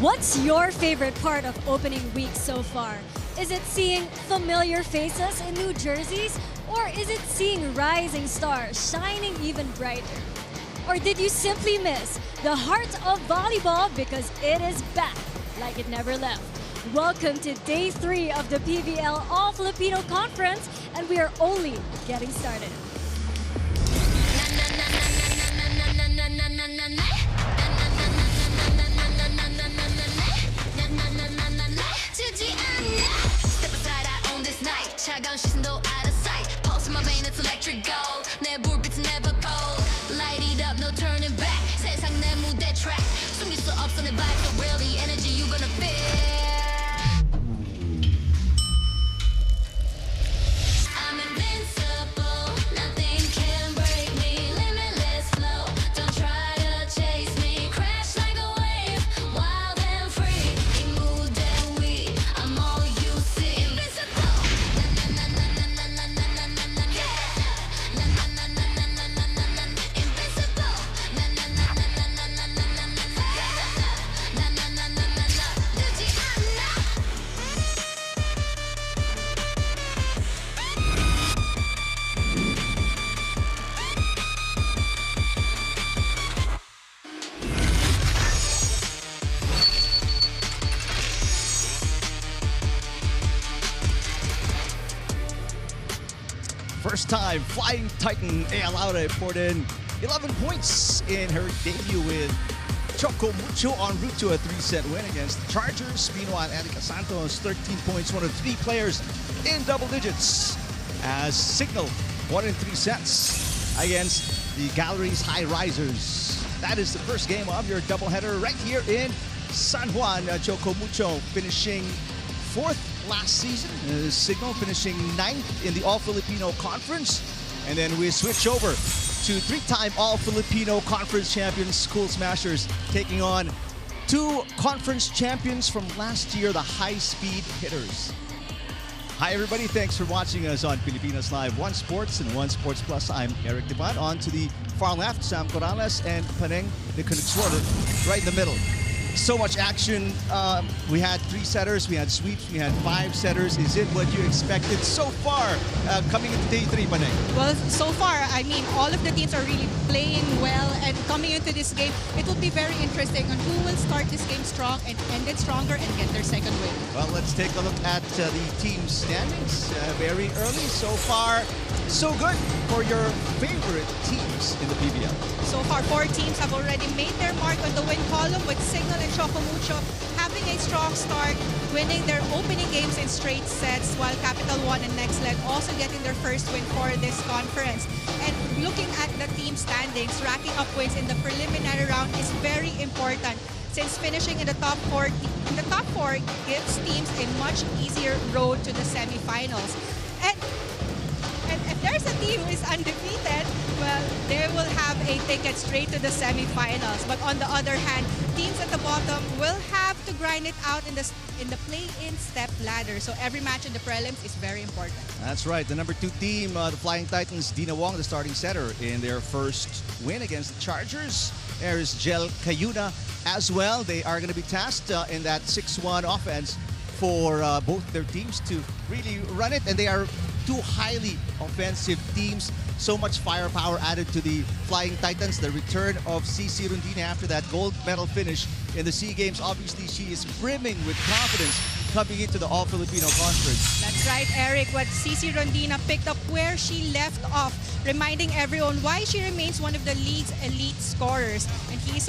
What's your favorite part of opening week so far? Is it seeing familiar faces in new jerseys? Or is it seeing rising stars shining even brighter? Or did you simply miss the heart of volleyball because it is back like it never left? Welcome to Day 3 of the PVL All-Filipino Conference, and we are only getting started. Step aside, I own this night. 차가운 시선도 out of sight. Pulse in my vein, it's electric gold. 내 불빛은 never cold. Light it up, no turning back. 세상 내 무대 track. 숨길 수 없어 내 vibe, so real the energy you gonna feel. I'm invincible, nothing can break me. Limitless flow, don't try to chase me. Crash like a wave, wild and free. 이 무대 위, I'm all you see. Invincible, na na na na na na na na na na na, yeah. Na na na na na na na na na, invincible. Na na na na na na na na na na, yeah. Na na na na na na, 늦지 않아. First time Flying Titan A. Laura poured in 11 points in her debut with Choco Mucho en route to a 3-set win against the Chargers. Meanwhile, Erica Santos, 13 points, one of 3 players in double digits as CIGNAL won in 3 sets against the Gallery's High Risers. That is the first game of your doubleheader right here in San Juan. Choco Mucho finishing 4th last season. CIGNAL finishing 9th in the All-Filipino Conference. And then we switch over to 3-time All-Filipino Conference champions, School Smashers, taking on 2 conference champions from last year, the high-speed hitters. Hi everybody, thanks for watching us on Pilipinas Live, One Sports and One Sports Plus. I'm Eric Diban. On to the far left, Sam Corrales and Paneng de Conexuar right in the middle. So much action. We had 3 setters, we had sweeps, we had 5 setters. Is it what you expected so far coming into Day 3, Paneng? Well, so far, I mean, all of the teams are really playing well, and coming into this game, it will be very interesting on who will start this game strong and end it stronger and get their second win. Well, let's take a look at the team standings very early. So far, so good for your favorite teams in the PVL. So far, 4 teams have already made their mark on the win column, with CIGNAL and Choco Mucho having a strong start, winning their opening games in straight sets, while Capital One and Next Leg also getting their first win for this conference. And looking at the team standings, racking up wins in the preliminary round is very important, since finishing in the top 4 gives teams a much easier road to the semifinals. And if there's a team who is undefeated, well, they will have a ticket straight to the semifinals. But on the other hand, teams at the bottom will have to grind it out in the play-in step ladder. So every match in the prelims is very important. That's right. The number 2 team, the Flying Titans, Dina Wong, the starting setter, in their first win against the Chargers. There's Jel Cayuna as well. They are going to be tasked in that 6-1 offense for both their teams to really run it. And they are 2 highly offensive teams. So much firepower added to the Flying Titans. The return of CC Rondina after that gold medal finish in the SEA Games. Obviously, she is brimming with confidence coming into the All-Filipino Conference. That's right, Eric. What CC Rondina picked up where she left off, reminding everyone why she remains one of the league's elite scorers. And she's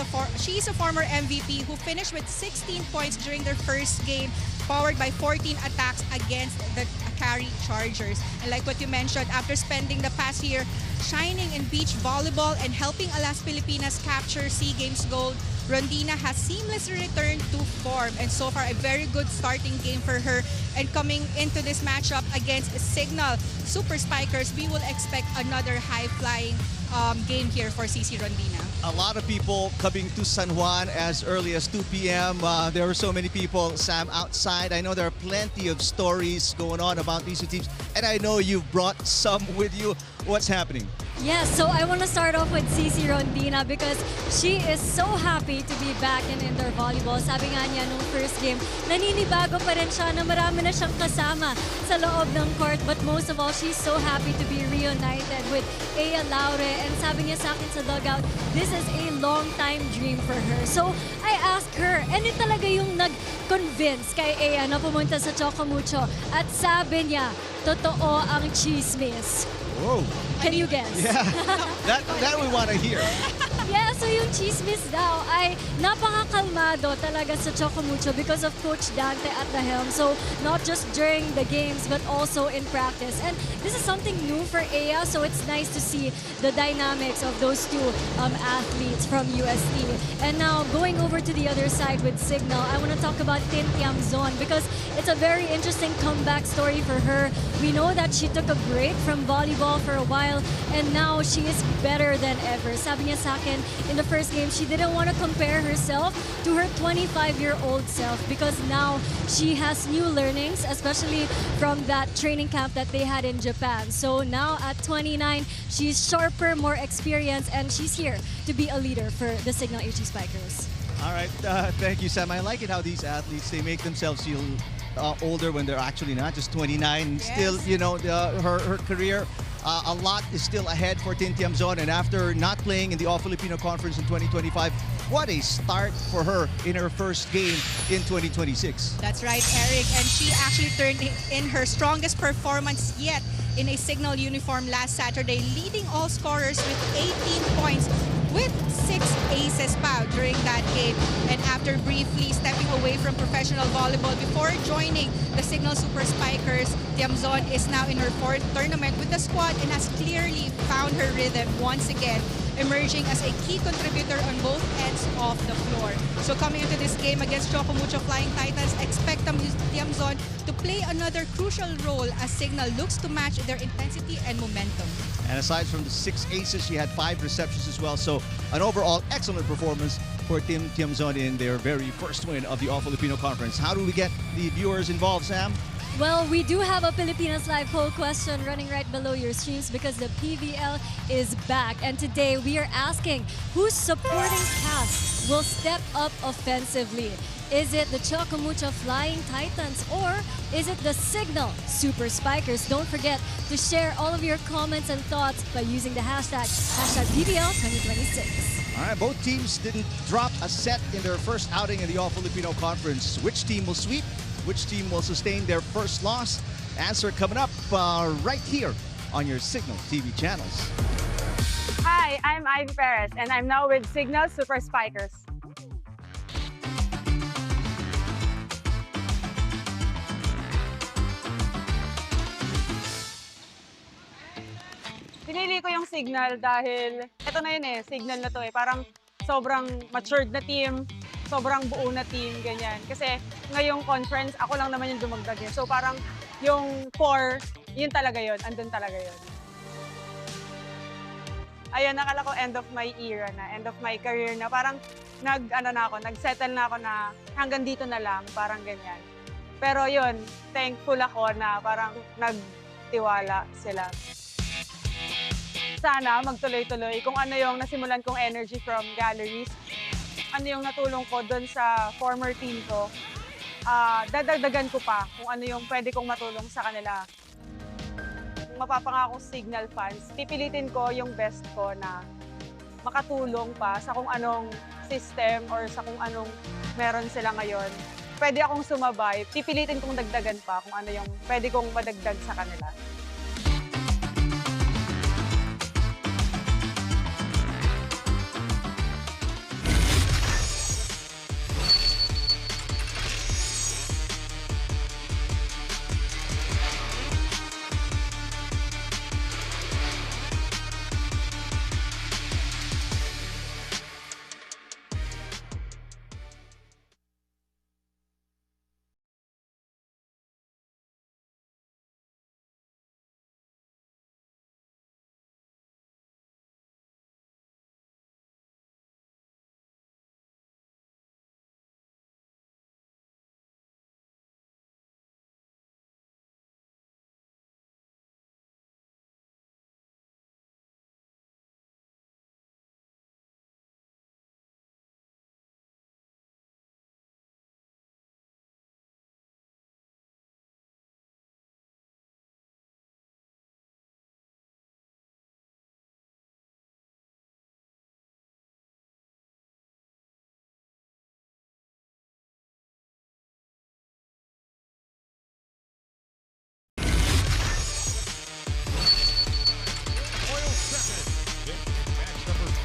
a former MVP who finished with 16 points during their first game, powered by 14 attacks against the Carry Chargers. And like what you mentioned, after spending the past year shining in beach volleyball and helping Alas Pilipinas capture SEA Games gold, Rondina has seamlessly returned to form, and so far a very good starting game for her. And coming into this matchup against CIGNAL Super Spikers, we will expect another high-flying game here for CC Rondina. A lot of people coming to San Juan as early as 2 p.m. There were so many people, Sam, outside. I know there are plenty of stories going on about these 2 teams, and I know you've brought some with you. What's happening? Yes, so I want to start off with Cici Rondina because she is so happy to be back in indoor volleyball. Sabi nga niya nung first game, naninibago pa rin siya na marami na siyang kasama sa loob ng court. But most of all, she's so happy to be reunited with Ea Laure. And sabi niya sa akin sa dugout, this is a long time dream for her. So I asked her, and yun talaga yung nag-convince kay Ea na pumunta sa Choco Mucho. At sabi niya, totoo ang chismis. Whoa. Can you guess? Yeah, that we want to hear. Yeah, so yung chismis daw ay napakakalmado talaga sa Choco Mucho because of Coach Dante at the helm. So not just during the games but also in practice. And this is something new for Ea, so it's nice to see the dynamics of those two athletes from UST. And now going over to the other side with Signal, I want to talk about Tin Tiamzon because it's a very interesting comeback story for her. We know that she took a break from volleyball for a while and now she is better than ever. Sabi niya sa akin, in the first game, she didn't want to compare herself to her 25-year-old self because now she has new learnings, especially from that training camp that they had in Japan. So now at 29, she's sharper, more experienced, and she's here to be a leader for the Signal HE Spikers. All right, thank you, Sam. I like it how these athletes, they make themselves feel older when they're actually not, just 29. Yes. Still, you know, her career, a lot is still ahead for Tin Tiamzon. And after not playing in the All-Filipino Conference in 2025, what a start for her in her first game in 2026. That's right, Eric. And she actually turned in her strongest performance yet in a Signal uniform last Saturday, leading all scorers with 18 points with 6 aces pa during that game. And after briefly stepping away from professional volleyball before joining the Signal Super Spikers, Tiamzon is now in her 4th tournament with the squad and has clearly found her rhythm once again, emerging as a key contributor on both ends of the floor. So coming into this game against Choco Mucho Flying Titans, expect Tiamzon to play another crucial role as Signal looks to match their intensity and momentum. And aside from the 6 aces, she had 5 receptions as well. So an overall excellent performance for Tin Tiamzon in their very first win of the All-Filipino Conference. How do we get the viewers involved, Sam? Well, we do have a Filipinas Live poll question running right below your streams because the PVL is back. And today we are asking whose supporting cast will step up offensively. Is it the Choco Mucho Flying Titans or is it the Signal Super Spikers? Don't forget to share all of your comments and thoughts by using the hashtag PVL2026. All right, both teams didn't drop a set in their first outing in the All-Filipino Conference. Which team will sweep? Which team will sustain their first loss? Answer coming up right here on your Signal TV channels. Hi, I'm Ivy Perez, and I'm now with Signal Super Spikers. Pinili ko yung Signal dahil ito na yun Signal na to parang sobrang matured na team, sobrang buo na team, ganyan. Kasi ngayong conference, ako lang naman yung dumagdag yun. So parang yung core, yun talaga yun, andun talaga yun. Ayun, nakala ko end of my era na, end of my career na. Parang nag-settle na ako na hanggang dito na lang, parang ganyan. Pero yun, thankful ako na parang nagtiwala sila. Sana magtuloy-tuloy kung ano yung nasimulan kong energy from galleries, ano yung natulong ko doon sa former team ko, dadagdagan ko pa kung ano yung pwede kong matulong sa kanila. Kung mapapangakong Signal fans, pipilitin ko yung best ko na makatulong pa sa kung anong system or sa kung anong meron sila ngayon. Pwede akong sumabay, pipilitin kong dagdagan pa kung ano yung pwede kong madagdag sa kanila.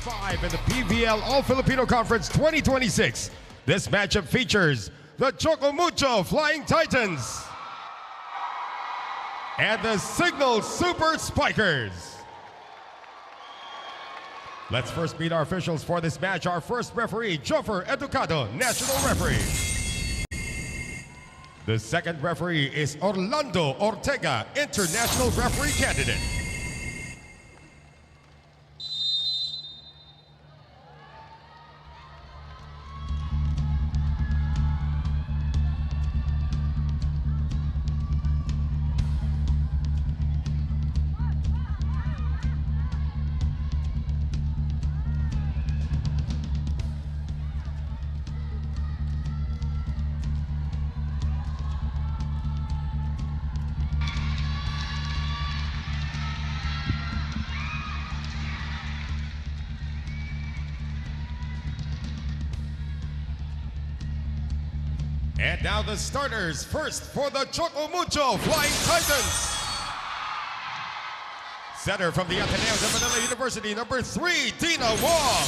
5 in the PVL All-Filipino Conference 2026. This matchup features the Choco Mucho Flying Titans and the CIGNAL Super Spikers. Let's first meet our officials for this match. Our first referee, Joffer Educado, National Referee. The second referee is Orlando Ortega, International Referee Candidate. And now the starters. First for the Choco Mucho Flying Titans. Center from the Ateneo de Manila University, number 3, Tina Wong.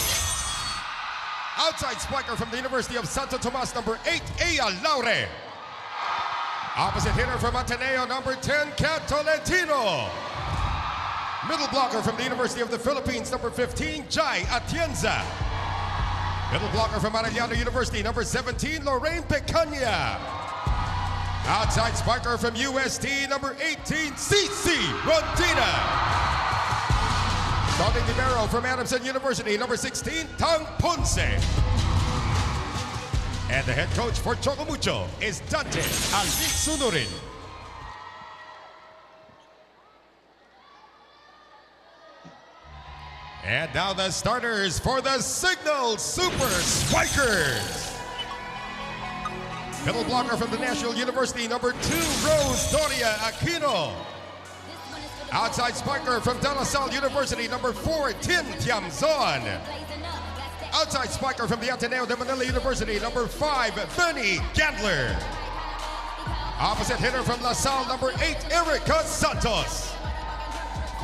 Outside spiker from the University of Santo Tomas, number 8, Aya Laure. Opposite hitter from Ateneo, number 10, Kat Tolentino. Middle blocker from the University of the Philippines, number 15, Jai Atienza. Middle blocker from Arellano University, number 17, Lorraine Pecaña. Outside spiker from UST, number 18, Cici Rondina. Starting libero from Adamson University, number 16, Tang Ponce. And the head coach for Choco Mucho is Dante Alvin. And now the starters for the CIGNAL Super Spikers. Middle blocker from the National University, number 2, Rose Doria Aquino. Outside spiker from De La Salle University, number 4, Tin Tiamzon. Outside spiker from the Ateneo de Manila University, number 5, Benny Gandler. Opposite hitter from La Salle, number 8, Erica Santos.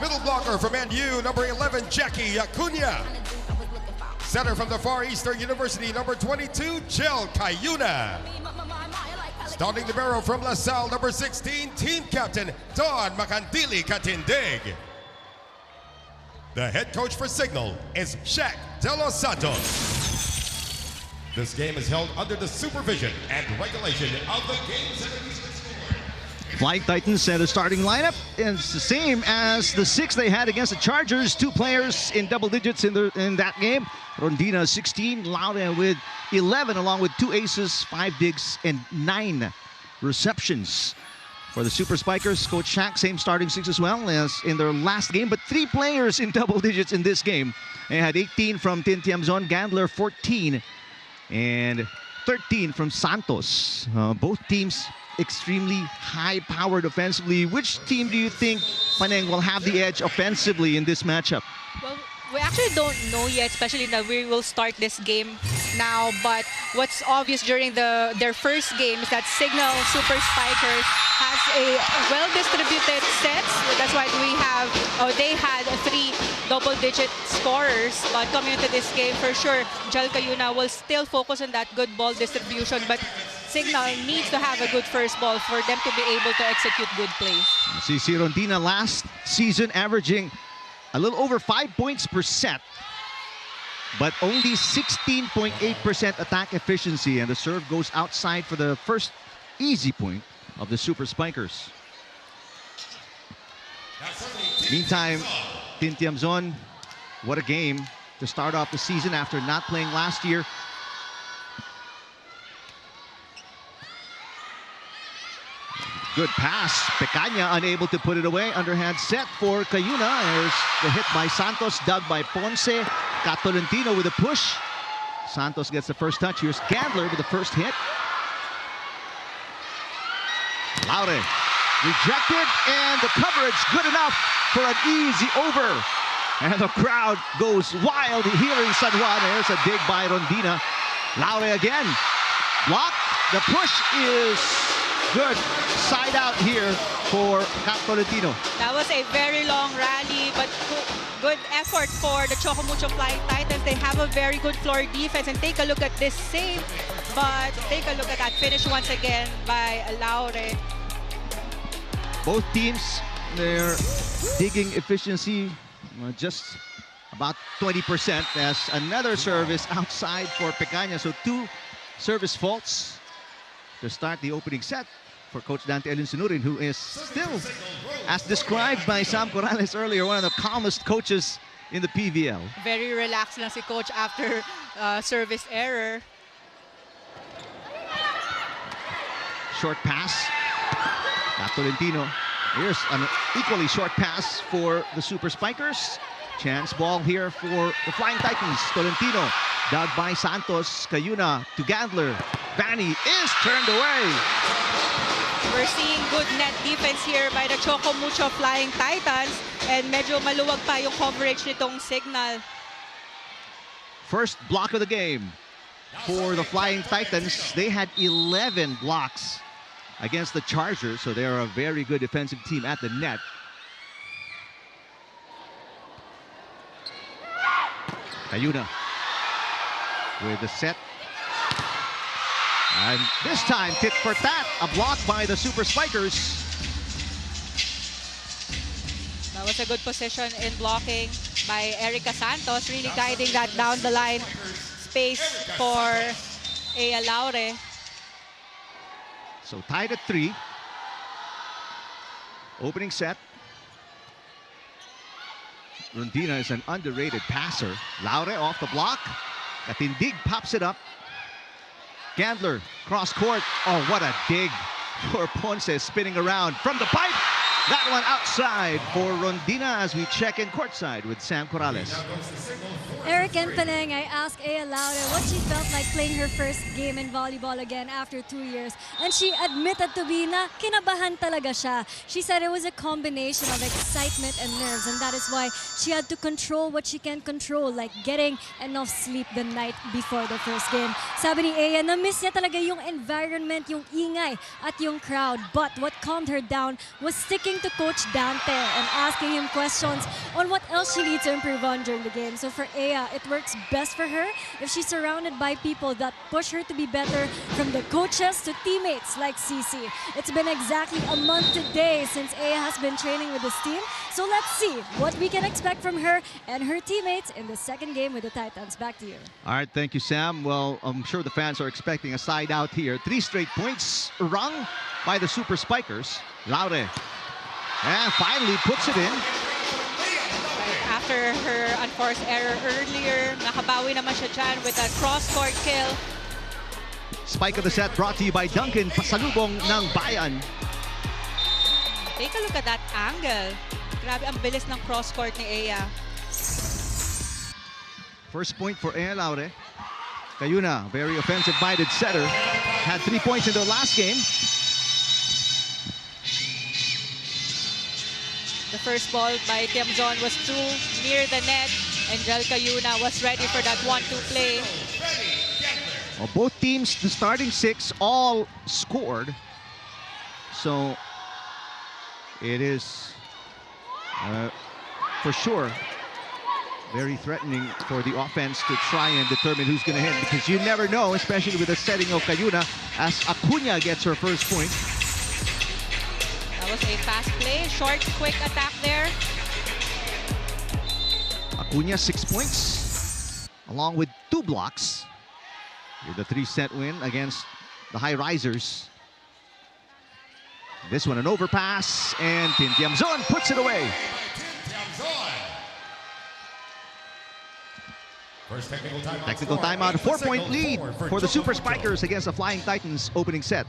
Middle blocker from NU, number 11, Jackie Acuna. Center from the Far Eastern University, number 22, Jel Cayuna. Starting libero from La Salle, number 16, team captain, Don Macandili Catindig. The head coach for CIGNAL is Shaq De Los Santos. This game is held under the supervision and regulation of the Games Flying Titans set a starting lineup. It's the same as the 6 they had against the Chargers. 2 players in double digits in that game. Rondina 16, Laura with 11, along with 2 aces, 5 digs, and 9 receptions. For the Super Spikers, Coach Shaq, same starting 6 as well as in their last game, but 3 players in double digits in this game. They had 18 from Tin Tiamzon, Gandler 14, and 13 from Santos. Both teams extremely high-powered offensively. Which team do you think, Paneng, will have the edge offensively in this matchup? Well, we actually don't know yet, especially that we will start this game now. But what's obvious during their first game is that CIGNAL Super Spikers has a well-distributed sets. That's why they had 3 double-digit scorers. But coming into this game, for sure, Jel Cayuna will still focus on that good ball distribution. But CIGNAL needs to have a good first ball for them to be able to execute good plays. Cici Rondina last season averaging a little over 5 points per set, but only 16.8% attack efficiency, and the serve goes outside for the first easy point of the Super Spikers. Meantime, Tin Tiamzon, what a game to start off the season after not playing last year. Good pass. Pecaña unable to put it away. Underhand set for Cayuna. There's the hit by Santos, dug by Ponce. Kat Tolentino with a push. Santos gets the first touch. Here's Gandler with the first hit. Laure rejected, and the coverage good enough for an easy over. And the crowd goes wild here in San Juan. There's a dig by Rondina. Laure again. Block. The push is good. Side out here for Kat Tolentino. That was a very long rally, but good effort for the Choco Mucho Flying Titans. They have a very good floor defense. And take a look at this save. But take a look at that finish once again by Laure. Both teams, their digging efficiency just about 20% as another service outside for Pecaña. So 2 service faults to start the opening set for Coach Dante Elinsunurin, who is still, as described by Sam Corrales earlier, one of the calmest coaches in the PVL. Very relaxed lang si Coach after service error. Short pass. Not Tolentino. Here's an equally short pass for the Super Spikers. Chance ball here for the Flying Titans. Tolentino dug by Santos. Cayuna to Gandler. Vanny is turned away. We're seeing good net defense here by the Choco Mucho Flying Titans. And medyo maluwag pa yung coverage nitong Signal. First block of the game for the Flying Titans. They had 11 blocks against the Chargers, so they're a very good defensive team at the net. Cayuna with the set. And this time, tit for tat, a block by the Super Spikers. That was a good position in blocking by Erica Santos, really guiding that down the line space for Ea Laure. So tied at 3. Opening set. Rondina is an underrated passer. Laure off the block. Katindig pops it up. Gandler, cross court. Oh, what a dig for Ponce, spinning around from the pipe. That one outside for Rondina as we check in courtside with Sam Corrales. Eric and Penang, I asked Ea Laure what she felt like playing her first game in volleyball again after 2 years. And she admitted to me na kinabahan talaga siya. She said it was a combination of excitement and nerves, and that is why she had to control what she can control, like getting enough sleep the night before the first game. Sabi ni Ea, na-miss niya talaga yung environment, yung ingay at yung crowd. But what calmed her down was sticking to Coach Dante and asking him questions on what else she needs to improve on during the game. So for Ea, it works best for her if she's surrounded by people that push her to be better, from the coaches to teammates like Cici. It's been exactly a month today since Ea has been training with this team. So let's see what we can expect from her and her teammates in the second game with the Titans. Back to you. All right, thank you, Sam. Well, I'm sure the fans are expecting a side out here. 3 straight points rung by the Super Spikers. Laure. And finally puts it in. After her unforced error earlier, nakabawi naman siya dyan with a cross-court kill. Spike of the set brought to you by Duncan, pasalubong ng bayan. Take a look at that angle. Grabe ang bilis ng cross-court ni Ea. First point for Ea Laure. Cayuna, very offensive-minded setter. Had 3 points in their last game. The first ball by Tiamzon was too near the net, and Jel Cayuna was ready for that 1-2 play. Well, both teams, the starting 6, all scored. So it is, for sure, very threatening for the offense to try and determine who's going to hit, because you never know, especially with the setting of Cayuna, as Acuna gets her first point. That was a fast play, short, quick attack there. Acuna 6 points, along with 2 blocks, with a 3-set win against the High Risers. This one an overpass, and Tiamzon puts it away. First technical Timeout, 4-point lead for the Super Spikers against the Flying Titans opening set.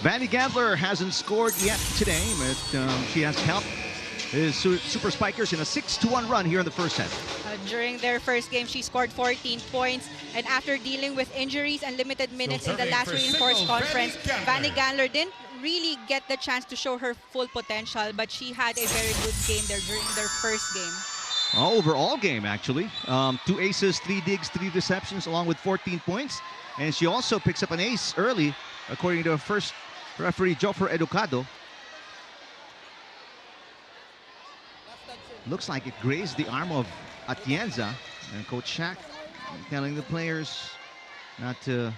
Vanny Gandler hasn't scored yet today, but she has helped his Super Spikers in a 6-1 run here in the first set. During their first game, she scored 14 points. And after dealing with injuries and limited minutes in the last reinforced conference, Vanny Gandler didn't really get the chance to show her full potential, but she had a very good game there during their first game. Overall game, actually. 2 aces, 3 digs, 3 receptions, along with 14 points. And she also picks up an ace early, according to first referee Joffer Educado. Looks like it grazed the arm of Atienza, and Coach Shaq telling the players not to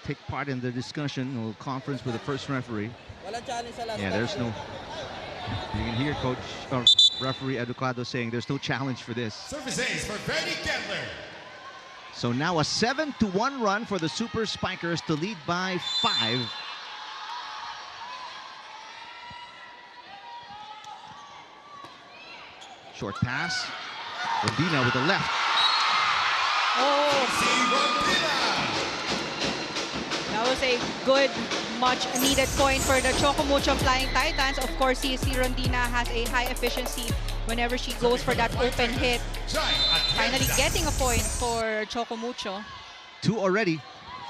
take part in the discussion or conference with the first referee. Yeah, there's no... You can hear Coach referee Educado saying there's no challenge for this. Service ace for Vanny Gandler. So now a 7-1 run for the Super Spikers to lead by 5. Short pass. Rodina with the left. Oh, that was a good, much needed point for the Choco Mucho Flying Titans. Of course, CC Rondina has a high efficiency whenever she goes for that open hit. Finally getting a point for Choco Mucho. 2 already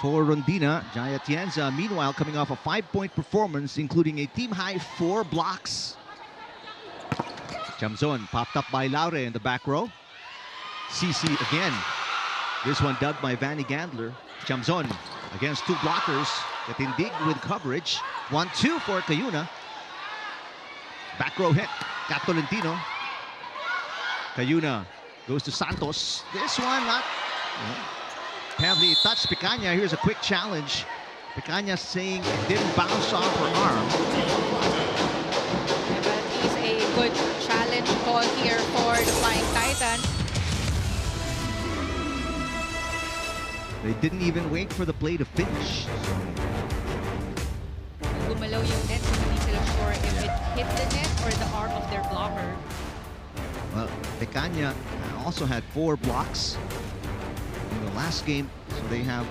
for Rondina. Jaya Atienza, meanwhile, coming off a 5-point performance, including a team-high 4 blocks. Chamzon popped up by Laure in the back row. CC again. This one dug by Vanny Gandler. Chamzon against 2 blockers. Katindig with coverage. 1-2 for Cayuna. Back row hit. Kat Tolentino. Cayuna goes to Santos. This one not... Heavily touched Picaña. Here's a quick challenge. Picaña saying it didn't bounce off her arm. Yeah, but it's a good challenge call here for the Flying Titans. They didn't even wait for the play to finish. Gumalaw yung net, so hindi sila sure if it hit the net or the arm of their blocker. Well, Picaña also had 4 blocks in the last game, so they have...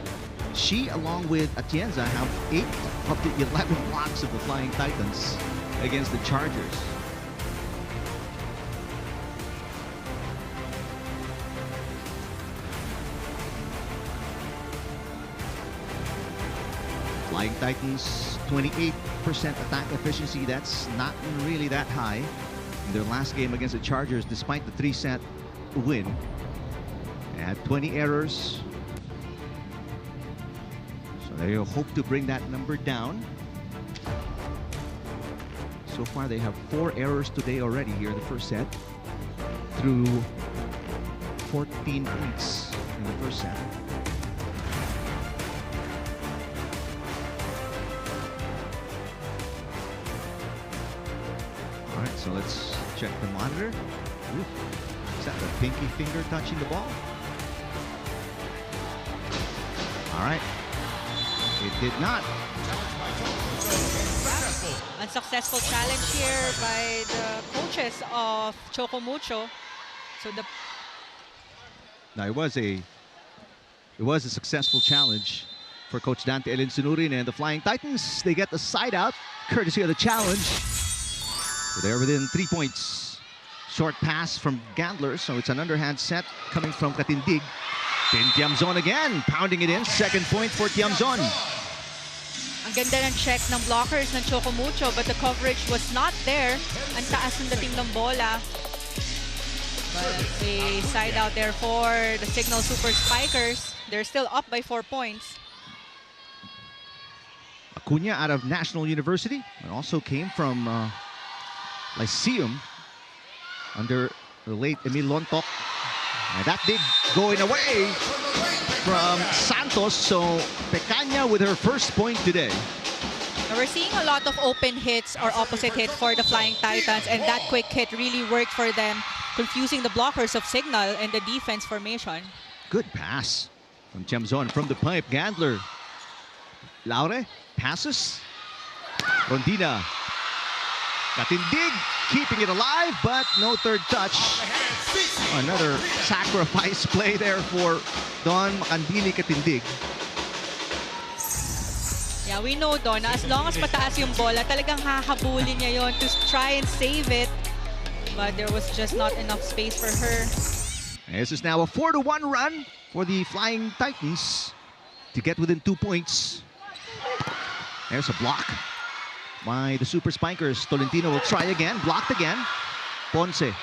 She, along with Atienza, have 8 of the 11 blocks of the Flying Titans against the Chargers. Flying Titans, 28% attack efficiency. That's not really that high. In their last game against the Chargers, despite the 3-set win, they had 20 errors. So they hope to bring that number down. So far, they have 4 errors today already here in the first set, through 14 points in the first set. All right, so let's check the monitor. Ooh, is that the pinky finger touching the ball? All right, it did not. Unsuccessful challenge here by the coaches of Choco Mucho. So the Now it was a successful challenge for Coach Dante Elinsunurin and the Flying Titans. They get the side out, courtesy of the challenge. So they're within 3 points. Short pass from Gandler, so it's an underhand set coming from Katindig. Then Tiamzon again, pounding it in. Second point for Tiamzon. ang ganda ng check ng blockers ng Choco Mucho, but the coverage was not there. Ang taas ng dating ng bola. But a side out there for the CIGNAL Super Spikers. They're still up by 4 points. Acuna out of National University and also came from Lyceum under the late Emil Lontok. And that did going away from Santos, so Picaña with her first point today. Now we're seeing a lot of open hits or opposite hit for the Flying Titans, and that quick hit really worked for them, confusing the blockers of CIGNAL and the defense formation. Good pass from Tiamzon from the pipe. Gandler. Laure passes. Rondina. Katindig keeping it alive, but no third touch. Another sacrifice play there for Don Macandili Katindig. Yeah, Yeah, we know, Don, na as long as mataas yung bola, talagang hahabulin niya yon to try and save it. But there was just not enough space for her. This is now a 4-1 run for the Flying Titans to get within 2 points. There's a block by the Super Spikers. Tolentino will try again, blocked again. Ponce.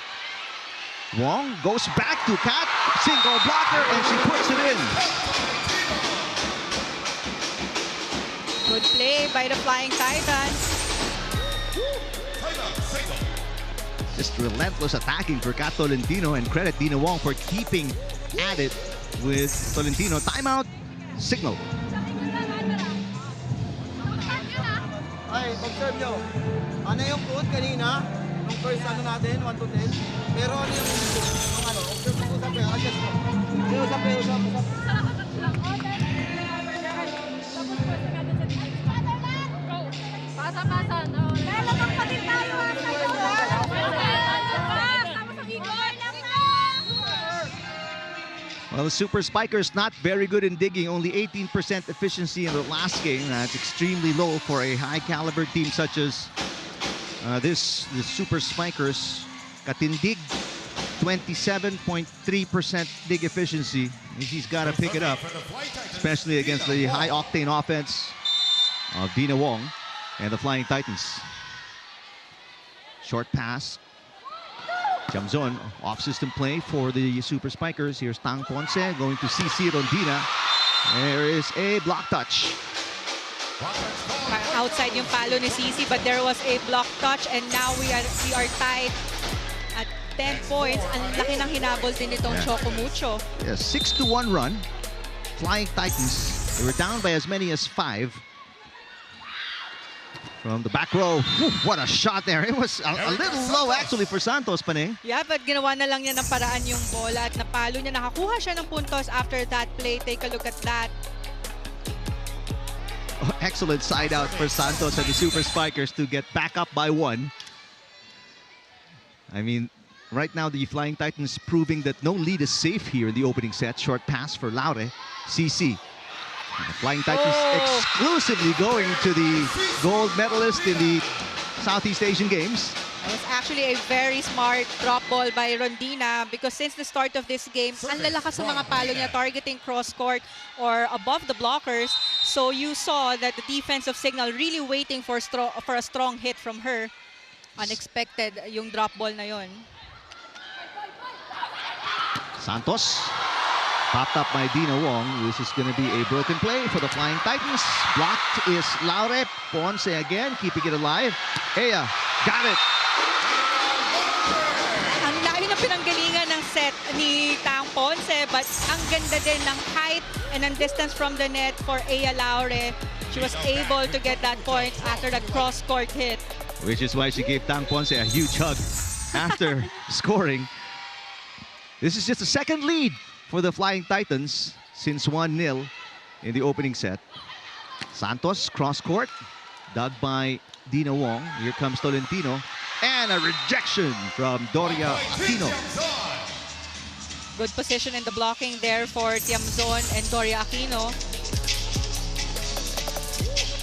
Wong goes back to Kat, single blocker, and she puts it in. Good play by the Flying Titans. Just relentless attacking for Kat Tolentino, and credit Dina Wong for keeping at it with Tolentino. Timeout, signal. Ay, observe nyo. Ano yung code kanina? Nung first ano natin, 1 to 10. Pero ano yung observe mo usap eh, adjust mo. Usap. Pasa-pasa. Lalabang pa din tayo. Well, the Super Spikers not very good in digging. Only 18% efficiency in the last game. That's extremely low for a high-caliber team such as the Super Spikers. Katindig, 27.3% dig efficiency. He's got to pick it up, especially against the high-octane offense of Dina Wong and the Flying Titans. Short pass. Tiamzon, off-system play for the Super Spikers. Here's Tang Ponce going to CC Rondina. There is a block touch. Outside yung palo ni Cici, but there was a block touch, and now we are tied at 10 points. Ang laki ng hinabol din itong Choco Mucho. Yeah, 6-1 run. Flying Titans. They were down by as many as 5. From the back row, whew, what a shot there. It was a little low actually for Santos, Paning. Yeah, but ginawa na lang niya ng paraan yung bola at napalo niya. Nakakuha siya ng puntos after that play. Take a look at that. Oh, excellent side out for Santos and the Super Spikers to get back up by 1. I mean, right now the Flying Titans proving that no lead is safe here in the opening set. Short pass for Laure. CC. The Flying Titans exclusively going to the gold medalist in the Southeast Asian Games. It was actually a very smart drop ball by Rondina because since the start of this game, ang lalakas sa mga palo niya targeting cross-court or above the blockers. So you saw that the defense of Signal really waiting for a strong hit from her. Unexpected yung drop ball na yon. Santos. Popped up by Dina Wong. This is going to be a broken play for the Flying Titans. Blocked is Laure. Ponce again, keeping it alive. Ea, got it. Ang layo na pinanggalingan ng set ni Tang Ponce, but ang ganda din ng height and ng distance from the net for Ea Laure. She was able to get that point after that cross-court hit. Which is why she gave Tang Ponce a huge hug after scoring. This is just a second lead for the Flying Titans since 1-0 in the opening set. Santos, cross-court, dug by Dina Wong. Here comes Tolentino. And a rejection from Doria Aquino. Good position in the blocking there for Tiamzon and Doria Aquino.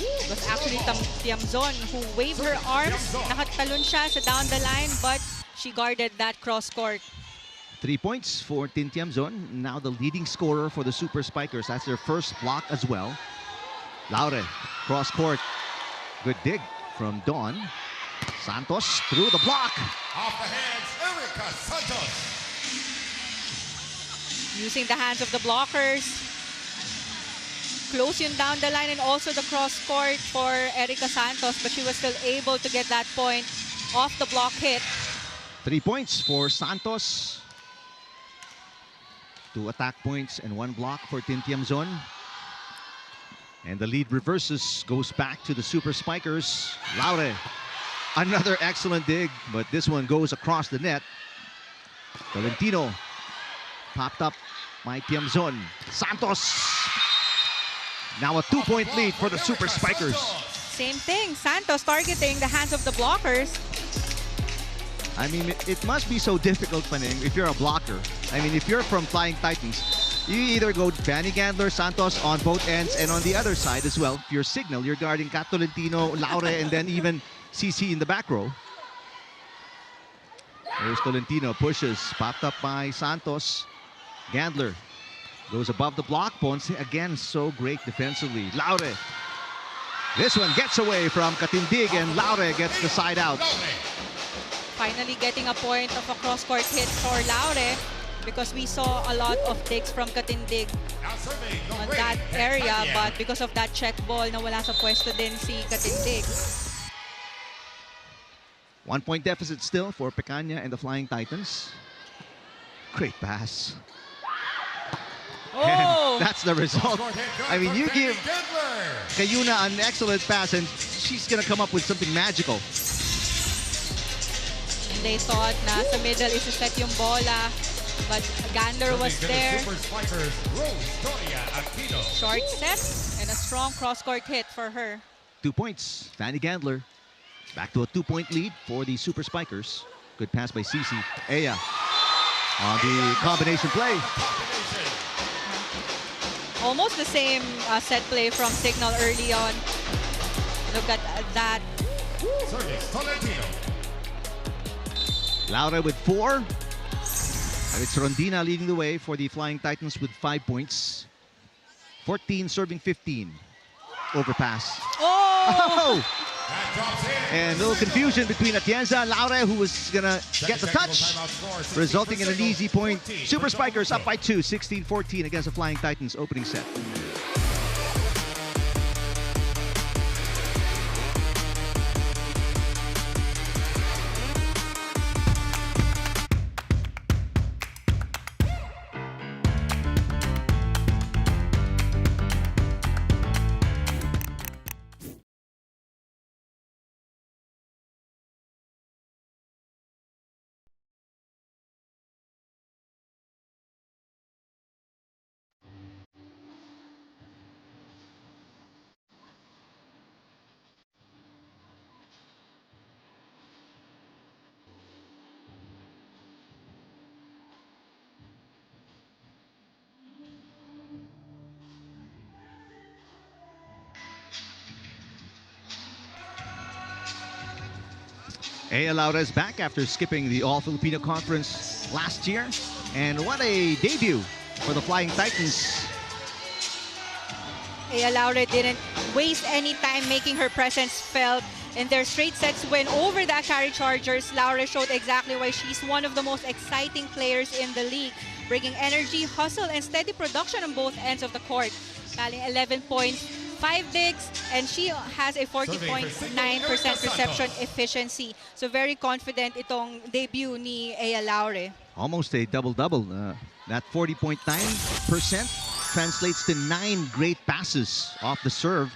It was actually Tiamzon who waved her arms. Nakatalon siya sa down the line, but she guarded that cross-court. 3 points for Tin Tiamzon, now the leading scorer for the Super Spikers. That's their first block as well. Laure, cross-court. Good dig from Dawn. Santos through the block. Off the hands, Erica Santos. Using the hands of the blockers. Close yun down the line and also the cross-court for Erica Santos, but she was still able to get that point off the block hit. 3 points for Santos. 2 attack points and 1 block for Tin Tiamzon. And the lead reverses, goes back to the Super Spikers. Laure, another excellent dig, but this one goes across the net. Tolentino popped up by Tiamzon. Santos, now a 2-point lead for the Super Spikers. Same thing, Santos targeting the hands of the blockers. I mean, it must be so difficult, Paning, if you're a blocker. I mean, if you're from Flying Titans, You either go Fanny Gandler, Santos on both ends, and on the other side as well, if you're Signal, you're guarding Kat Tolentino, Laure, and then even CC in the back row. There's Tolentino, pushes, popped up by Santos. Gandler goes above the block. Ponce again so great defensively. Laure. This one gets away from Katindig, and Laure gets the side out. Finally getting a point of a cross-court hit for Laure, because we saw a lot of digs from Katindig on that area, but because of that check ball, nawala sa pwesto din si Katindig. 1 point deficit still for Pecaña and the Flying Titans. Great pass. And that's the result. I mean, you give Cayuna an excellent pass and she's going to come up with something magical. And they thought na sa middle isa-set yung bola, but Gandler was there. Short set and a strong cross-court hit for her. 2 points. Fanny Gandler back to a 2-point lead for the Super Spikers. Good pass by Cici. Aya on the combination play. Almost the same set play from Signal early on. Look at that. Laura with 4. And it's Rondina leading the way for the Flying Titans with 5 points. 14 serving 15. Overpass. Oh! And a little confusion between Atienza and Laure, who was going to get the touch, resulting in an easy point. Super Spikers up by 2, 16-14 against the Flying Titans opening set. Aya Laura is back after skipping the All-Filipino Conference last year. And what a debut for the Flying Titans. Aya Laure didn't waste any time making her presence felt in their straight sets win over the Akari Chargers. Laure showed exactly why she's one of the most exciting players in the league, bringing energy, hustle, and steady production on both ends of the court. Tallying 11 points, 5 digs, and she has a 40.9% reception efficiency. So very confident itong debut ni Aya Laure. Almost a double-double. That 40.9% translates to 9 great passes off the serve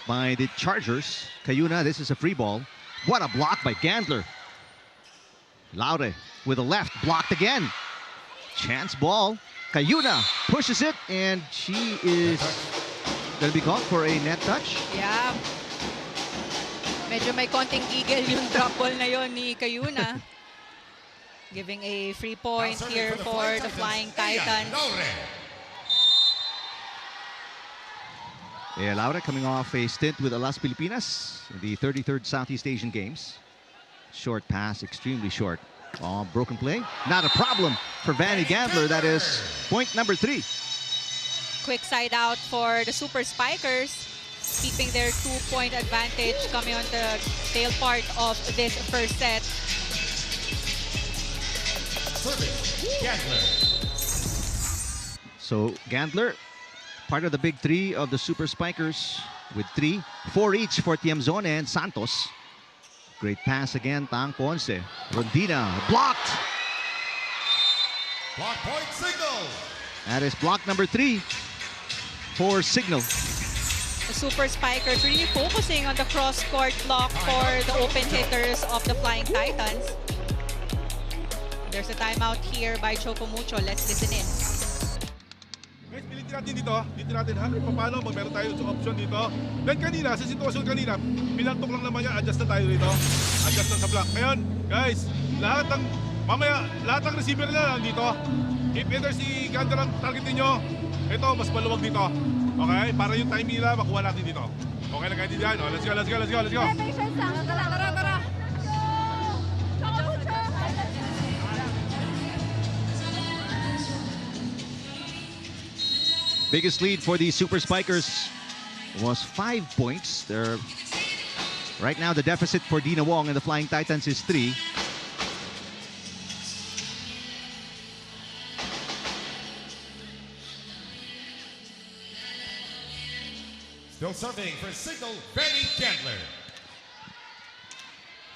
by the Chargers. Cayuna, this is a free ball. What a block by Gandler. Laure with a left, blocked again. Chance ball. Cayuna pushes it, and she is going to be called for a net touch. Yeah. Medyo may konting giggle yung drop ball na yon ni Cayuna. Giving a free point here for the Flying Titans. Yeah, Laura coming off a stint with Alas Pilipinas in the 33rd Southeast Asian Games. Short pass, extremely short. Oh, broken play. Not a problem for Fanny Gandler. That is point number 3. Quick side out for the Super Spikers, keeping their 2-point advantage coming on the tail part of this first set. So Gandler, part of the big 3 of the Super Spikers with 3, 4 each for Tiamzon and Santos. Great pass again, Tang Ponce. Rondina blocked. Block point Signal. That is block number 3 for Signal. The Super Spikers really focusing on the cross-court block for the open hitters of the Flying Titans. There's a timeout here by Choco Mucho. Let's listen in. Guys, pilitin natin dito natin ha, paano meron tayo sa option dito. Then kanina, sa sitwasyon kanina, pinantok lang naman yan, adjust na tayo dito. Adjust na sa block. Ngayon, guys, lahat ng receiver nila nandito. If either si Ganda lang targetin nyo, ito, mas maluwag dito. Okay? Para yung time nila, makuha natin dito. Okay na kayo dyan? Oh, let's go, let's go, let's go, let's go. Tara. Biggest lead for the Super Spikers was 5 points. Right now, the deficit for Dina Wong and the Flying Titans is 3. Still serving for Signal, Benny Gandler.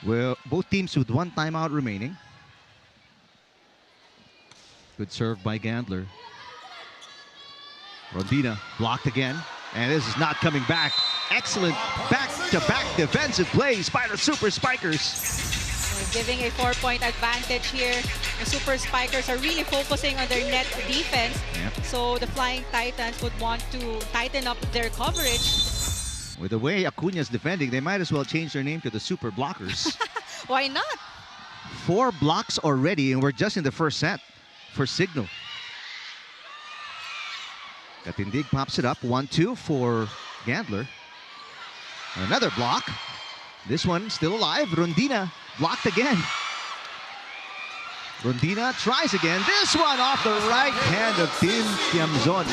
Well, both teams with 1 timeout remaining. Good serve by Gandler. Rondina blocked again, and this is not coming back. Excellent back-to-back defensive plays by the Super Spikers. Giving a 4-point advantage here. The Super Spikers are really focusing on their net defense. Yep. So the Flying Titans would want to tighten up their coverage. With the way Acuña's defending, they might as well change their name to the Super Blockers. Why not? 4 blocks already, and we're just in the first set for Signal. Katindig pops it up. 1-2 for Gandler. Another block. This one still alive. Rondina blocked again. Rondina tries again. This one off the right hand of Tim Tiamzon.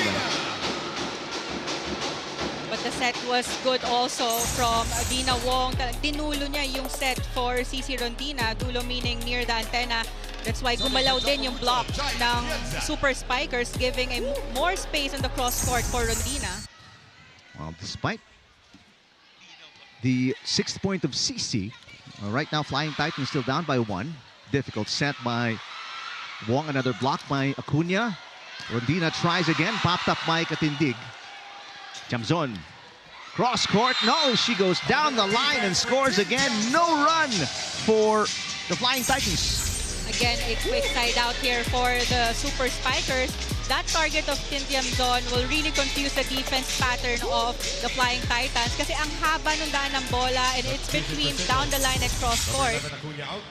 But the set was good also from Dina Wong. Tinulo niya yung set for CC Rondina. Dulo meaning near the antenna. That's why gumalaw din yung block ng Super Spikers, giving a more space on the cross court for Rondina. Well, despite the 6th point of CC, right now Flying Titans still down by 1. Difficult set by Wong. Another block by Acuña. Rondina tries again. Popped up by Katindig. Tiamzon. Cross court. No, she goes down the line and scores again. No run for the Flying Titans. Again, a quick side out here for the Super Spikers. That target of Tim Tiamzon will really confuse the defense pattern of the Flying Titans kasi ang haba ng daan ng bola and it's between down the line and cross court.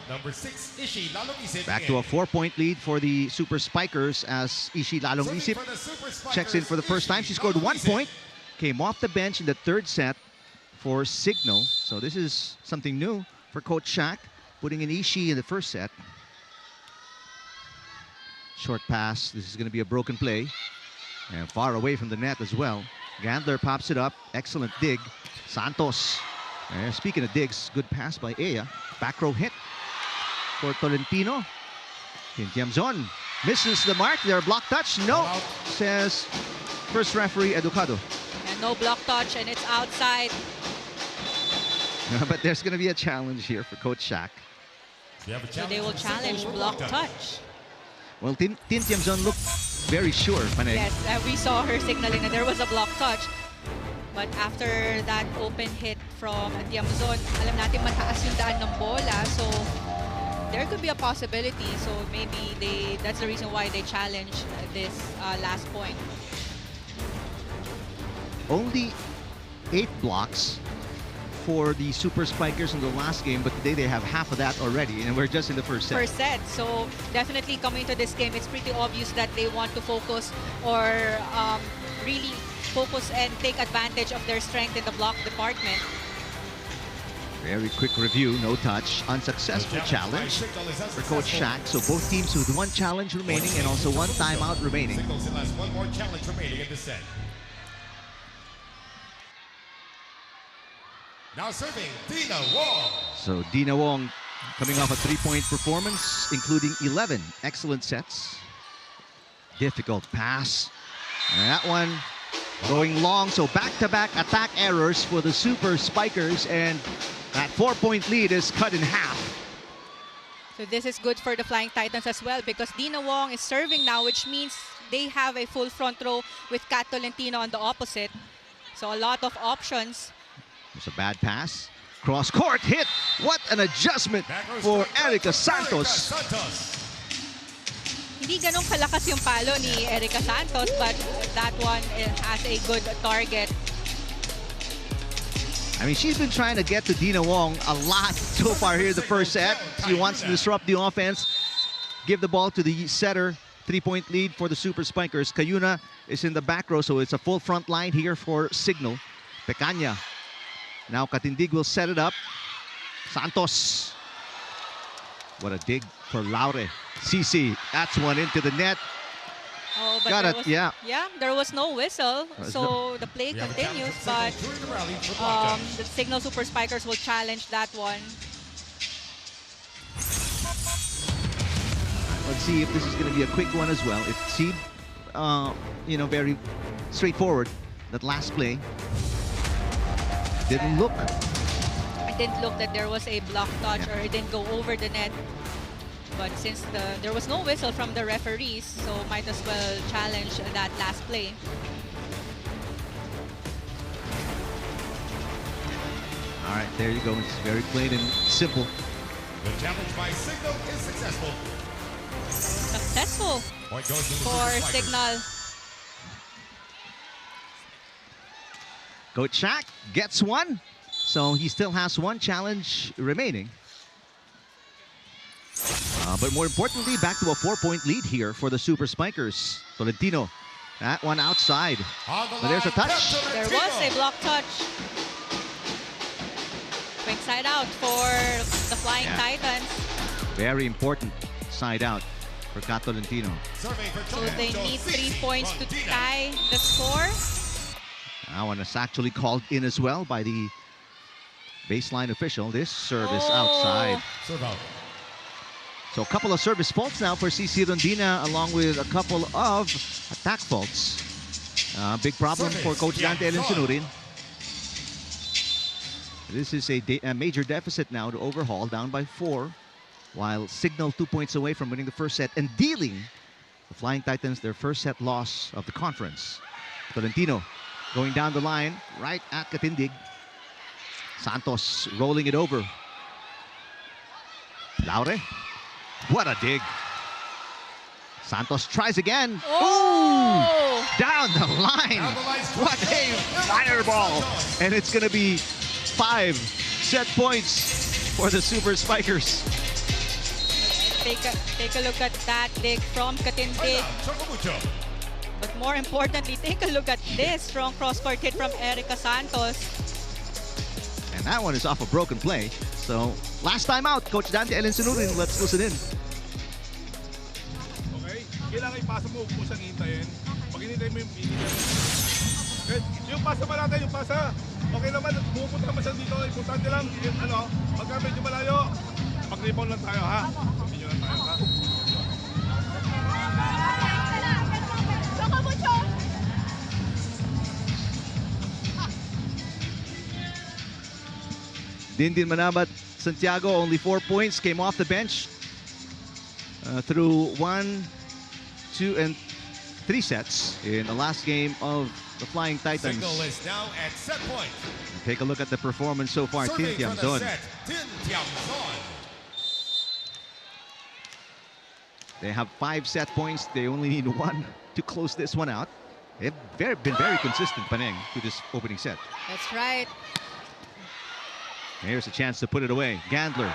Number 6, Ishi Lalong Isip. Back to a 4-point lead for the Super Spikers as Ishi Lalong Isip checks in for the first time. She scored 1 point. Came off the bench in the 3rd set for Signal. So this is something new for Coach Shaq, putting in Ishi in the 1st set. Short pass. This is going to be a broken play. And far away from the net as well. Gandler pops it up. Excellent dig. Santos. Speaking of digs, good pass by Ea. Back row hit for Tolentino. Tiamzon misses the mark. There, block touch. No, says first referee Educado. And no block touch and it's outside. But there's going to be a challenge here for Coach Shaq. So they will challenge block touch. Well, Tin Tiamzon looked very sure, Panay. Yes, we saw her signaling that there was a block touch. But after that open hit from Tiamzon, alam natin mataas yung daan ng bola. So there could be a possibility. So maybe that's the reason why they challenged this last point. Only 8 blocks for the Super Spikers in the last game, but today they have half of that already, and we're just in the first set. So definitely coming to this game, it's pretty obvious that they want to focus or really focus and take advantage of their strength in the block department. Very quick review, no touch, unsuccessful challenge for Coach Shaq. So both teams with 1 challenge remaining and also 1 timeout remaining. Signal still has 1 more challenge remaining in the set. Now serving, Dina Wong. So Dina Wong coming off a 3-point performance, including 11 excellent sets. Difficult pass. And that one going long, so back-to-back attack errors for the Super Spikers, and that 4-point lead is cut in half. So this is good for the Flying Titans as well because Dina Wong is serving now, which means they have a full front row with Kat Tolentino on the opposite. So a lot of options. It's a bad pass. Cross court hit. What an adjustment for Erica Santos. Hindi ganun kalakas yung palo ni Erica Santos, but that one has a good target. I mean, she's been trying to get to Dina Wong a lot so far here in the first set. She wants to disrupt the offense, give the ball to the setter, 3-point lead for the Super Spikers. Cayuna is in the back row, so it's a full front line here for Signal. Pecaña. Now Katindig will set it up. Santos. What a dig for Laure. Cici, that's one into the net. Oh, but Got there it, was, yeah. there was no whistle, There's so the play We have a continues, challenge but from Signal during the rally for block touch. the Signal Super Spikers will challenge that one. Let's see if this is going to be a quick one as well. It seemed, very straightforward, that last play. Didn't look. It didn't look that there was a block touch Yeah. or it didn't go over the net. But since there was no whistle from the referees, so might as well challenge that last play. All right, there you go. It's very plain and simple. The challenge by Signal is successful. Successful Point goes to the for Super Spikers. Signal. Coach Shaq gets one, so he still has one challenge remaining. But more importantly, back to a 4-point lead here for the Super Spikers. Tolentino, that one outside. On the But there's a line, touch. Captain There Tino. was a block touch. Quick side out for the Flying Yeah. Titans. Very important side out for Kat Tolentino. Serving for So Choco they Mucho, need 3 Cici points to Mondina. tie the score. That one is actually called in as well by the baseline official. This service Oh. outside. Serve out. So a couple of service faults now for CC Rondina, along with a couple of attack faults. Big problem for Coach Dante Elensunurin. This is a major deficit now to overhaul, down by 4, while Signal 2 points away from winning the first set and dealing the Flying Titans their first set loss of the conference. Tolentino going down the line, right at Katindig. Santos rolling it over. Laure. What a dig. Santos tries again. Oh! Ooh! Down the line. Down the line, What a fireball. And it's going to be 5 set points for the Super Spikers. Take a look at that dig from Katindig. Choco Mucho. But more importantly, take a look at this strong cross-court hit from Erica Santos. And that one is off a broken play. So, last time out, Coach Dante Elensunurin. Let's listen in. Okay? Kailangan ipasa mo, huwag mo siyang hintayin. Pag hinintay mo yung pinigyan. Okay? Yung pasa ba natin, yung pasa. Okay naman, pupunta naman siya dito. Importante lang, pagka medyo malayo, mag-rebound lang tayo, ha? Hindi lang tayo, ha? Dindin Manabat Santiago, only 4 points, came off the bench through 1, 2, and 3 sets in the last game of the Flying Titans. Signal is now at set point. Take a look at the performance so far. Tin Serving for the Tiamzon. set, Tin Tiamzon. They have 5 set points. They only need 1 to close this one out. They've been very consistent, Paneng, to this opening set. That's right. Here's a chance to put it away. Gandler.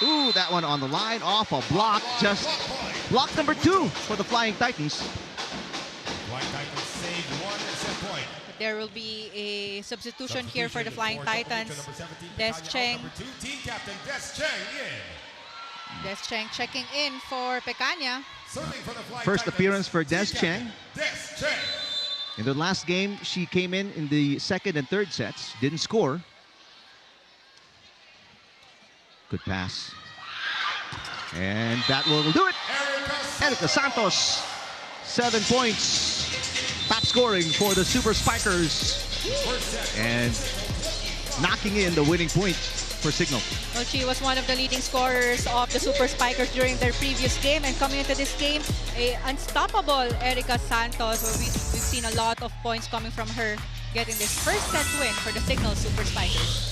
Ooh, that one on the line, off a block. Just block number 2 for the Flying Titans. Flying Titans saved 1 set point. There will be a substitution here for the Flying for Choco Mucho, Titans. number 17, Des Pecaña out, Cheng. number 2, team captain Des Cheng in. Des Cheng checking in for Pecaña. Serving for the Flying First Titans, appearance for team Des captain Cheng. Des Cheng. In the last game, she came in the second and third sets, didn't score. Good pass. And that will do it. Erica Santos, 7 points. Top scoring for the Super Spikers. And knocking in the winning point for Signal. Well, she was one of the leading scorers of the Super Spikers during their previous game, and coming into this game, a unstoppable Erica Santos. We've seen a lot of points coming from her, getting this first set win for the Signal Super Spikers.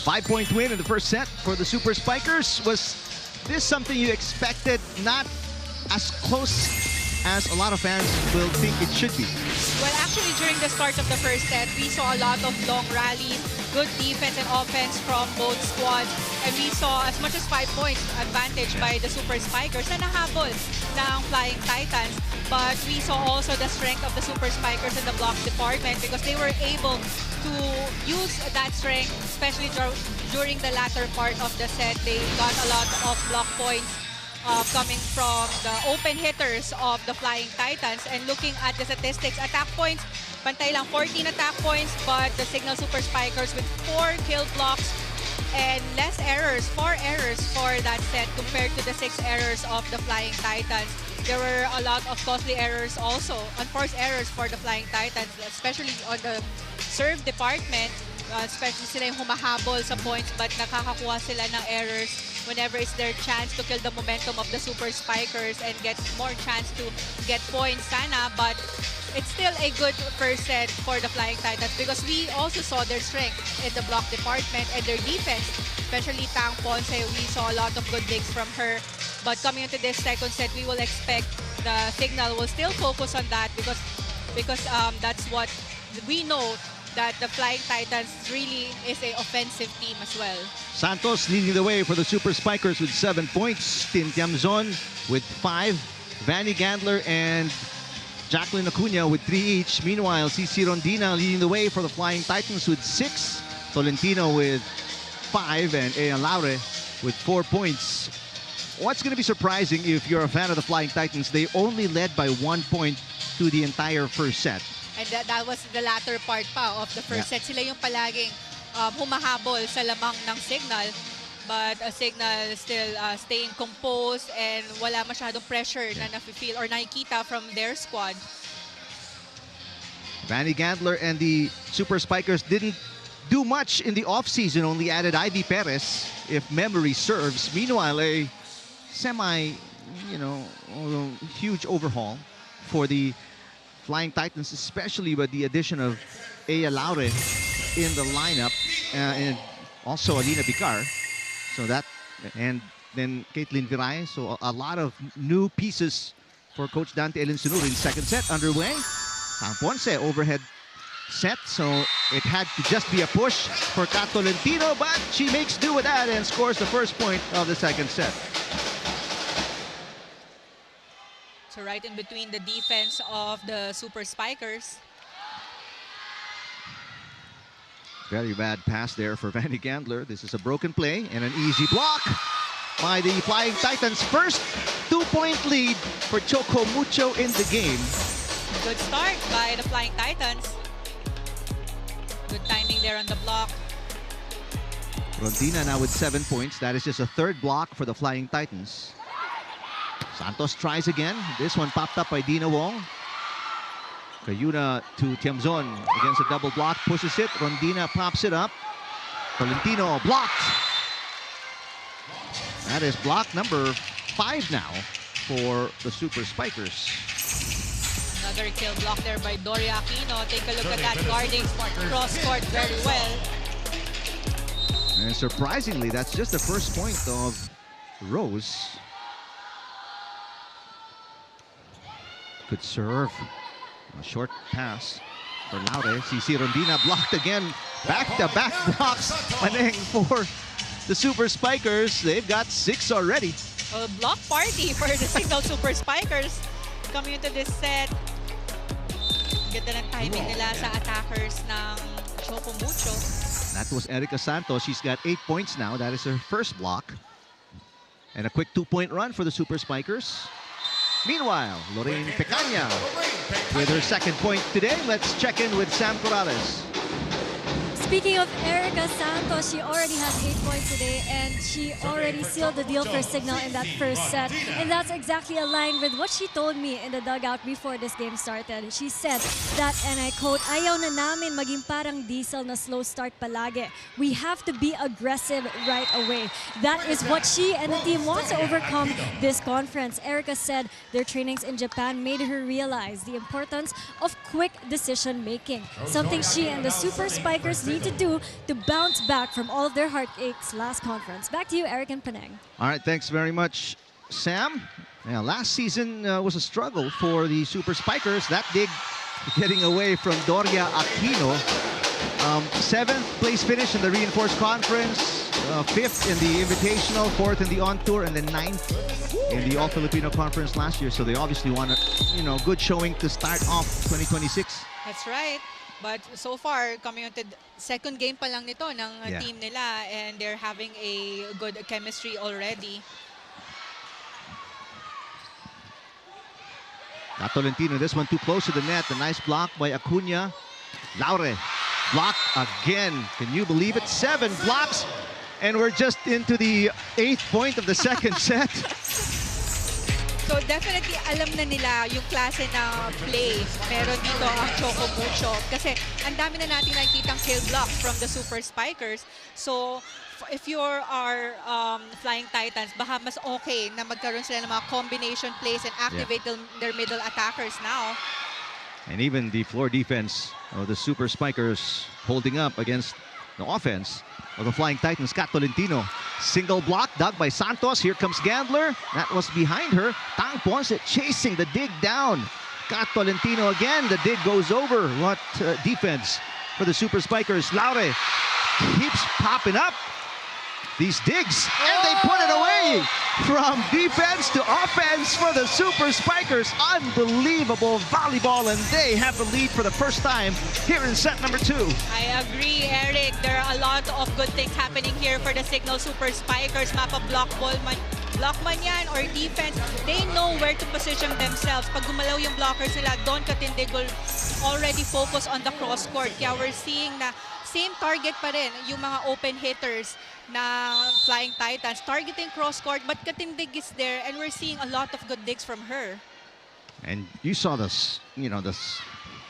5-point win in the first set for the Super Spikers. Was this something you expected? Not as close as a lot of fans will think it should be. Well, actually, during the start of the first set, we saw a lot of long rallies, good defense and offense from both squads. And we saw as much as 5 points advantage by the Super Spikers na nahabol ng Flying Titans. But we saw also the strength of the Super Spikers in the block department because they were able to use that strength, especially during the latter part of the set. They got a lot of block points coming from the open hitters of the Flying Titans. And looking at the statistics, attack points, pantay lang 14 attack points, but the Signal Super Spikers with 4 kill blocks and less errors, 4 errors for that set compared to the 6 errors of the Flying Titans. There were a lot of costly errors also, unforced errors for the Flying Titans, especially on the serve department. Especially sila yung humahabol sa points but nakakakuha sila ng errors whenever it's their chance to kill the momentum of the Super Spikers and get more chance to get points sana. But it's still a good first set for the Flying Titans because we also saw their strength in the block department and their defense, especially Tang Ponce. We saw a lot of good digs from her. But coming into this second set, we will expect the Signal will still focus on that because that's what we know, that the Flying Titans really is an offensive team as well. Santos leading the way for the Super Spikers with 7 points. Tin Tiamzon with 5. Vanny Gandler and Jacqueline Acuna with 3 each. Meanwhile, CC Rondina leading the way for the Flying Titans with 6. Tolentino with 5 and Ea Laure with 4 points. What's going to be surprising if you're a fan of the Flying Titans, they only led by 1 point through the entire first set. And that was the latter part pa of the first set. Sila yung palaging humahabol sa lamang ng Signal. But Signal still staying composed and wala masyadong pressure na nafe-feel or nakikita from their squad. Vanny Gandler and the Super Spikers didn't do much in the offseason, only added Ivy Perez, if memory serves. Meanwhile, a huge overhaul for the Flying Titans, especially with the addition of Ea Laure in the lineup, and also Alina Bicar. So that, and then Caitlin Viray. So a lot of new pieces for Coach Dante Elinsunuri in second set underway. Tang Ponce overhead set, so it had to just be a push for Kat Tolentino, but she makes do with that and scores the first point of the second set. So right in between the defense of the Super Spikers. Very bad pass there for Vanny Gandler. This is a broken play and an easy block by the Flying Titans. First 2-point lead for Choco Mucho in the game. Good start by the Flying Titans. Good timing there on the block. Rondina now with 7 points. That is just a third block for the Flying Titans. Santos tries again. This one popped up by Dina Wong. Cayuna to Tiamzon against a double block. Pushes it. Rondina pops it up. Tolentino blocked. That is block number 5 now for the Super Spikers. Another kill block there by Doria Aquino. Take a look at that, guarding cross-court very well. And surprisingly, that's just the first point of Rose. Good serve. A short pass for Laure. CC Rondina blocked again. Back-to-back blocks for the Super Spikers. They've got 6 already. A block party for the Signal Super Spikers. Coming into this set. Ganda ng timing nila sa attackers ng Choco Mucho. That was Erica Santos. She's got 8 points now. That is her first block. And a quick 2-point run for the Super Spikers. Meanwhile, Lorraine Pecaña with her second point today. Let's check in with Sam Corrales. Speaking of Erica Santos, she already has 8 points today and she already sealed the deal for Signal in that first set. And that's exactly aligned with what she told me in the dugout before this game started. She said that, and I quote, "Ayaw na namin maging parang diesel na slow start palagi. We have to be aggressive right away." That is what she and the team want to overcome this conference. Erica said their trainings in Japan made her realize the importance of quick decision making, something she and the Super Spikers need need to do to bounce back from all of their heartaches last conference. Back to you, Eric and Penang. All right, thanks very much, Sam. Yeah, last season was a struggle for the Super Spikers. That dig getting away from Doria Aquino. 7th place finish in the Reinforced Conference, 5th in the Invitational, 4th in the On Tour, and then 9th in the All Filipino Conference last year. So they obviously want a good showing to start off 2026. That's right. But so far, coming on to second game pa lang nito ng team nila, and they're having a good chemistry already. Not Tolentino, this one too close to the net. A nice block by Acuna. Laure, blocked again. Can you believe it? 7 blocks. And we're just into the 8th point of the second set. So definitely alam na nila yung klase na play meron dito ang Choco Mucho. Kasi ang dami na natin nakikitang kill blocks from the Super Spikers. So if you are Flying Titans, baka mas okay na magkaroon sila ng mga combination plays and activate their middle attackers now. And even the floor defense of the Super Spikers holding up against the offense of the Flying Titans. Kat Tolentino, single block dug by Santos. Here comes Gandler. That was behind her. Tang Ponce chasing the dig down. Kat Tolentino again. The dig goes over. What defense for the Super Spikers. Laure keeps popping up these digs, and they put it away. From defense to offense for the Super Spikers. Unbelievable volleyball, and they have the lead for the first time here in set number 2. I agree, Eric. There are a lot of good things happening here for the Signal Super Spikers. Mapa block man yan or defense, they know where to position themselves. Pag gumalaw yung blockers nila, Don Katindig will already focus on the cross court. Kaya we're seeing na same target pa rin yung mga open hitters na Flying Titans, targeting cross court, but Katindig is there, and we're seeing a lot of good digs from her. And you saw this, the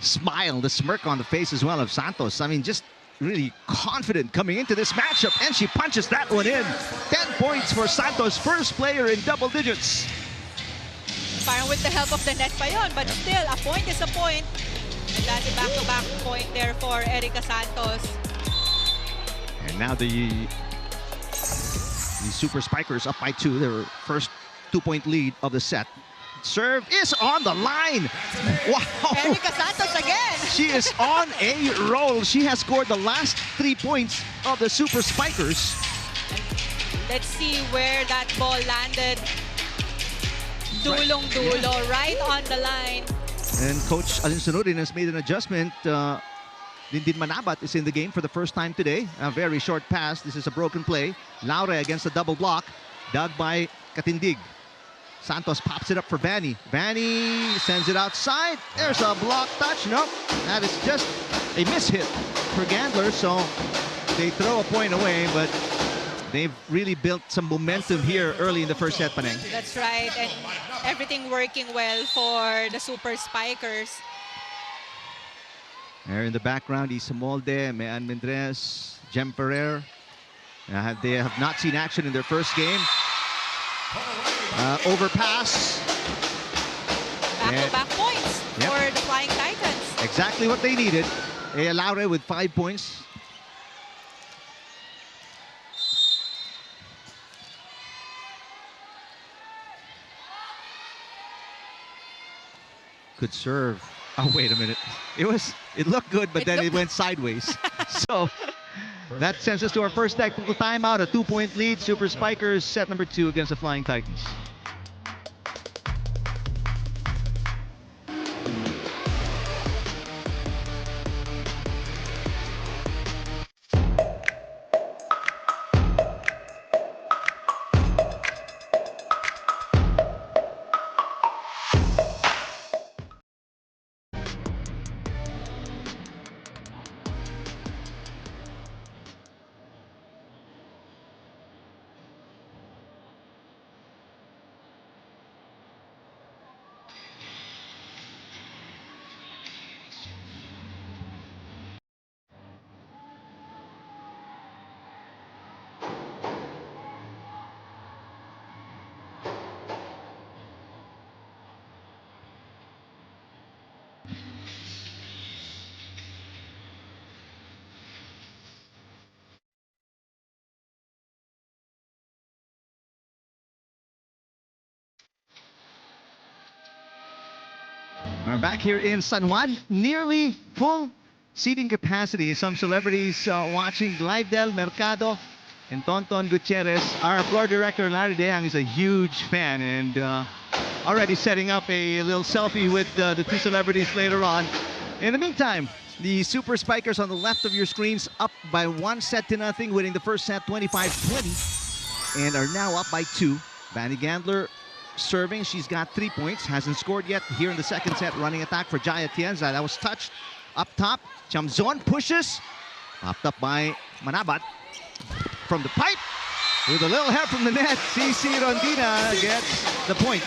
smile, the smirk on the face as well of Santos. I mean, just really confident coming into this matchup, and she punches that one in. 10 points for Santos, first player in double digits. Parang with the help of the net pa yun, but still, a point is a point. And that's a back-to-back point there for Erica Santos. And now the Super Spikers up by 2, their first 2-point lead of the set. Serve is on the line. Wow. Erica Santos again. She is on a roll. She has scored the last 3 points of the Super Spikers. Let's see where that ball landed. Dulong-dulo, right on the line. And Coach Alin Sonorin has made an adjustment. Dindin Manabat is in the game for the first time today. A very short pass. This is a broken play. Laure against the double block. Dug by Katindig. Santos pops it up for Vanny. Vanny sends it outside. There's a block touch. Nope. That is just a mishit for Gandler. So they throw a point away, but they've really built some momentum here early in the first set, Paneng. That's right. And everything working well for the Super Spikers. There in the background, Isa Molde, Mean Mendres, Jem Ferrer. They have not seen action in their first game. Overpass. Back-to-back points for the Flying Titans. Exactly what they needed. Ea Laure with 5 points. Could serve. Oh, wait a minute. It looked good, but then it went sideways. So that sends us to our first technical timeout. A 2-point lead. Super Spikers set number 2 against the Flying Titans. We're back here in San Juan, nearly full seating capacity. Some celebrities watching live del Mercado and Tonton Gutierrez. Our floor director, Larry Deang, is a huge fan and already setting up a little selfie with the two celebrities later on. In the meantime, the Super Spikers on the left of your screens up by 1-0, winning the first set 25-20 and are now up by 2. Vanny Gandler serving. She's got 3 points. Hasn't scored yet here in the second set. Running attack for Jaya Tienza. That was touched up top. Tiamzon pushes. Popped up by Manabat. From the pipe. With a little help from the net. CC Rondina gets the point.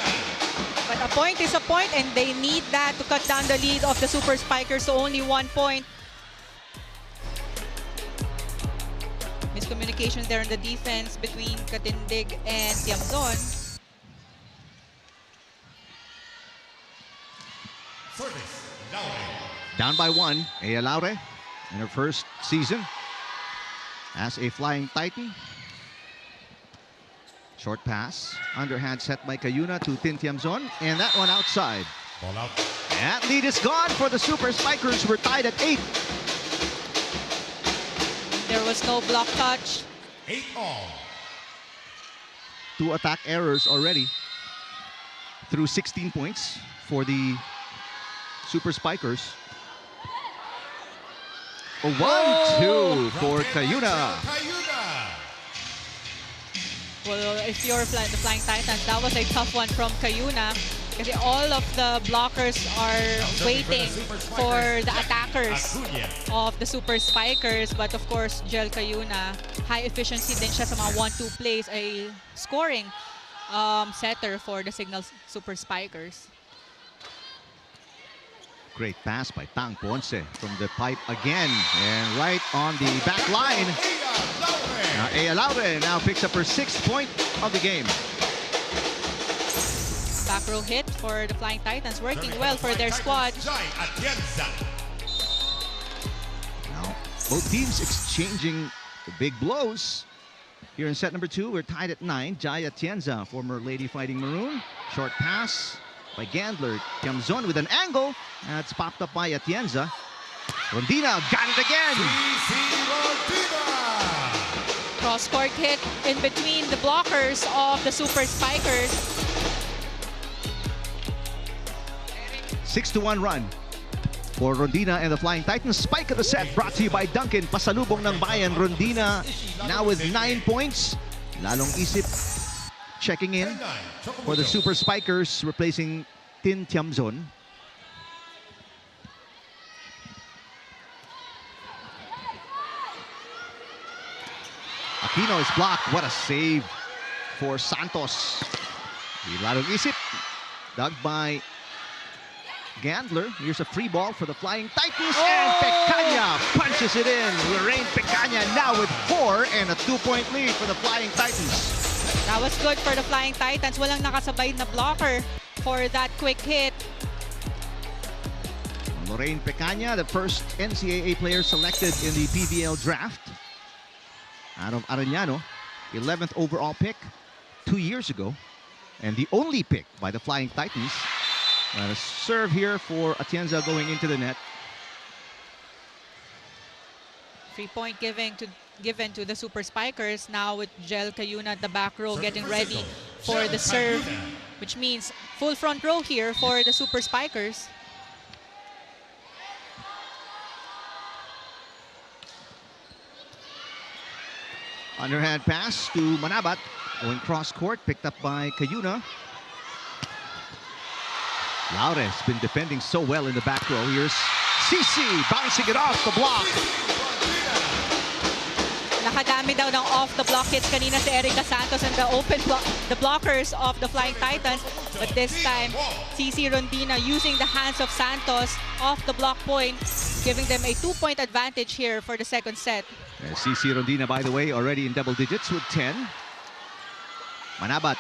But a point is a point, and they need that to cut down the lead of the Super Spikers to only 1 point. Miscommunication there in the defense between Katindig and Tiamzon. Down by 1, Ea Laure in her first season as a Flying Titan. Short pass, underhand set by Cayuna to Tin Tiamzon, and that one outside. Ball out. That lead is gone for the Super Spikers. We're tied at 8. There was no block touch. 8 all. 2 attack errors already through 16 points for the Super Spikers. A 1-2 for Cayuna. Well, if you're the Flying Titans, that was a tough one from Cayuna. Because all of the blockers are waiting for the attackers of the Super Spikers. But of course, Jel Cayuna, high efficiency din siya sa mga 1-2 plays, a scoring setter for the Signal Super Spikers. Great pass by Tang Ponce from the pipe again. And right on the back line. Now Ea Laure now picks up her 6th point of the game. Back row hit for the Flying Titans, working well for their squad. Now both teams exchanging the big blows. Here in set number 2, we're tied at 9. Jaya Tienza, former Lady Fighting Maroon. Short pass by Gandler. Tiamzon with an angle. That's popped up by Atienza. Rondina got it again. Cross-court hit in between the blockers of the Super Spikers. 6-1 run for Rondina and the Flying Titans. Spike of the set brought to you by Duncan. Pasalubong ng bayan. Rondina now with 9 points. Lalong Isip checking in for the Super Spikers, replacing Tin Tiamzon. Aquino is blocked. What a save for Santos. Lalong Isip dug by Gandler. Here's a free ball for the Flying Titans. And Pecaña punches it in. Lorraine Pecaña now with 4 and a 2-point lead for the Flying Titans. That was good for the Flying Titans. Walang nakasabay na blocker for that quick hit. Lorraine Pecaña, the first NCAA player selected in the PVL draft out of Arellano. 11th overall pick 2 years ago. And the only pick by the Flying Titans. A serve here for Atienza going into the net. 3-point given to the Super Spikers. Now with Jel Cayuna at the back row getting ready for the serve, which means full front row here for the Super Spikers. Underhand pass to Manabat. Going cross court, picked up by Cayuna. Laure has been defending so well in the back row. Here's CC bouncing it off the block. Nakadami daw ng off-the-block hits kanina si Erica Santos and the blockers of the Flying Titans. But this time, CC Rondina using the hands of Santos off the block point, giving them a 2-point advantage here for the second set. CC Rondina, by the way, already in double digits with 10. Manabat.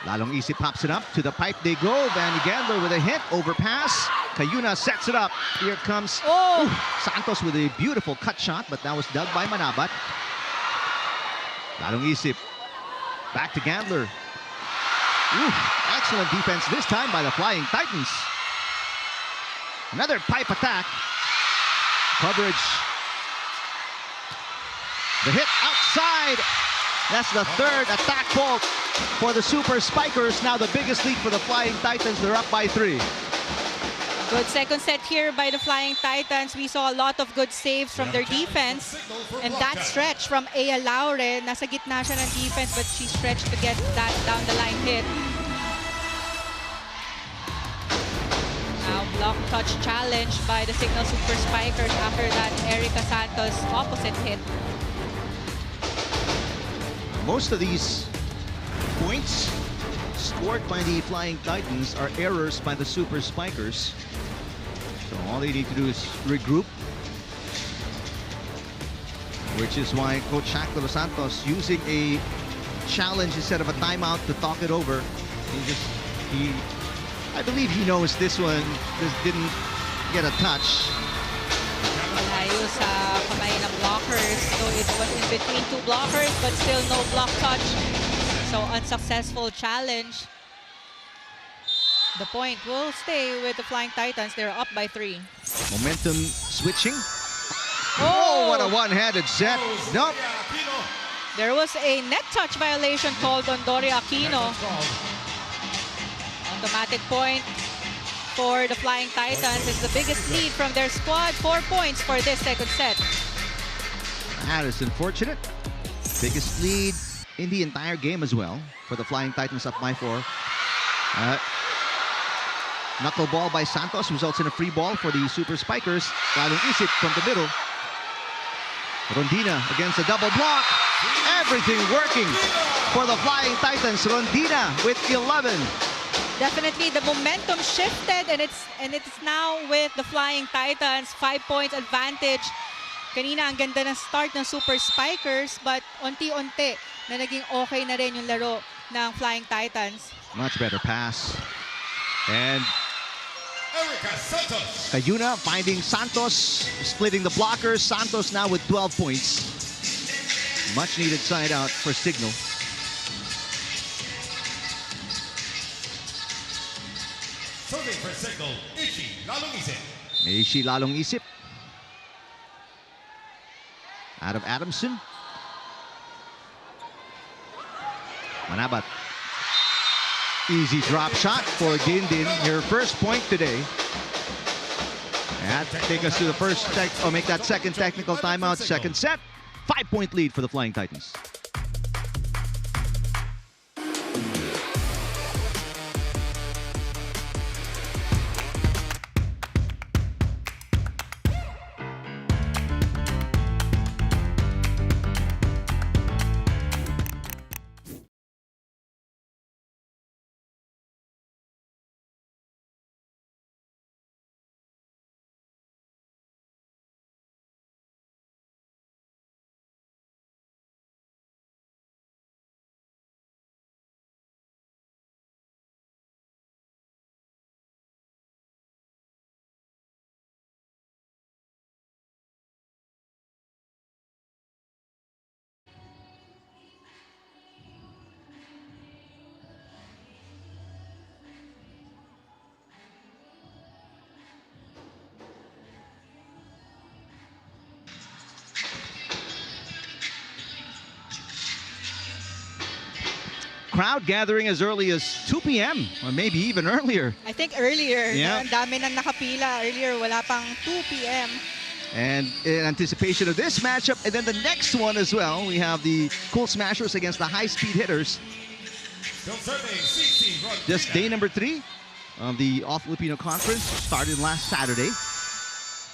Lalong Isip pops it up. To the pipe they go. Vanny Gandler with a hit. Overpass. Cayuna sets it up. Here comes Santos with a beautiful cut shot, but that was dug by Manabat. Lalong Isip. Back to Gandler. Excellent defense this time by the Flying Titans. Another pipe attack. Coverage. The hit outside. That's the third attack fault for the Super Spikers. Now the biggest lead for the Flying Titans. They're up by 3. Good second set here by the Flying Titans. We saw a lot of good saves from their defense. And that stretch from Ea Laure, nasa gitna siya ng defense but she stretched to get that down the line hit. Now block touch challenge by the Signal Super Spikers after that Erica Santos opposite hit. Most of these points scored by the Flying Titans are errors by the Super Spikers. So all they need to do is regroup, which is why Coach Shaq De Los Santos using a challenge instead of a timeout to talk it over. I believe he knows this one just didn't get a touch. Malayo sa kamay ng blockers. So it was in between two blockers but still no block touch. So unsuccessful challenge. The point will stay with the Flying Titans. They're up by 3. Momentum switching. Oh, what a one-handed set. Nope. There was a net touch violation called on Doria Aquino. Automatic point for the Flying Titans. It's the biggest lead from their squad. 4 points for this second set. That is unfortunate. Biggest lead in the entire game as well for the Flying Titans, up by 4. Knuckleball by Santos results in a free ball for the Super Spikers. Lalong isip from the middle. Rondina against a double block. Everything working for the Flying Titans. Rondina with 11. Definitely the momentum shifted and it's now with the Flying Titans. 5 points advantage. Kanina ang ganda ng start ng Super Spikers but unti-unti na naging okay na rin yung laro ng Flying Titans. Much better pass. And Erica Santos. Cayuna finding Santos, splitting the blockers. Santos now with 12 points. Much needed side out for Signal. Serving for Signal, Ishi Lalong Isip. Ishi Lalong Isip. Out of Adamson. Manabat. Easy drop shot for Dindin. Her first point today. And take us to the first, make that second technical timeout. Second set. 5-point lead for the Flying Titans. Crowd gathering as early as 2 p.m. or maybe even earlier. I think earlier. Yeah. Ang dami nang nakapila. Earlier, wala pang 2 p.m. And in anticipation of this matchup, and then the next one as well, we have the Cool Smashers against the High-Speed Hitters. Just day number 3 of the All-Filipino Conference, started last Saturday.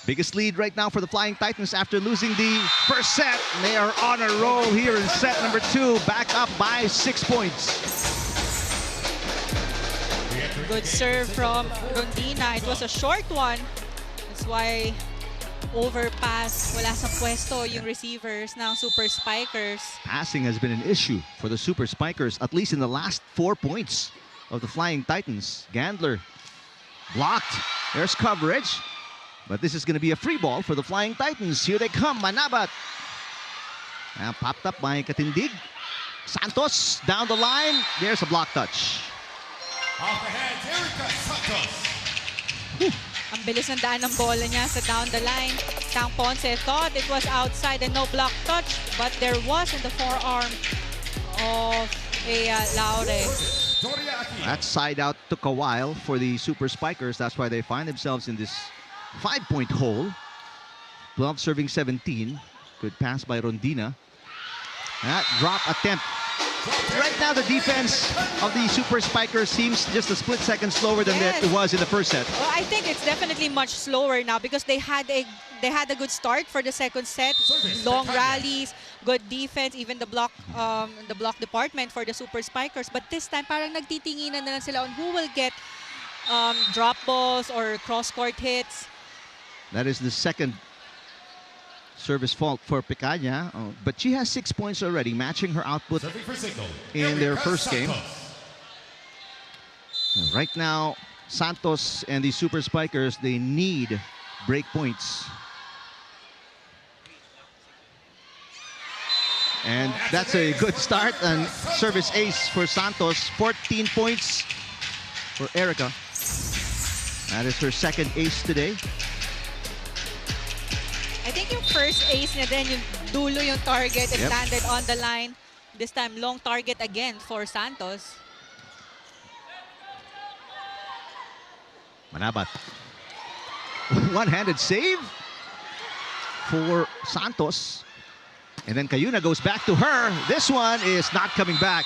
Biggest lead right now for the Flying Titans after losing the first set. They are on a roll here in set number 2, back up by 6 points. Good serve from Rondina. It was a short one. That's why overpass, wala sa pwesto yung receivers ng Super Spikers. Passing has been an issue for the Super Spikers, at least in the last 4 points of the Flying Titans. Gandler blocked. There's coverage. But this is going to be a free ball for the Flying Titans. Here they come, Manabat. Popped up by Katindig. Santos down the line. There's a block touch. Off the hands, Erica Santos. Ang bilis ng daan ng bola niya sa down the line. Tang Ponce thought it was outside and no block touch, but there was in the forearm of Laure. Doria Aquino. That side out took a while for the Super Spikers. That's why they find themselves in this 5-point hole. 12 serving 17. Good pass by Rondina. That drop attempt. Right now, the defense of the Super Spikers seems just a split second slower than Yes. it was in the first set. Well, I think it's definitely much slower now because they had a good start for the second set. Long rallies, good defense, even the block department for the Super Spikers. But this time, parang nagtitinginan na lang sila on who will get drop balls or cross-court hits. That is the second service fault for Picaña, but she has 6 points already, matching her output Serving for Signal. in their Erica first game. Santos. Right now, Santos and the Super Spikers, they need break points. And that's a good start, and service ace for Santos. 14 points for Erica. That is her second ace today. I think yung first ace niya din, yung dulo yung target, it Yep. landed on the line. This time, long target again for Santos. Manabat. One-handed save for Santos. And then Cayuna goes back to her. This one is not coming back.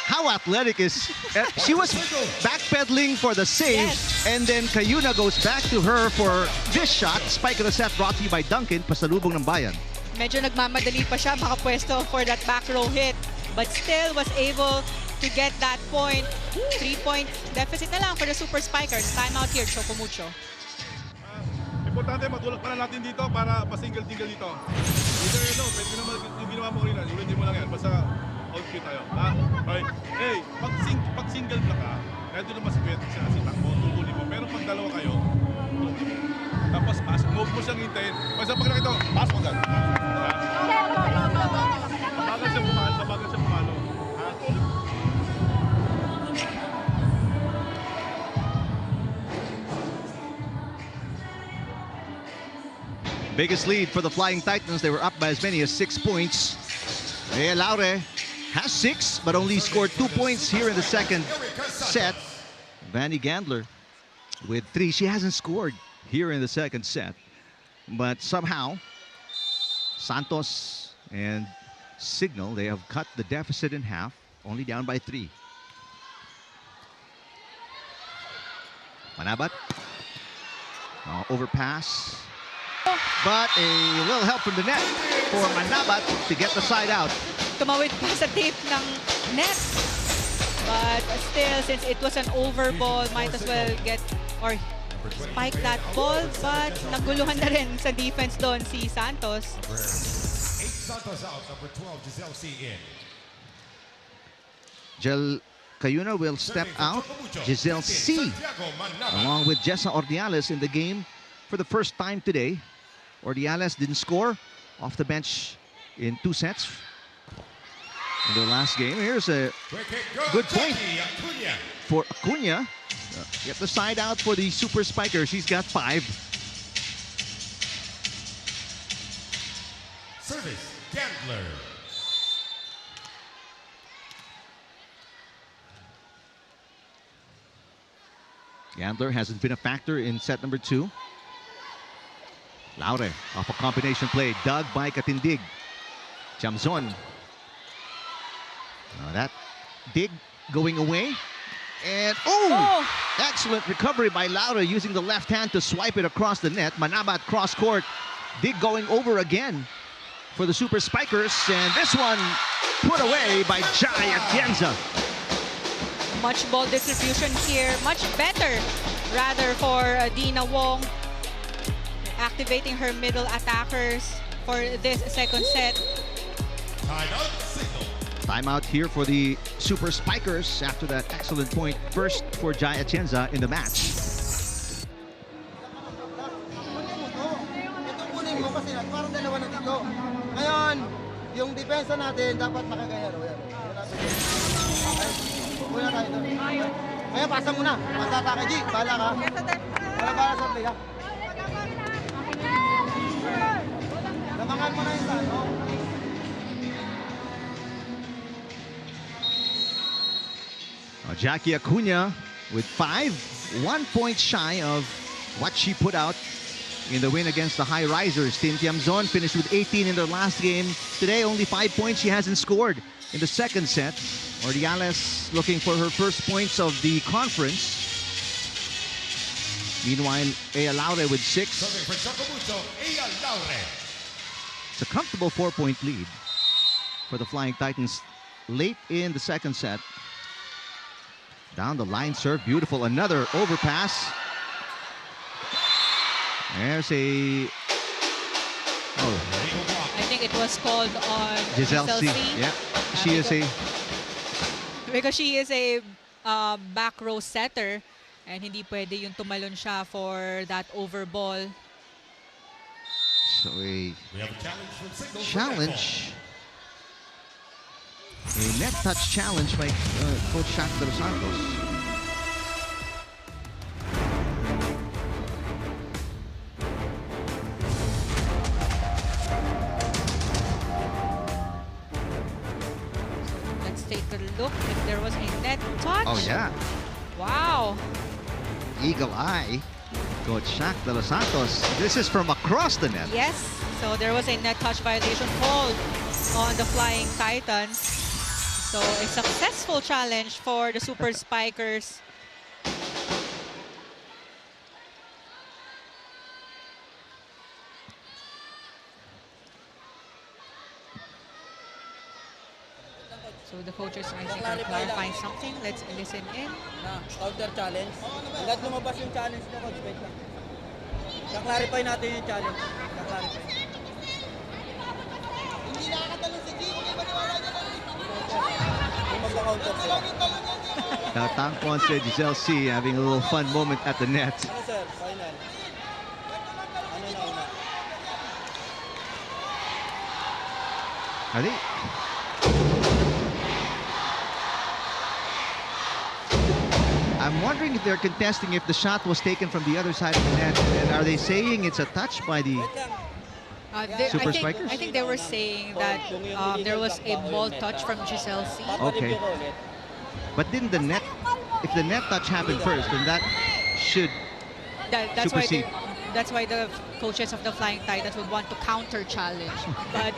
How athletic is... she was backpedaling for the save. Yes. And then Cayuna goes back to her for this shot. Spike of the set brought to you by Duncan. Pasalubong ng bayan. Medyo nagmamadali pa siya makapwesto for that back row hit. But still was able to get that point. 3-point deficit na lang for the Super Spikers. Time out here, Choco Mucho. Importante, matulak pa na natin dito para pa-single-tingle dito. Either, pwede naman yung ginawa mo kanina, ulitin mo lang yan. Basta outfit tayo. Ha? Okay. Hey, pag single ka ka, ito naman si Pwede siya, si Takbo, tungkulin mo. Pero pag dalawa kayo, tapos move mo siyang hintayin. Basta pag nakita mo, pass mo agad. Mabagal siya pumalo. Ha? Biggest lead for the Flying Titans. They were up by as many as 6 points. Laure has 6, but only scored 2 points here in the second set. Vanny Gandler with 3. She hasn't scored here in the second set. But somehow, Santos and Signal, they have cut the deficit in half, only down by 3. Manabat. Overpass. But a little help from the net for Manabat to get the side out. Tumawid pa sa tape ng net. But still, since it was an over ball, might as well get or spike that ball. But naguluhan na rin sa defense doon si Santos. 8 Santos out, number 12, Giselle C in. Jel Cayuna will step out. Giselle C, along with Jessa Ordiales in the game for the first time today. Ordiales didn't score off the bench in 2 sets in their last game. Here's a good point for Acuna. Get the side out for the Super Spiker. She's got 5. Service, Gandler. Gandler hasn't been a factor in set number 2. Laure off a combination play, dug by Katindig. Jamzon. That dig going away. And excellent recovery by Laure using the left hand to swipe it across the net. Manabat cross court. Dig going over again for the Super Spikers. And this one put away by Jai Atienza. Much ball distribution here. Much better, rather, for Dina Wong. Activating her middle attackers for this second set. Timeout, Signal. Timeout here for the Super Spikers after that excellent point first for Jai Atienza in the match. Ito kunin mo kasi parang dalawa na dito. Ngayon, yung depensa natin dapat nakagaya. Yan natin. Okay. Muna tayo doon. Kaya pasa mo na. Pasa atake, G. Bahala ka. Bahala sa play, ha? Lamangan mo na yung ano. Jackie Acuna with 5, 1 point shy of what she put out in the win against the High Risers. Team Tiamzon finished with 18 in their last game. Today, only 5 points. She hasn't scored in the second set. Ordiales looking for her first points of the conference. Meanwhile, Ea Laure with 6. Serving for Choco Mucho, Ea Laure. It's a comfortable 4-point lead for the Flying Titans late in the second set. Down the line serve, beautiful. Another overpass. There's a... Oh. I think it was called on Giselle C. Yeah, she is a... Because she is a back row setter and hindi pwede yung tumalon siya for that over ball. So a We have a challenge from Signal. challenge. A net touch challenge by Coach Shaq de los Santos. Let's take a look if there was a net touch. Oh yeah, Wow. eagle eye. Coach Shaq de los Santos. This is from across the net. Yes. So there was a net touch violation called on the Flying Titans. So a successful challenge for the Super Spikers. So the coaches, I think, are clarifying something. Let's listen in. Counter challenge. Hanggat lumabas yung challenge niya, Coach, wait lang. Kaklarify natin yung challenge. Kaklarify. Hindi nakakatalo si G. Hindi maniwala niya na. Kung magka-counter sila. Now Tangkon said Giselle C having a little fun moment at the net. Ano, sir? Final. Ano na una? Are they? I'm wondering if they're contesting if the shot was taken from the other side of the net. And are they saying it's a touch by the... Super Spikers? I think they were saying that there was a ball touch from Giselle C. Okay. But didn't the net... If the net touch happened first, then that should supersede. That's why the coaches of the Flying Titans would want to counter challenge. But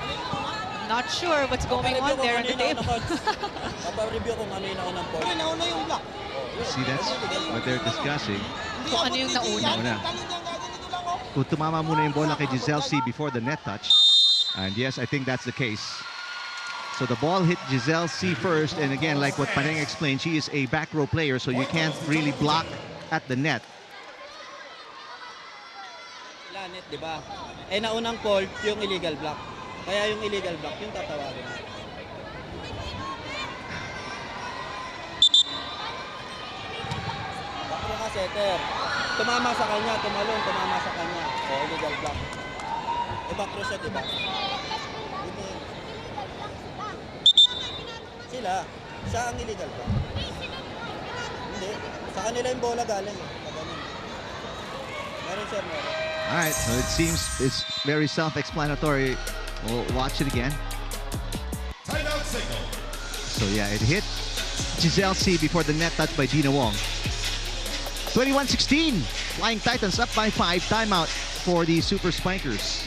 not sure what's going on there on the table. Papareview kung ano yung naunang point. Nauna yung block. See, that's what they're discussing. Kung ano yung nauna. Nauna. Kung tumama muna yung bola kay Giselle C before the net touch. And yes, I think that's the case. So the ball hit Giselle C first. And again, like what Paneng explained, she is a back row player, so you can't really block at the net. Net, di ba? Eh, naunang fault yung illegal block. Kaya yung illegal block, yung tatawagin. Bakro ka, setter. Tumama sa kanya, tumalon, tumama sa kanya. O, illegal block. Eh, bakro siya, di ba? Sila, siya ang illegal block. Hindi, sa kanila yung bola galing. Meron siya, meron. All right, so it seems it's very self-explanatory. We'll watch it again. Timeout signal. So yeah, it hit Giselle C before the net touch by Gina Wong. 21-16. Flying Titans up by 5. Timeout for the Super Spikers.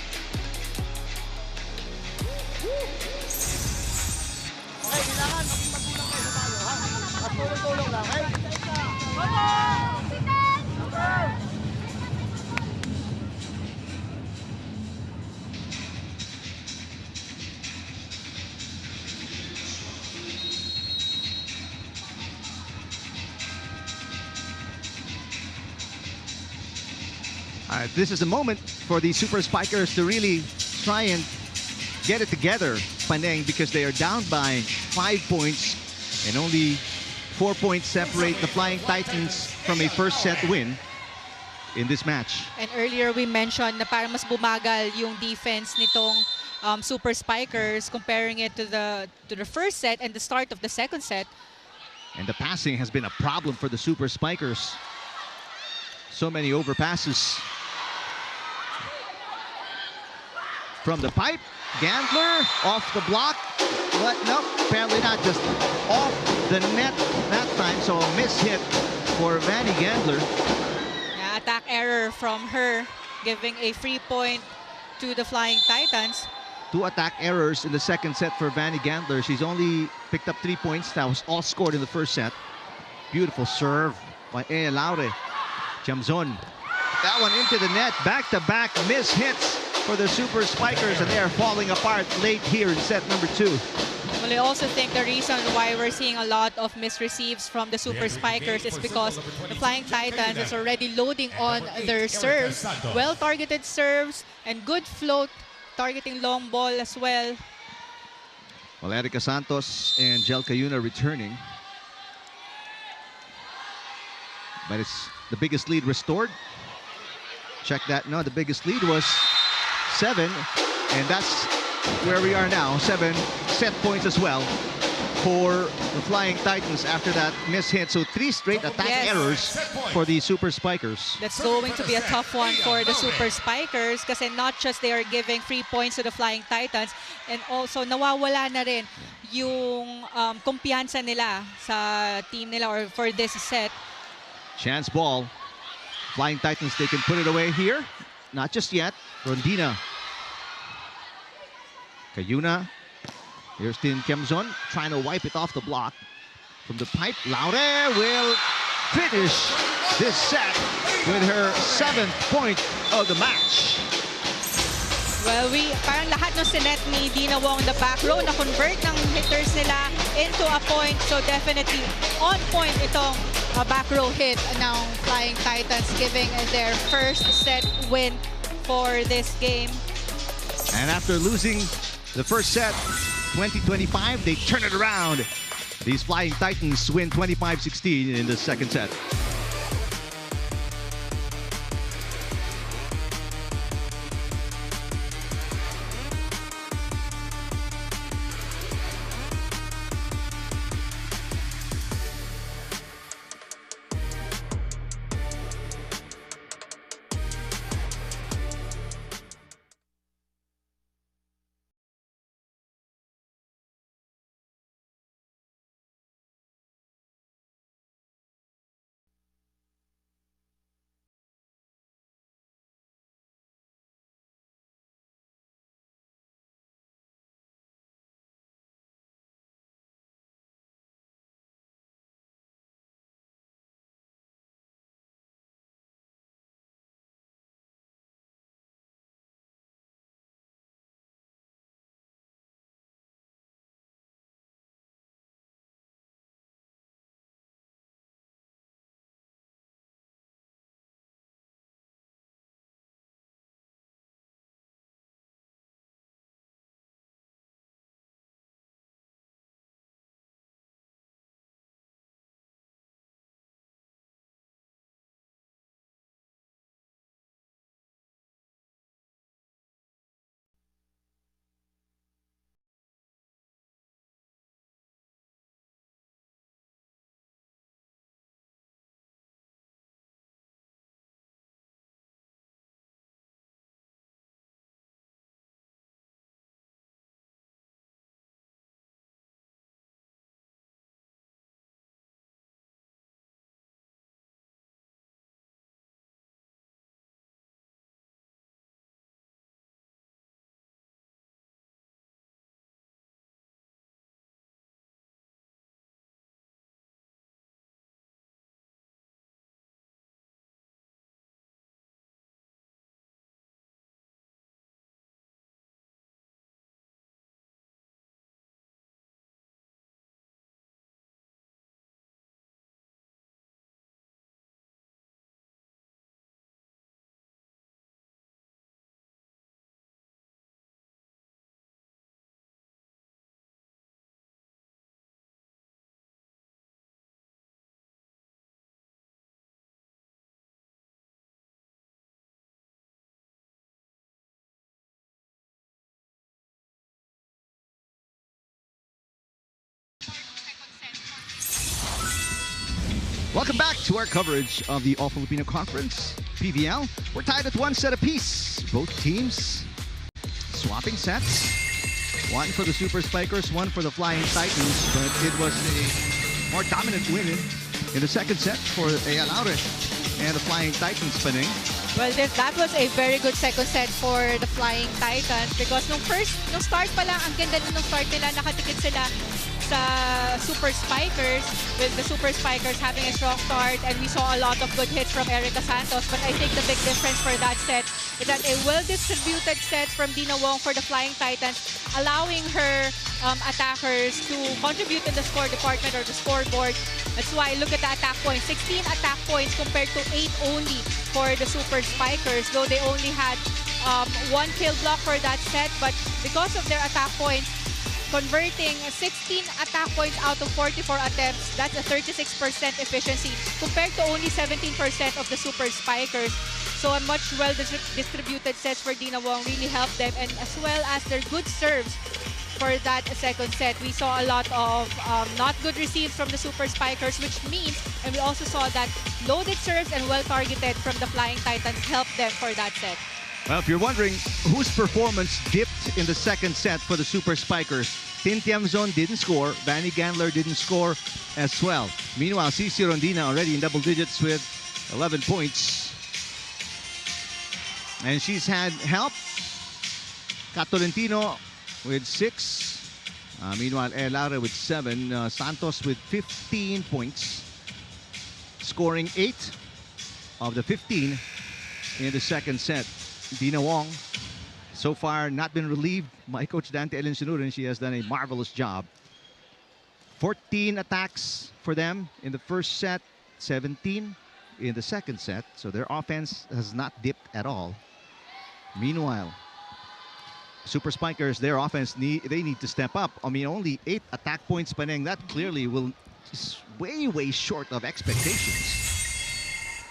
Okay, kailangan maging magkulang kayo sa tayo, ha? At tulong-tulong lang, okay? All right, this is the moment for the Super Spikers to really try and get it together, Paneng, because they are down by 5 points and only 4 points separate the Flying Titans from a first set win in this match. And earlier we mentioned na parang mas bumagal yung defense nitong Super Spikers comparing it to the first set and the start of the second set. And the passing has been a problem for the Super Spikers. So many overpasses. From the pipe, Gandler off the block. But nope, apparently not, just off the net that time. So a miss hit for Vanny Gandler. Yeah, attack error from her, giving a free point to the Flying Titans. 2 attack errors in the second set for Vanny Gandler. She's only picked up 3 points. That was all scored in the first set. Beautiful serve by Ea Laure. Jamzon. That one into the net. Back-to-back miss hits for the Super Spikers, and they are falling apart late here in set number 2. Well, I also think the reason why we're seeing a lot of misreceives from the Super Spikers is because the Flying Titans is already loading on their serves. Well-targeted serves and good float, targeting long ball as well. Well, Erica Santos and Jel Cayuna returning. But it's the biggest lead restored. Check that. No, the biggest lead was 7. And that's where we are now. 7 set points as well for the Flying Titans after that miss hit. So 3 straight attack errors for the Super Spikers. That's going to be a tough one for the Super Spikers kasi not just they are giving free points to the Flying Titans, and also nawawala na rin yung kumpiyansa nila sa team nila or for this set. Chance ball. Flying Titans, they can put it away here. Not just yet. Rondina. Cayuna. Here's Tin Kemzon trying to wipe it off the block. From the pipe, Laure will finish this set with her 7th point of the match. Well, parang lahat ng sinet ni Dina Wong the back row na-convert ng hitters nila into a point. So definitely on point itong back row hit ng Flying Titans, giving their first set win for this game. And after losing the first set, 20-25, they turn it around. These Flying Titans win 25-16 in the second set. Welcome back to our coverage of the All Filipino Conference, PVL. We're tied at one set apiece. Both teams swapping sets. One for the Super Spikers, one for the Flying Titans, but it was a more dominant win in the second set for AL Aure and the Flying Titans Paning. Well, that was a very good second set for the Flying Titans because nung start pa lang, ang ganda nung start nila, nakatikit sila sa Super Spikers, with the Super Spikers having a strong start, and we saw a lot of good hits from Erica Santos. But I think the big difference for that set is that a well-distributed set from Dina Wong for the Flying Titans, allowing her attackers to contribute in the score department or the scoreboard. That's why look at the attack points, 16 attack points compared to 8 only for the Super Spikers, though they only had one kill block for that set. But because of their attack points, converting 16 attack points out of 44 attempts, that's a 36% efficiency compared to only 17% of the Super Spikers. So a much well-distributed sets for Dina Wong really helped them, and as well as their good serves for that second set. We saw a lot of not good receives from the Super Spikers, which means, and we also saw that loaded serves and well-targeted from the Flying Titans helped them for that set. Well, if you're wondering whose performance dipped in the second set for the Super Spikers, Tin Tiamzon didn't score, Vanny Gandler didn't score as well. Meanwhile, CC Rondina already in double digits with 11 points. And she's had help. Kat Tolentino with 6. Meanwhile, El Aure with 7. Santos with 15 points. Scoring 8 of the 15 in the second set. Dina Wong, so far not been relieved by Coach Dante Ellen Sinurin. She has done a marvelous job. 14 attacks for them in the first set, 17 in the second set. So their offense has not dipped at all. Meanwhile, Super Spikers, their offense, they need to step up. I mean, only 8 attack points, Paneng. That clearly will is way short of expectations.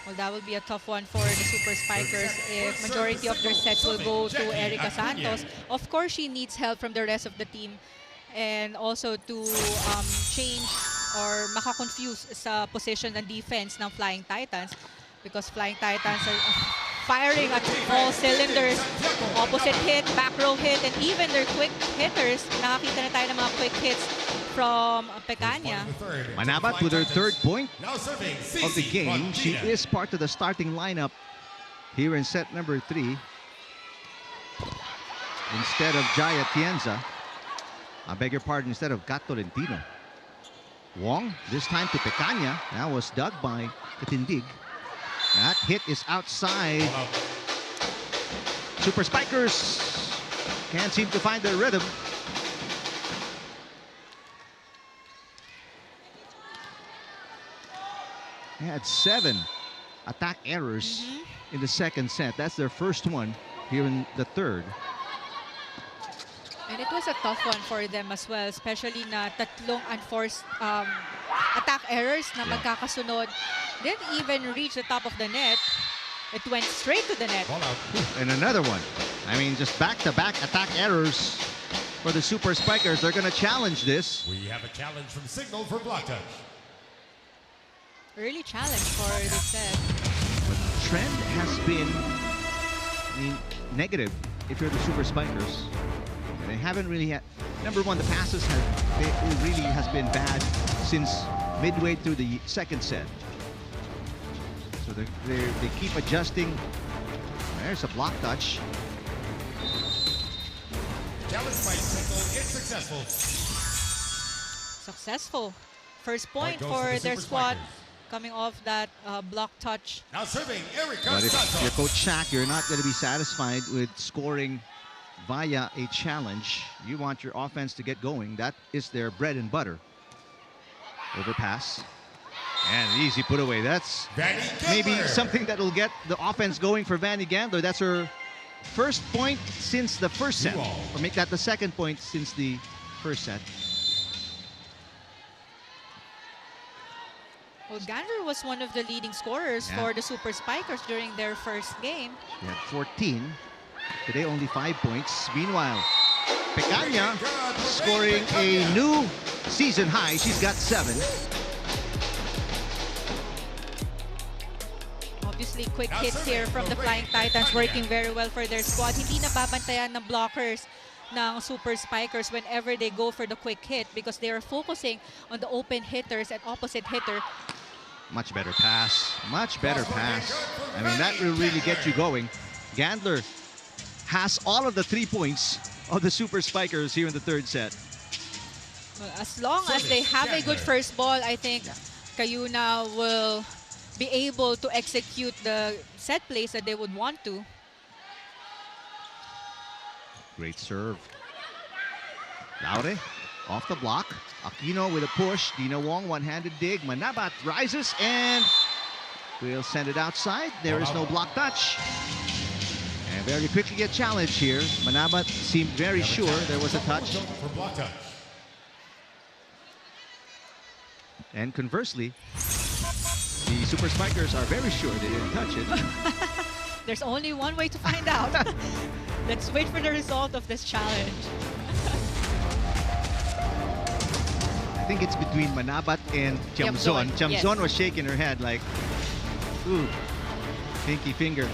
Well, that will be a tough one for the Super Spikers if majority of their sets will go to Erica Santos. Of course, she needs help from the rest of the team, and also to change or makakonfuse sa position and defense ng Flying Titans, because Flying Titans are firing at all cylinders. Opposite hit, back row hit, and even their quick hitters. Nakakita na tayo ng mga quick hits from Pecania. Manabat with her third point of the game. She is part of the starting lineup here in set number 3. Instead of Jaya Tienza. I beg your pardon, instead of Kat Tolentino. Wong, this time to Pecania. That was dug by Katindig. That hit is outside. Super Spikers can't seem to find their rhythm. They had 7 attack errors in the second set. That's their first one here in the third. And it was a tough one for them as well, especially na tatlong unforced attack errors na magkakasunod. Didn't even reach the top of the net. It went straight to the net. And another one. I mean, just back-to-back attack errors for the Super Spikers. They're going to challenge this. We have a challenge from Signal for block touch. Early challenge for the set. The trend has been, I mean, negative if you're the Super Spikers. They haven't really had, number one, the passes it really has been bad since midway through the second set. So they keep adjusting. There's a block touch. Challenge by Signal is successful. Successful. First point for their squad coming off that block touch. Now serving Erica But if Santos. you're Coach Shaq, you're not going to be satisfied with scoring via a challenge. You want your offense to get going. That is their bread and butter. Overpass. And easy put away. That's maybe something that will get the offense going for Vanny Gandler. That's her first point since the first set. Or make that the second point since the first set. Well, Gandler was one of the leading scorers for the Super Spikers during their first game. She had 14. Today only 5 points. Meanwhile, Pecania scoring a new season high. She's got 7. Obviously, quick hits here from the Flying Titans working very well for their squad. Hindi nababantayan ng blockers ng Super Spikers whenever they go for the quick hit because they are focusing on the open hitters and opposite hitter. Much better pass. Much better pass. I mean, that will really get you going. Gandler has all of the 3 points of the Super Spikers here in the third set. Well, as long as they have a good first ball, I think Cayuna will be able to execute the set plays that they would want to. Great serve. Laure off the block. Aquino with a push. Dina Wong one-handed dig. Manabat rises and will send it outside. There is no block touch. And very quickly a challenge here. Manabat seemed very sure there was a touch. And conversely, the Super Spikers are very sure they didn't touch it. There's only one way to find out. Let's wait for the result of this challenge. I think it's between Manabat and Tiamzon. Tiamzon Yes. was shaking her head like, ooh, pinky finger.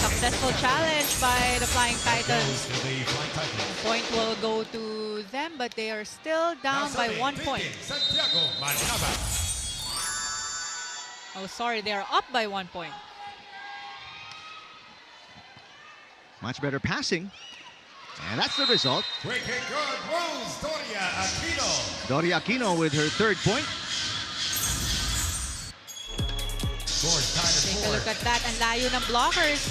Successful challenge by the Flying Titans. Point will go to them, but they are still down by 1 point. Oh, sorry, they are up by 1 point. Much better passing. And that's the result. Doria Aquino with her third point. Take a look at that. And layo ng blockers.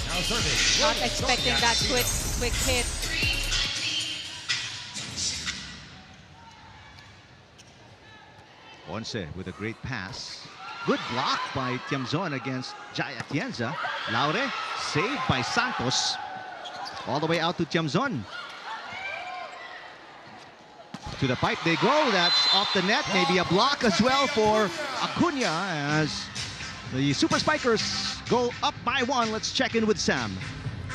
Not expecting that quick hit. Ponce with a great pass. Good block by Tiamzon against Jai Atienza. Laure saved by Santos. All the way out to Tiamzon. To the pipe they go. That's off the net. Maybe a block as well for Acuna as the Super Spikers go up by 1. Let's check in with Sam.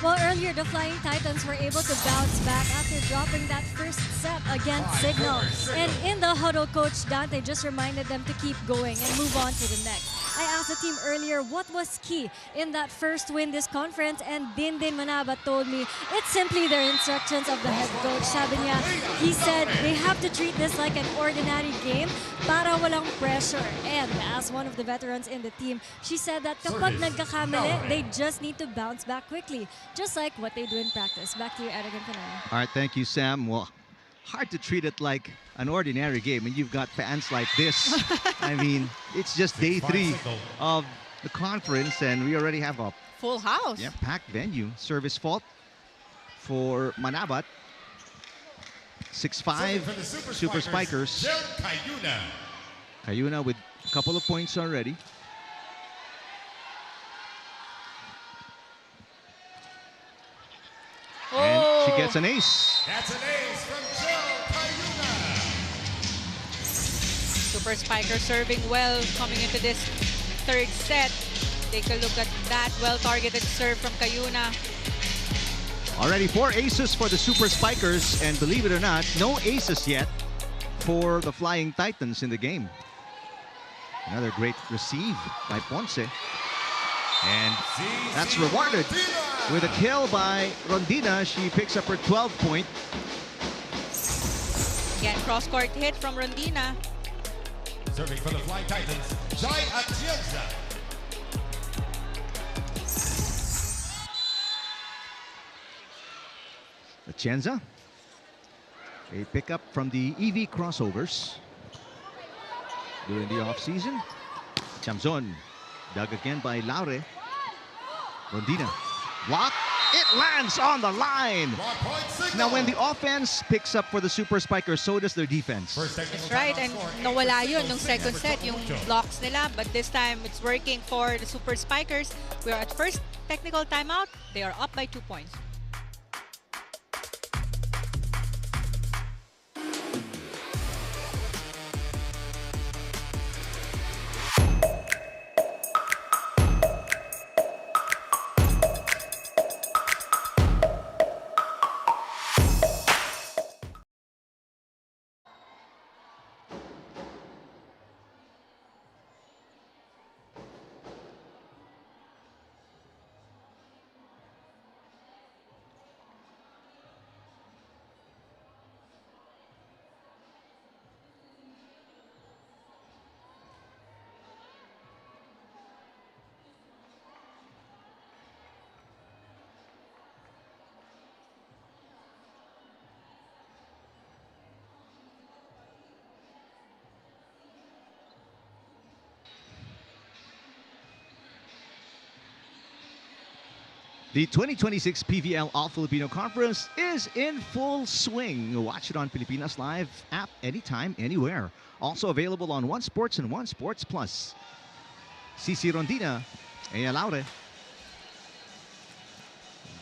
Well, earlier, the Flying Titans were able to bounce back after dropping that first set against Signal. And in the huddle, Coach Dante just reminded them to keep going and move on to the next. I asked the team earlier what was key in that first win this conference, and Dindin Manabat told me it's simply their instructions of the head coach. Sabi niya, he said they have to treat this like an ordinary game para walang pressure. And as one of the veterans in the team, she said that kapag nagkakamali, they just need to bounce back quickly, just like what they do in practice. Back to you, Aragon Panay. All right, thank you, Sam. Well, hard to treat it like an ordinary game, and you've got fans like this. I mean, it's just day 3 of the conference, and we already have a Full house. packed venue. Service fault for Manabat. 6-5 Super Spikers. Cayuna with a couple of points already. And she gets an ace. That's an ace from Jill Cayuna. Super Spiker serving well coming into this third set. Take a look at that well-targeted serve from Cayuna. Already 4 aces for the Super Spikers, and believe it or not, no aces yet for the Flying Titans in the game. Another great receive by Ponce. And that's rewarded with a kill by Rondina. She picks up her 12th point. Again, cross-court hit from Rondina. Serving for the Flying Titans, Jai Atienza. Atienza, a pickup from the EV crossovers during the offseason. Tiamzon, dug again by Laure. Rondina, block. It lands on the line. Now, when the offense picks up for the Super Spikers, so does their defense. That's right, and nawala yun nung second set, yung blocks nila. But this time, it's working for the Super Spikers. We are at first technical timeout. They are up by 2 points. The 2026 PVL All-Filipino Conference is in full swing. Watch it on Pilipinas Live app anytime, anywhere. Also available on One Sports and One Sports Plus. Cici Rondina, Ea Laure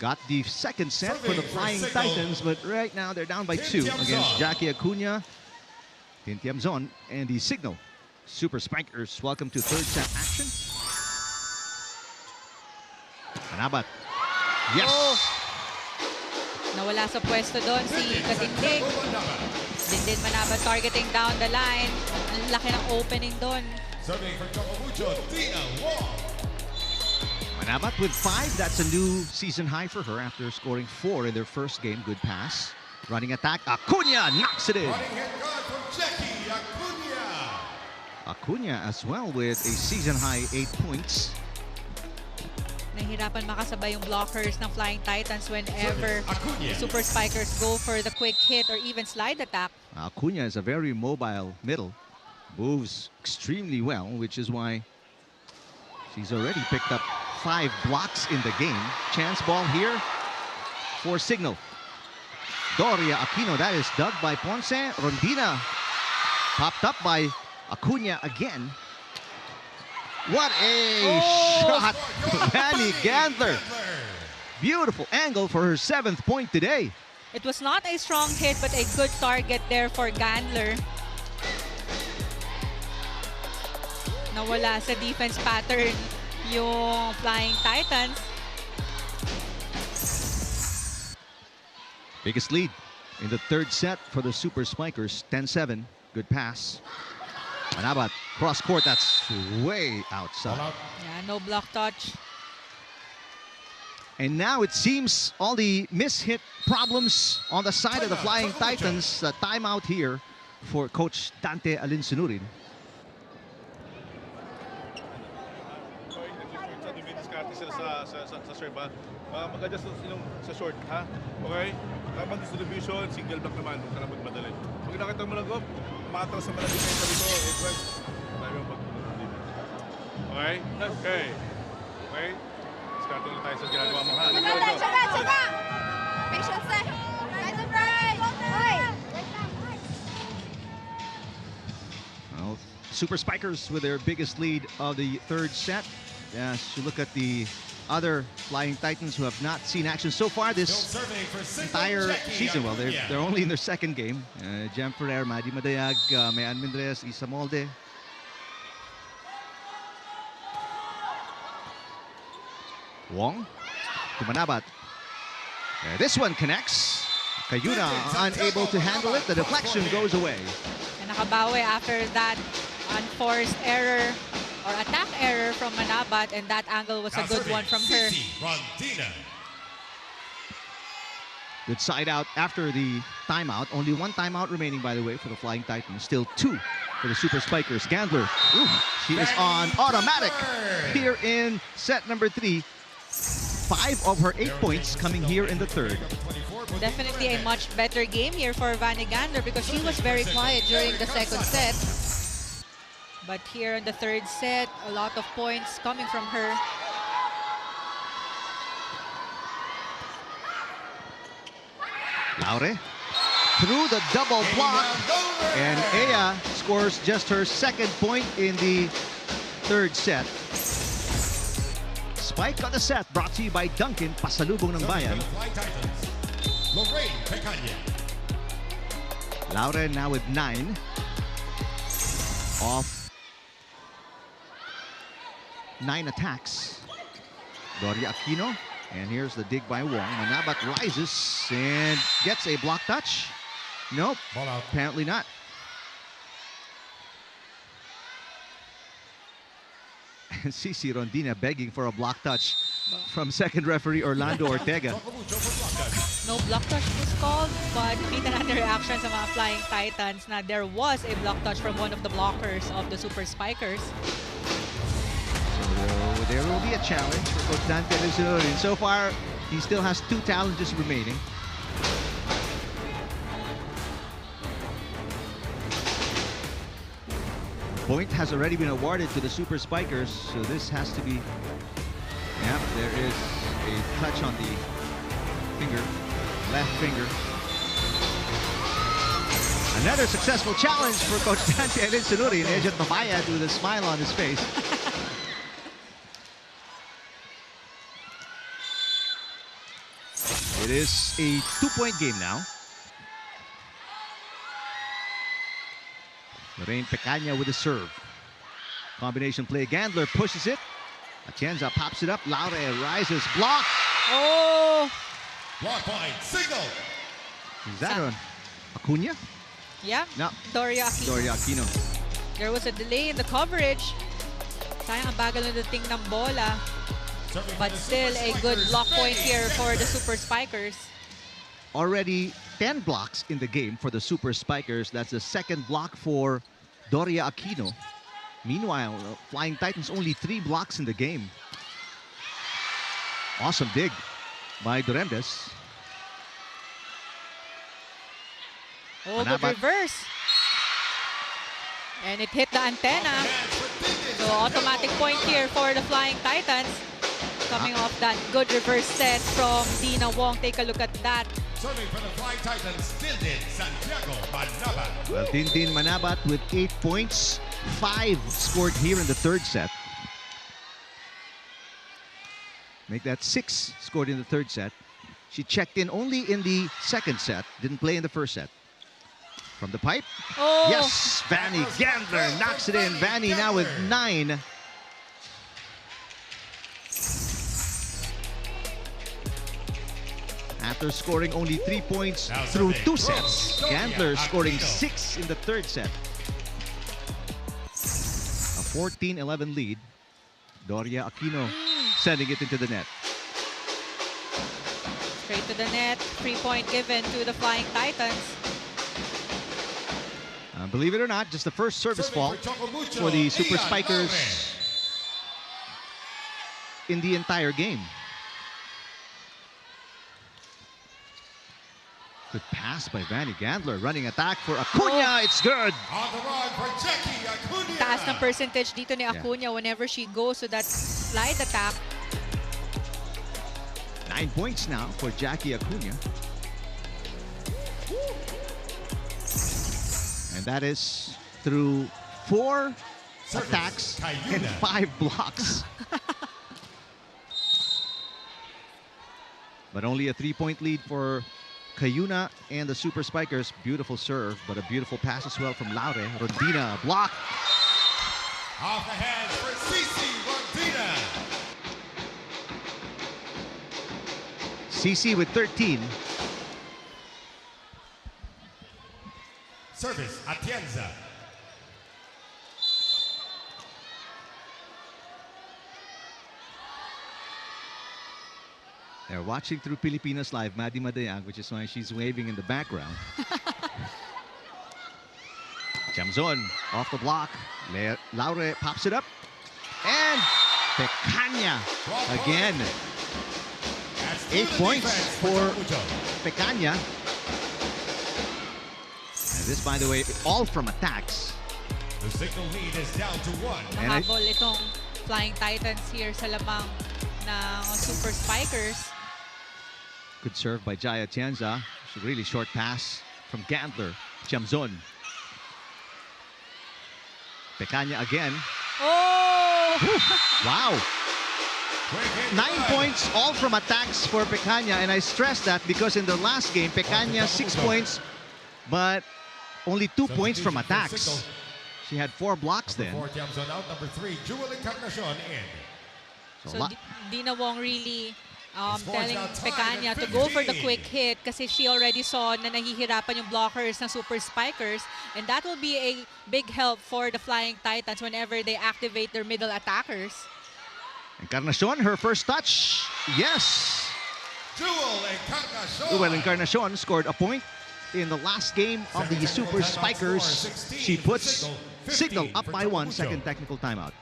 got the second set for the Flying Titans, but right now they're down by 2 against Jackie Acuna, Tin Tiamzon, and the Signal Super Spikers. Welcome to third set action. Manabat. Yes! Oh. Nawala sa pwesto doon si Katindig. Din Manabat targeting down the line. Ang laki ng opening doon. Serving for Choco Mucho, Tina Wong. Manabat with 5. That's a new season high for her after scoring 4 in their first game. Good pass. Running attack. Acuna knocks it in. Running hit guard from Jackie Acuna. Acuna as well with a season high 8 points. Nahihirapan makasabay yung blockers ng Flying Titans whenever the Super Spikers go for the quick hit or even slide attack. Acuna is a very mobile middle. Moves extremely well, which is why she's already picked up 5 blocks in the game. Chance ball here for Signal. Doria Aquino, that is dug by Ponce. Rondina popped up by Acuna again. What a shot! Manny Gandler. Beautiful angle for her 7th point today. It was not a strong hit, but a good target there for Gandler. Nawala sa defense pattern yung Flying Titans. Biggest lead in the third set for the Super Spikers, 10-7. Good pass. Manabat, cross court, that's way outside. Yeah, no block touch. And now it seems all the miss-hit problems on the side of the Flying Titans. A timeout here for Coach Dante Alinsunurin. Sa serve, mag-adjust sa short, ha? Okay? Tamang distribution, single block naman, huwag ka na magmadali. Pag nakita mo lang, matras naman ang defense dito, tayo yung pag-defense. Okay? Okay. Okay? Diskarte lang tayo sa ginagawa mo, ha? Tsaga! Patience eh! Right and right! Well, Super Spikers with their biggest lead of the third set. As you look at the other Flying Titans who have not seen action so far this entire season. Well, they're only in their second game. Jem Ferrer, Maddie Madayag, Mayan Mendres, Isa Molde. Wong to Manabat. This one connects. Cayuna unable to handle it. The deflection goes away. And nakabawi after that unforced error or attack error from Manabat, and that angle was a good one from her. Good side out after the timeout. Only 1 timeout remaining, by the way, for the Flying Titans. Still 2 for the Super Spikers. Gandler, she is on automatic here in set number 3. 5 of her 8 points coming here in the third. Definitely a much better game here for Vanny Gandler because she was very quiet during the second set. But here in the third set, a lot of points coming from her. Laure through the double block, and Ea scores just her 2nd point in the third set. Spike on the set, brought to you by Dunkin', pasalubong ng bayan. Laure now with 9 off 9 attacks. Doria Aquino, and here's the dig by Wong. Manabat rises and gets a block touch. Nope, apparently not. Cici Rondina begging for a block touch from second referee Orlando Ortega. No block touch was called, but kita natin reaction sa mga Flying Titans na there was a block touch from one of the blockers of the Super Spikers. So there will be a challenge for Coach Dante Alinsunurin. So far, he still has 2 challenges remaining. Point has already been awarded to the Super Spikers, so this has to be... Yeah, there is a touch on the finger, left finger. Another successful challenge for Coach Dante Alinsunuri. Medyo tabayad with a smile on his face. It is a 2-point game now. Lorraine Pecaña with the serve. Combination play. Gandler pushes it. Atienza pops it up. Laure rises. Block. Oh! Block point, signal. Is that on Acuna? Yeah. No. Doria Aquino. Doria Aquino. There was a delay in the coverage. Sayang ang bagal na dating ng bola. But still a good block point here for the Super Spikers. Already 10 blocks in the game for the Super Spikers. That's the second block for Doria Aquino. Meanwhile, Flying Titans only 3 blocks in the game. Awesome dig by Duremdes. Oh, good reverse. And it hit the antenna. So automatic point here for the Flying Titans. Coming off that good reverse set from Dina Wong. Take a look at that. Serving for the Flying Titans, Dindin Santiago Manabat. Well, Dindin Manabat with 8 points. 5 scored here in the third set. Make that 6 scored in the third set. She checked in only in the second set. Didn't play in the first set. From the pipe. Oh. Yes, Vanny Gandler knocks it in. Vanny now with 9. After scoring only 3 points through 2 sets, Gandler scoring 6 in the third set. A 14-11 lead. Doria Aquino sending it into the net. Straight to the net. 3-point given to the Flying Titans. Believe it or not, just the first service fault for the Super Spikers in the entire game. Good pass by Vanny Gandler. Running attack for Acuna. It's good. On the run for Jackie Acuna. Taas ng percentage dito ni Acuna whenever she goes to that slide attack. 9 points now for Jackie Acuna. And that is through 4 attacks and 5 blocks. But only a 3-point lead for Cayuna and the Super Spikers. Beautiful serve, but a beautiful pass as well from Laure. Rondina, block. Off the hands for Cici Rondina. Cici with 13. Service, Atienza. They're watching through Filipinos Live, Maddie Madayag, which is why she's waving in the background. Jamzon off the block. Laure pops it up. And Pecaña again. 8 points for Pecaña. And this, by the way, all from attacks. The signal lead is down to 1. Mahabol itong Flying Titans here sa lamang ng Super Spikers. Good serve by Jaya Tienza. It's a really short pass from Gandler. Jamzon. Pecaña again. Oh! Wow. 9 points, all from attacks for Pecaña. And I stress that because in the last game, Pecaña 6 points, but only 2 points from attacks. She had 4 blocks then. Number 4, Jamzon out. Number 3, Jewel Encarnacion in. So Dina Wong really telling Pecaña to go for the quick hit kasi she already saw na nahihirapan yung blockers ng Super Spikers, and that will be a big help for the Flying Titans whenever they activate their middle attackers. Encarnacion, her first touch. Yes. Jewel Encarnacion scored a point in the last game of the Super Spikers. She puts Signal up by 1. Second technical timeout.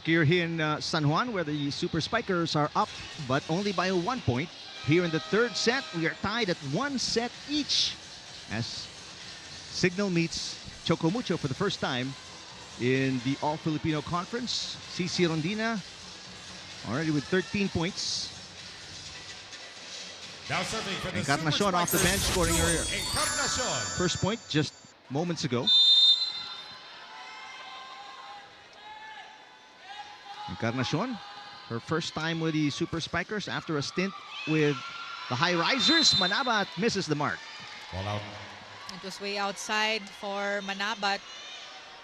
Back here in San Juan, where the Super Spikers are up, but only by 1 point. Here in the third set, we are tied at 1 set each as CIGNAL meets Choco Mucho for the first time in the All-Filipino Conference. CC Rondina already with 13 points. Now serving for the Encarnacion off the bench, scoring her Encarnacion. first point just moments ago. Encarnacion, her first time with the Super Spikers after a stint with the High Risers. Manabat misses the mark. Ball out. It was way outside for Manabat,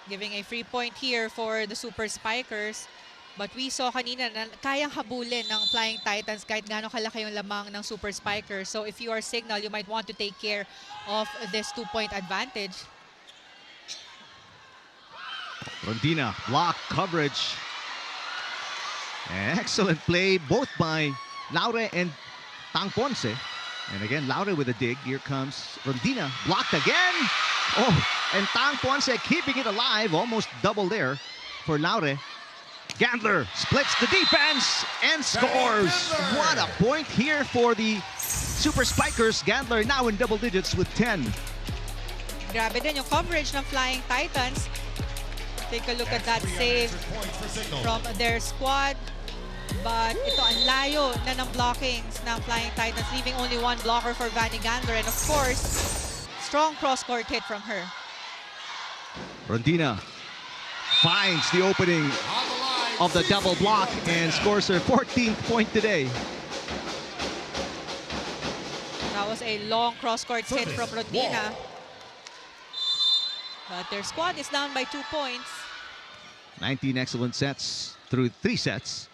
giving a free point here for the Super Spikers. But we saw kanina na kayang habulin ng Flying Titans kahit gaano kalaki yung lamang ng Super Spikers. So if you are CIGNAL, you might want to take care of this 2-point advantage. Rondina, block coverage. Excellent play both by Laure and Tang Ponce. And again, Laure with a dig. Here comes Rondina, blocked again. Oh, and Tang Ponce keeping it alive, almost double there for Laure. Gandler splits the defense and scores. What a point here for the Super Spikers. Gandler now in double digits with 10. Grabe din yung coverage ng Flying Titans. Take a look at that save from their squad. But ito ang layo na ng blockings ng Flying Titans, leaving only one blocker for Vanny Gandler. And of course, strong cross-court hit from her. Rondina finds the opening of the double block and scores her 14th point today. That was a long cross-court hit from Rondina. But their squad is down by 2 points. 19 excellent sets through 3 sets.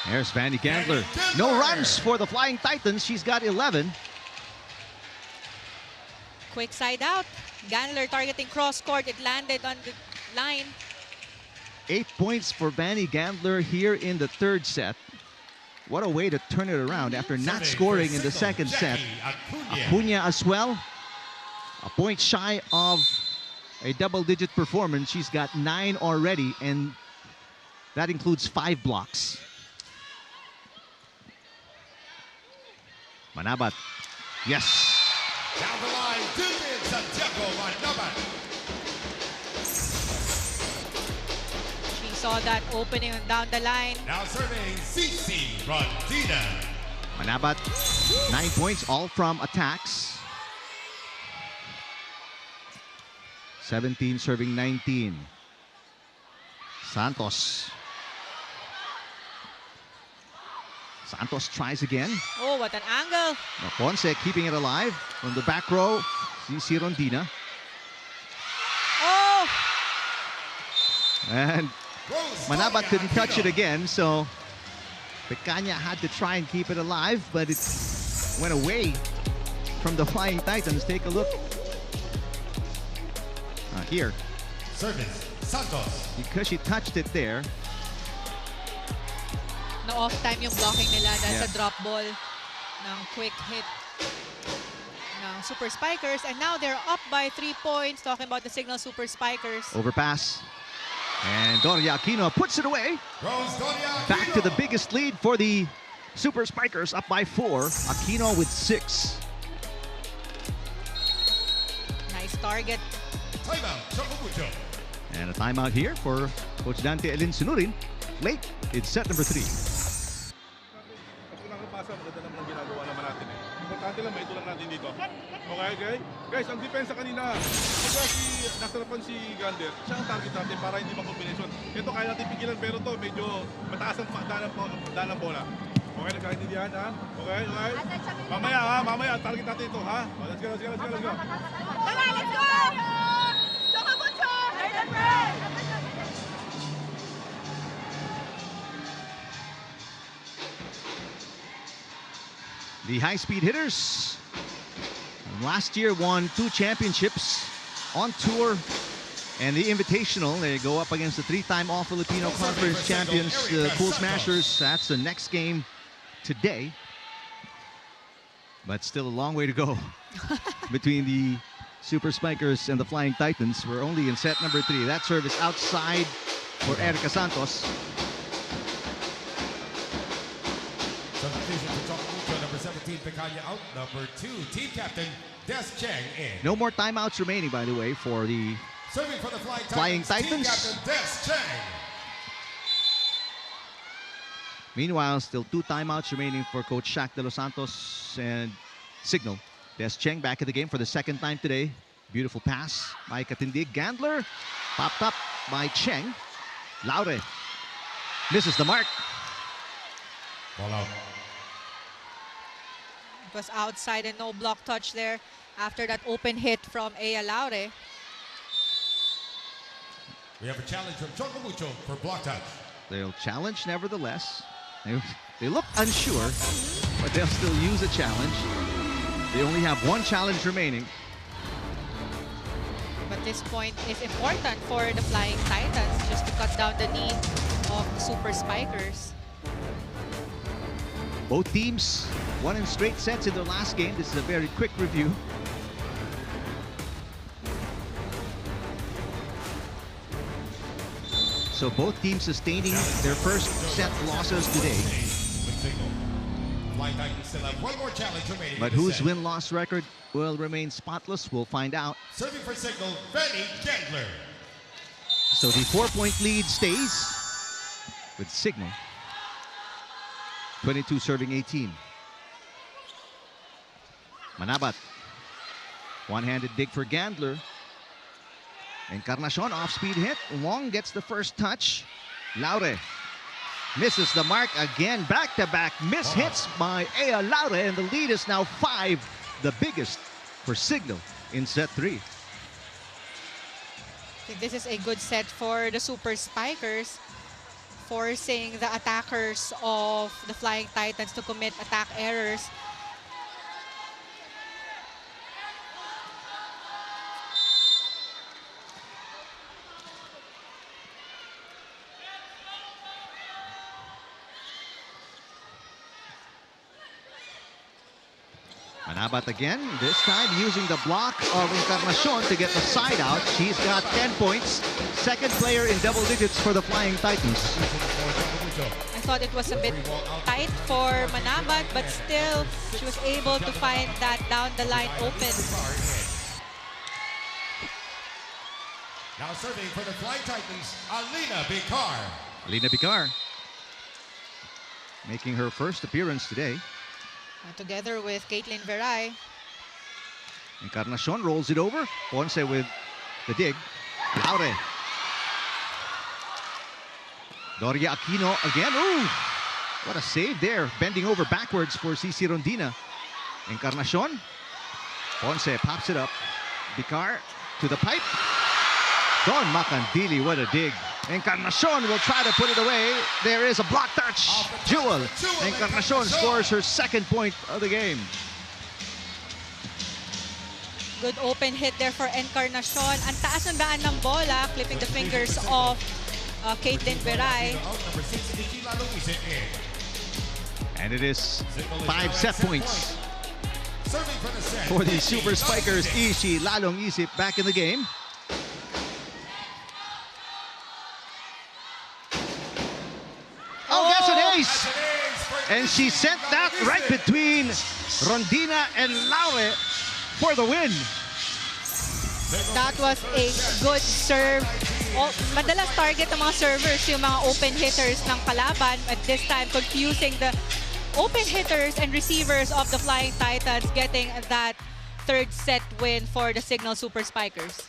There's Vanny Gandler. No runs for the Flying Titans. She's got 11. Quick side out. Gandler targeting cross-court. It landed on the line. 8 points for Vanny Gandler here in the third set. What a way to turn it around after not scoring in the second set. Acuna as well. A point shy of a double-digit performance. She's got 9 already, and that includes 5 blocks. Manabat. Yes. Down the line, Dubin Santiago Manabat. She saw that opening down the line. Now serving CC Rondina. Manabat, 9 points, all from attacks. 17 serving 19. Santos. Santos tries again. Oh, what an angle. Ponce keeping it alive from the back row. CC Rondina. Oh! And Manabat couldn't touch it again, so Pecaña had to try and keep it alive, but it went away from the Flying Titans. Take a look. Here. Service Santos. Because she touched it there. Na off time yung blocking nila dahil sa drop ball ng quick hit ng Super Spikers. And now they're up by 3 points. Talking about the CIGNAL Super Spikers. Overpass. And Doria Aquino puts it away. Back to the biggest lead for the Super Spikers, up by 4. Aquino with 6. Nice target. Timeout, Choco Mucho. And a timeout here for Coach Dante Elin Sunurin. Late in set number 3. Pag nakapasa, maganda naman ang ginagawa naman natin eh. Importante lang, maitulang natin dito. Okay, okay? Guys, ang depensa kanina, nasarapan si Gander, siya ang target natin para hindi makombinasyon. Ito, kaya natin pigilan, pero to medyo mataas ang daan ng bola. Okay, nagkaintindihan ha? Okay, okay? Mamaya ha, mamaya, target natin ito ha? Let's go, let's go, let's go, let's go. Let's go! Choco Mucho! The high-speed hitters last year won 2 championships on tour and the Invitational. They go up against the 3-time All-Filipino Conference champions, the Cool Smashers. That's the next game today. But still a long way to go between the Super Spikers and the Flying Titans. We're only in set number 3. That service outside for Erica Santos. Substitution for Choco Mucho, number 17, Pecanya out. Number 2, team captain, Des Cheng in. No more timeouts remaining, by the way, for the Serving for the Flying Team Titans. captain, Des Cheng. Meanwhile, still 2 timeouts remaining for Coach Shaq De Los Santos and Signal. Des Cheng back in the game for the second time today. Beautiful pass by Katindig. Gandler popped up by Cheng. Laure misses the mark. Ball out. It was outside and no block touch there after that open hit from Ea Laure. We have a challenge from Choco Mucho for block touch. They'll challenge nevertheless. They look unsure, but they'll still use a challenge. They only have 1 challenge remaining. But this point is important for the Flying Titans just to cut down the need of the Super Spikers. Both teams won in straight sets in their last game. This is a very quick review. So both teams sustaining their first set losses today. Flying Titans still have 1 more challenge remaining. But in this whose set. win-loss record will remain spotless, we'll find out. Serving for Signal, Benny Gandler. So the 4-point lead stays with Signal. 22 serving 18. Manabat. One-handed dig for Gandler. Encarnacion off-speed hit. Wong gets the first touch. Laure misses the mark again. Back-to-back miss hits by Ea Laure, and the lead is now 5, the biggest for Signal in set 3. I think this is a good set for the Super Spikers, forcing the attackers of the Flying Titans to commit attack errors. Manabat again, this time using the block of Encarnacion to get the side out. She's got 10 points. Second player in double digits for the Flying Titans. I thought it was a bit tight for Manabat, but still she was able to find that down the line open. Now serving for the Flying Titans, Alina Bicar. Alina Bicar making her first appearance today. Together with Caitlin Veray. Encarnacion rolls it over. Ponce with the dig. Laure. Doria Aquino again. Ooh! What a save there. Bending over backwards for CC Rondina. Encarnacion. Ponce pops it up. Bicar to the pipe. Don Macandili, what a dig. Encarnacion will try to put it away. There is a block touch. Jewel. Encarnacion scores her second point of the game. Good open hit there for Encarnacion. Ang taas ng daan ng bola, clipping the fingers of Caitlin Veray. And it is 5 set points for the Super Spikers. Ishi Lalong Isip back in the game. And she sent that right between Rondina and Laure for the win. That was a good serve. Madalas target ng mga servers yung mga open hitters ng kalaban. At this time, confusing the open hitters and receivers of the Flying Titans, getting that third set win for the Signal Super Spikers.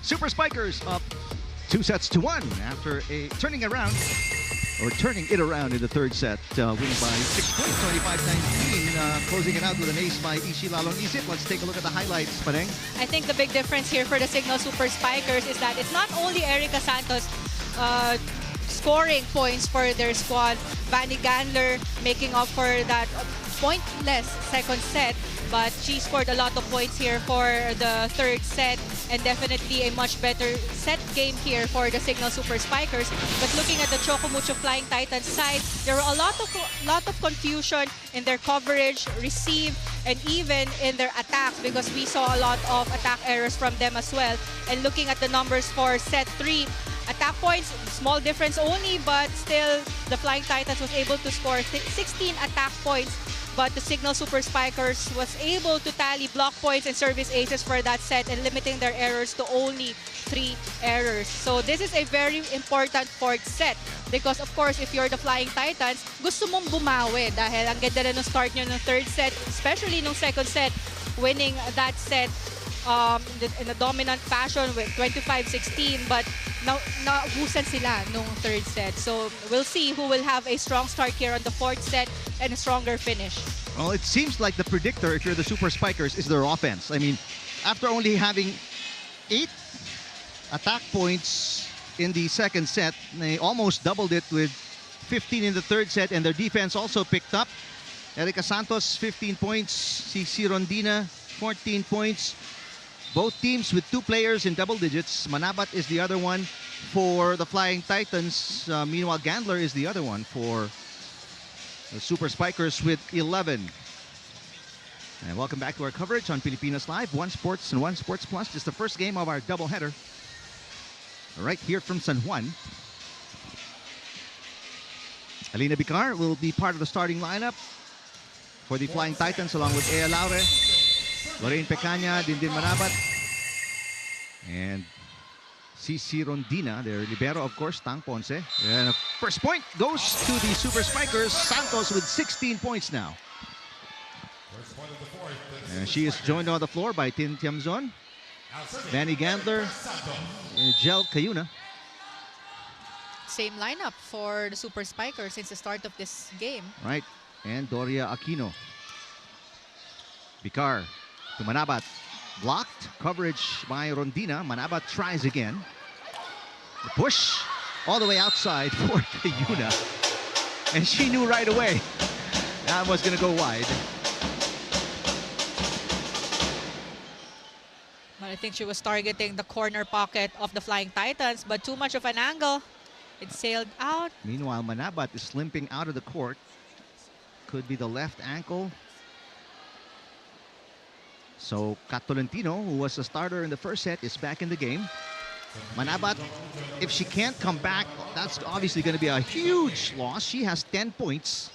Super Spikers up 2-1 after turning it around in the third set, winning by 6 points, 25-19, closing it out with an ace by Ishi Lalong Isip. Let's take a look at the highlights, Paneng. I think the big difference here for the Signal Super Spikers is that it's not only Erica Santos scoring points for their squad, Vanny Gandler making up for that pointless second set, but she scored a lot of points here for the third set, and definitely a much better set game here for the Signal Super Spikers. But looking at the Choco Mucho Flying Titans side, there were a lot of confusion in their coverage, receive, and even in their attacks, because we saw a lot of attack errors from them as well. And looking at the numbers for set 3, attack points, small difference only, but still the Flying Titans was able to score 16 attack points. But the Signal Super Spikers was able to tally block points and service aces for that set and limiting their errors to only 3 errors. So this is a very important fourth set because of course if you're the Flying Titans, gusto mong bumawi dahil ang ganda na ng start nyo ng third set, especially nung second set, winning that set in a dominant fashion with 25-16, but naubusan sila nung third set. So we'll see who will have a strong start here on the fourth set and a stronger finish. Well, it seems like the predictor, if you're the Super Spikers, is their offense. I mean, after only having 8 attack points in the second set, they almost doubled it with 15 in the third set, and their defense also picked up. Erica Santos, 15 points. CC Rondina, 14 points. Both teams with 2 players in double digits. Manabat is the other one for the Flying Titans. Meanwhile, Gandler is the other one for the Super Spikers with 11. And welcome back to our coverage on Filipinas Live. One Sports and One Sports Plus. Just the first game of our doubleheader right here from San Juan. Alina Bicar will be part of the starting lineup for the Flying Titans along with Ea Laure, Lorraine Pecaña, Dindin Manabat, and CC Rondina, their libero, of course, Tang Ponce. And first point goes to the Super Spikers. Santos with 16 points now. And she is joined on the floor by Tin Tiamzon, Vanny Gandler, and Jel Cayuna. Same lineup for the Super Spikers since the start of this game. Right, and Doria Aquino. Bicar to Manabat. Blocked. Coverage by Rondina. Manabat tries again. The push all the way outside for Cayuna. And she knew right away that was going to go wide. But I think she was targeting the corner pocket of the Flying Titans, but too much of an angle. It sailed out. Meanwhile, Manabat is limping out of the court. Could be the left ankle. So Kat Tolentino, who was a starter in the first set, is back in the game. Manabat, if she can't come back, that's obviously going to be a huge loss. She has 10 points.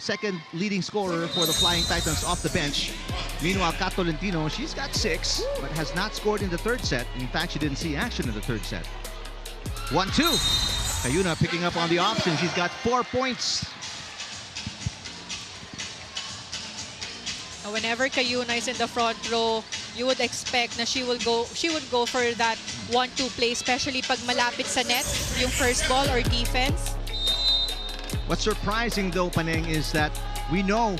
Second leading scorer for the Flying Titans off the bench. Meanwhile, Kat Tolentino, she's got 6, but has not scored in the third set. In fact, she didn't see action in the third set. 1-2. Cayuna picking up on the option. She's got 4 points. Whenever Cayuna is in the front row, you would expect na she would go for that 1-2 play, especially pag malapit sa net, yung first ball or defense. What's surprising though, Paneng, is that we know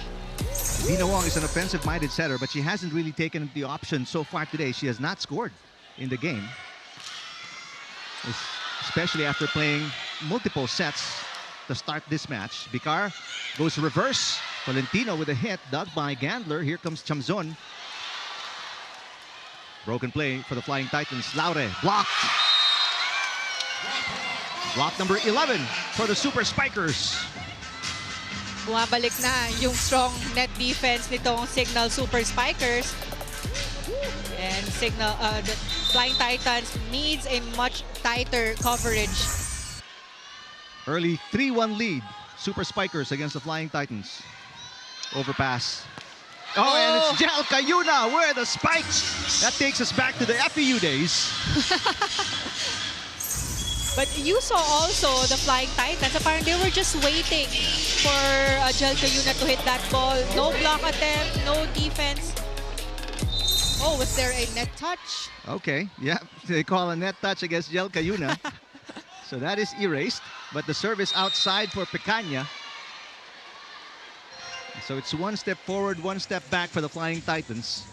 Dina Wong is an offensive-minded setter, but she hasn't really taken the option so far today. She has not scored in the game, especially after playing multiple sets to start this match. Bicar goes reverse. Tolentino with a hit, dug by Gandler. Here comes Chamzon. Broken play for the Flying Titans. Laure blocked. Block number 11 for the Super Spikers. Bumabalik na yung strong net defense nitong Signal Super Spikers. And the Flying Titans needs a much tighter coverage. Early 3-1 lead. Super Spikers against the Flying Titans. Overpass. Oh, and it's Jel Cayuna with the spikes. That takes us back to the FEU days. But you saw also the Flying Titans. Apparently they were just waiting for Jel Cayuna to hit that ball. No block attempt, no defense. Oh, was there a net touch? Okay, yeah, they call a net touch against Jel Cayuna. So that is erased, but the service outside for Picaña. So it's one step forward, one step back for the Flying Titans.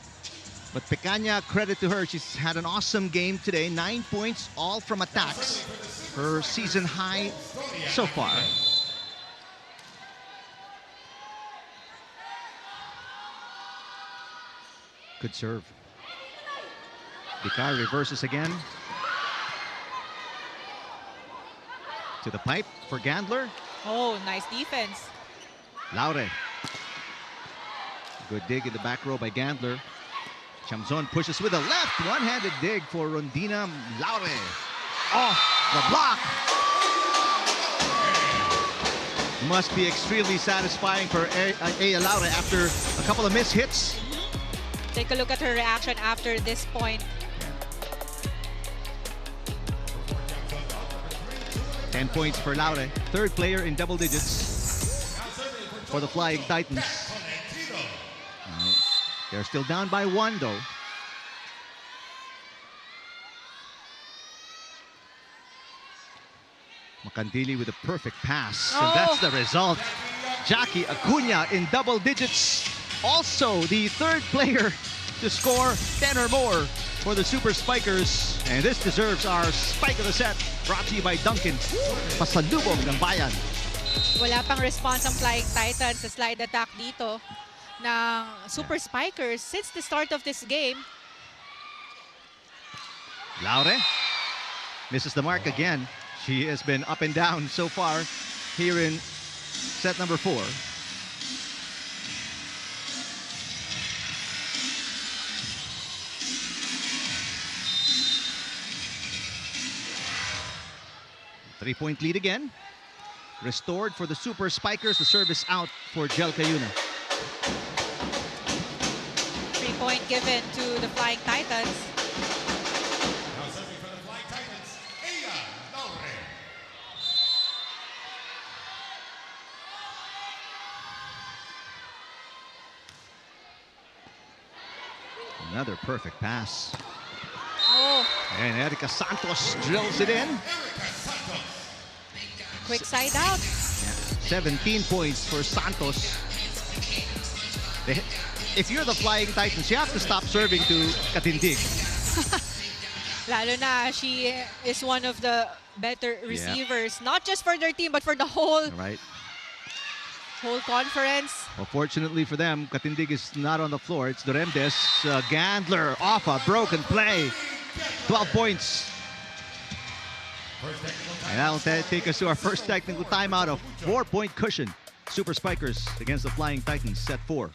But Picaña, credit to her, she's had an awesome game today. 9 points, all from attacks. Her season high so far. Good serve. Vicar reverses again. To the pipe for Gandler. Oh, nice defense. Laure. Good dig in the back row by Gandler. Chamzon pushes with a left. One-handed dig for Rondina Laure. Off the block. Must be extremely satisfying for Aya Laure after a couple of missed hits. Take a look at her reaction after this point. 10 points for Laure. Third player in double digits for the Flying Titans. They're still down by 1 though. Macandili with a perfect pass. And that's the result. Jackie Acuna in double digits. Also the third player to score 10 or more for the Super Spikers. And this deserves our Spike of the Set. Brought to you by Duncan. Pasalubong ng bayan. Wala pang response ang Flying Titans sa slide attack dito ng Super Spikers since the start of this game. Laure misses the mark again. She has been up and down so far here in set number 4. Three-point lead again. Restored for the Super Spikers. The service out for Jel Cayuna. 3-point given to the Flying Titans. Now serving for the Flying Titans, Aya Laure. Another perfect pass. Oh, And Erica Santos drills it in. quick side out. 17 points for Santos. If you're the Flying Titans, you have to stop serving to Katindig. Lalo na, she is one of the better receivers, not just for their team, but for the whole Right. conference. Well, fortunately for them, Katindig is not on the floor. It's Doremdes. Gandler off a broken play. 12 points. And that'll take us to our first technical timeout of 4-point cushion. Super Spikers against the Flying Titans, set 4.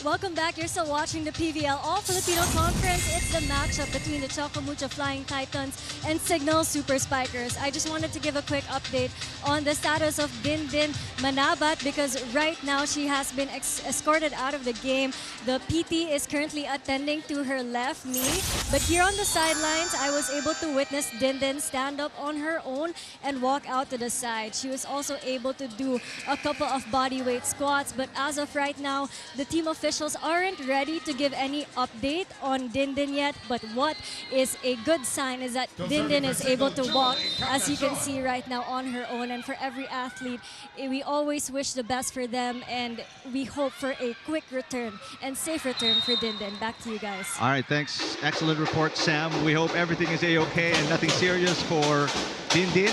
Welcome back. You're still watching the PVL All-Filipino Conference. It's the matchup between the Choco Mucho Flying Titans and Signal Super Spikers. I just wanted to give a quick update on the status of Dindin Manabat because right now she has been escorted out of the game. The PT is currently attending to her left knee. But here on the sidelines, I was able to witness Dindin stand up on her own and walk out to the side. She was also able to do a couple of bodyweight squats. But as of right now, the team officials aren't ready to give any update on Dindin yet, but what is a good sign is that Dindin is able to walk, as you can see right now, on her own. And for every athlete, we always wish the best for them, and we hope for a quick return and safe return for Dindin. Back to you guys. All right, thanks. Excellent report, Sam. We hope everything is A-okay and nothing serious for Dindin.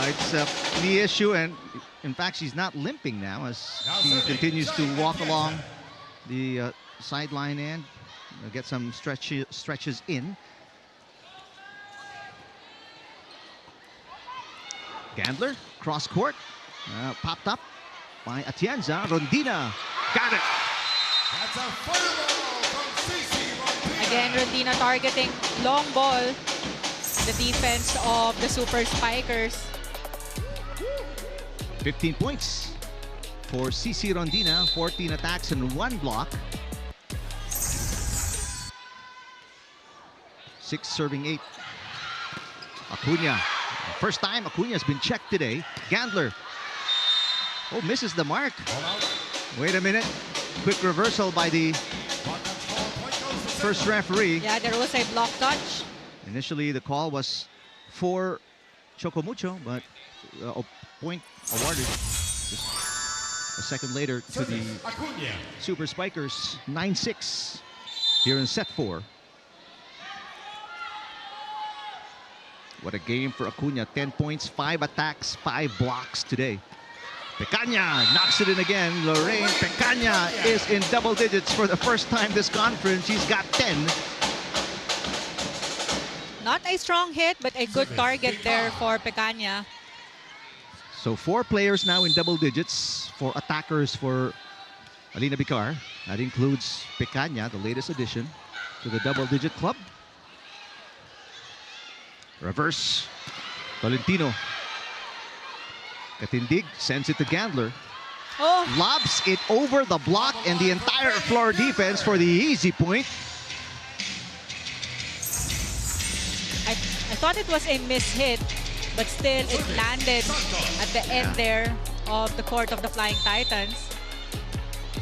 It's a knee issue, and in fact, she's not limping now as she continues to walk along the sideline and get some stretches in. Gandler, cross court, popped up by Atienza. Rondina, got it. That's a fireball from CC Rondina. Again, Rondina targeting long ball. The defense of the Super Spikers. 15 points for CC Rondina, 14 attacks and 1 block. 6 serving 8. Acuna. First time Acuna has been checked today. Gandler. Oh, misses the mark. Wait a minute. Quick reversal by the first referee. Yeah, there was a block touch. Initially, the call was for Choco Mucho, but a point awarded just a second later to the Super Spikers. 9-6 here in set 4. What a game for Acuna. 10 points, 5 attacks, 5 blocks today. Pecaña knocks it in again. Lorraine Pecaña is in double digits for the first time this conference. She's got 10. Not a strong hit, but a good target there for Pecaña. So 4 players now in double digits for attackers for Alina Bicar. That includes Pecaña, the latest addition to the double-digit club. Reverse. Tolentino. Katindig sends it to Gandler. Oh, Lobs it over the block and the entire floor defense for the easy point. I thought it was a miss-hit, but still it landed at the end there of the court of the Flying Titans.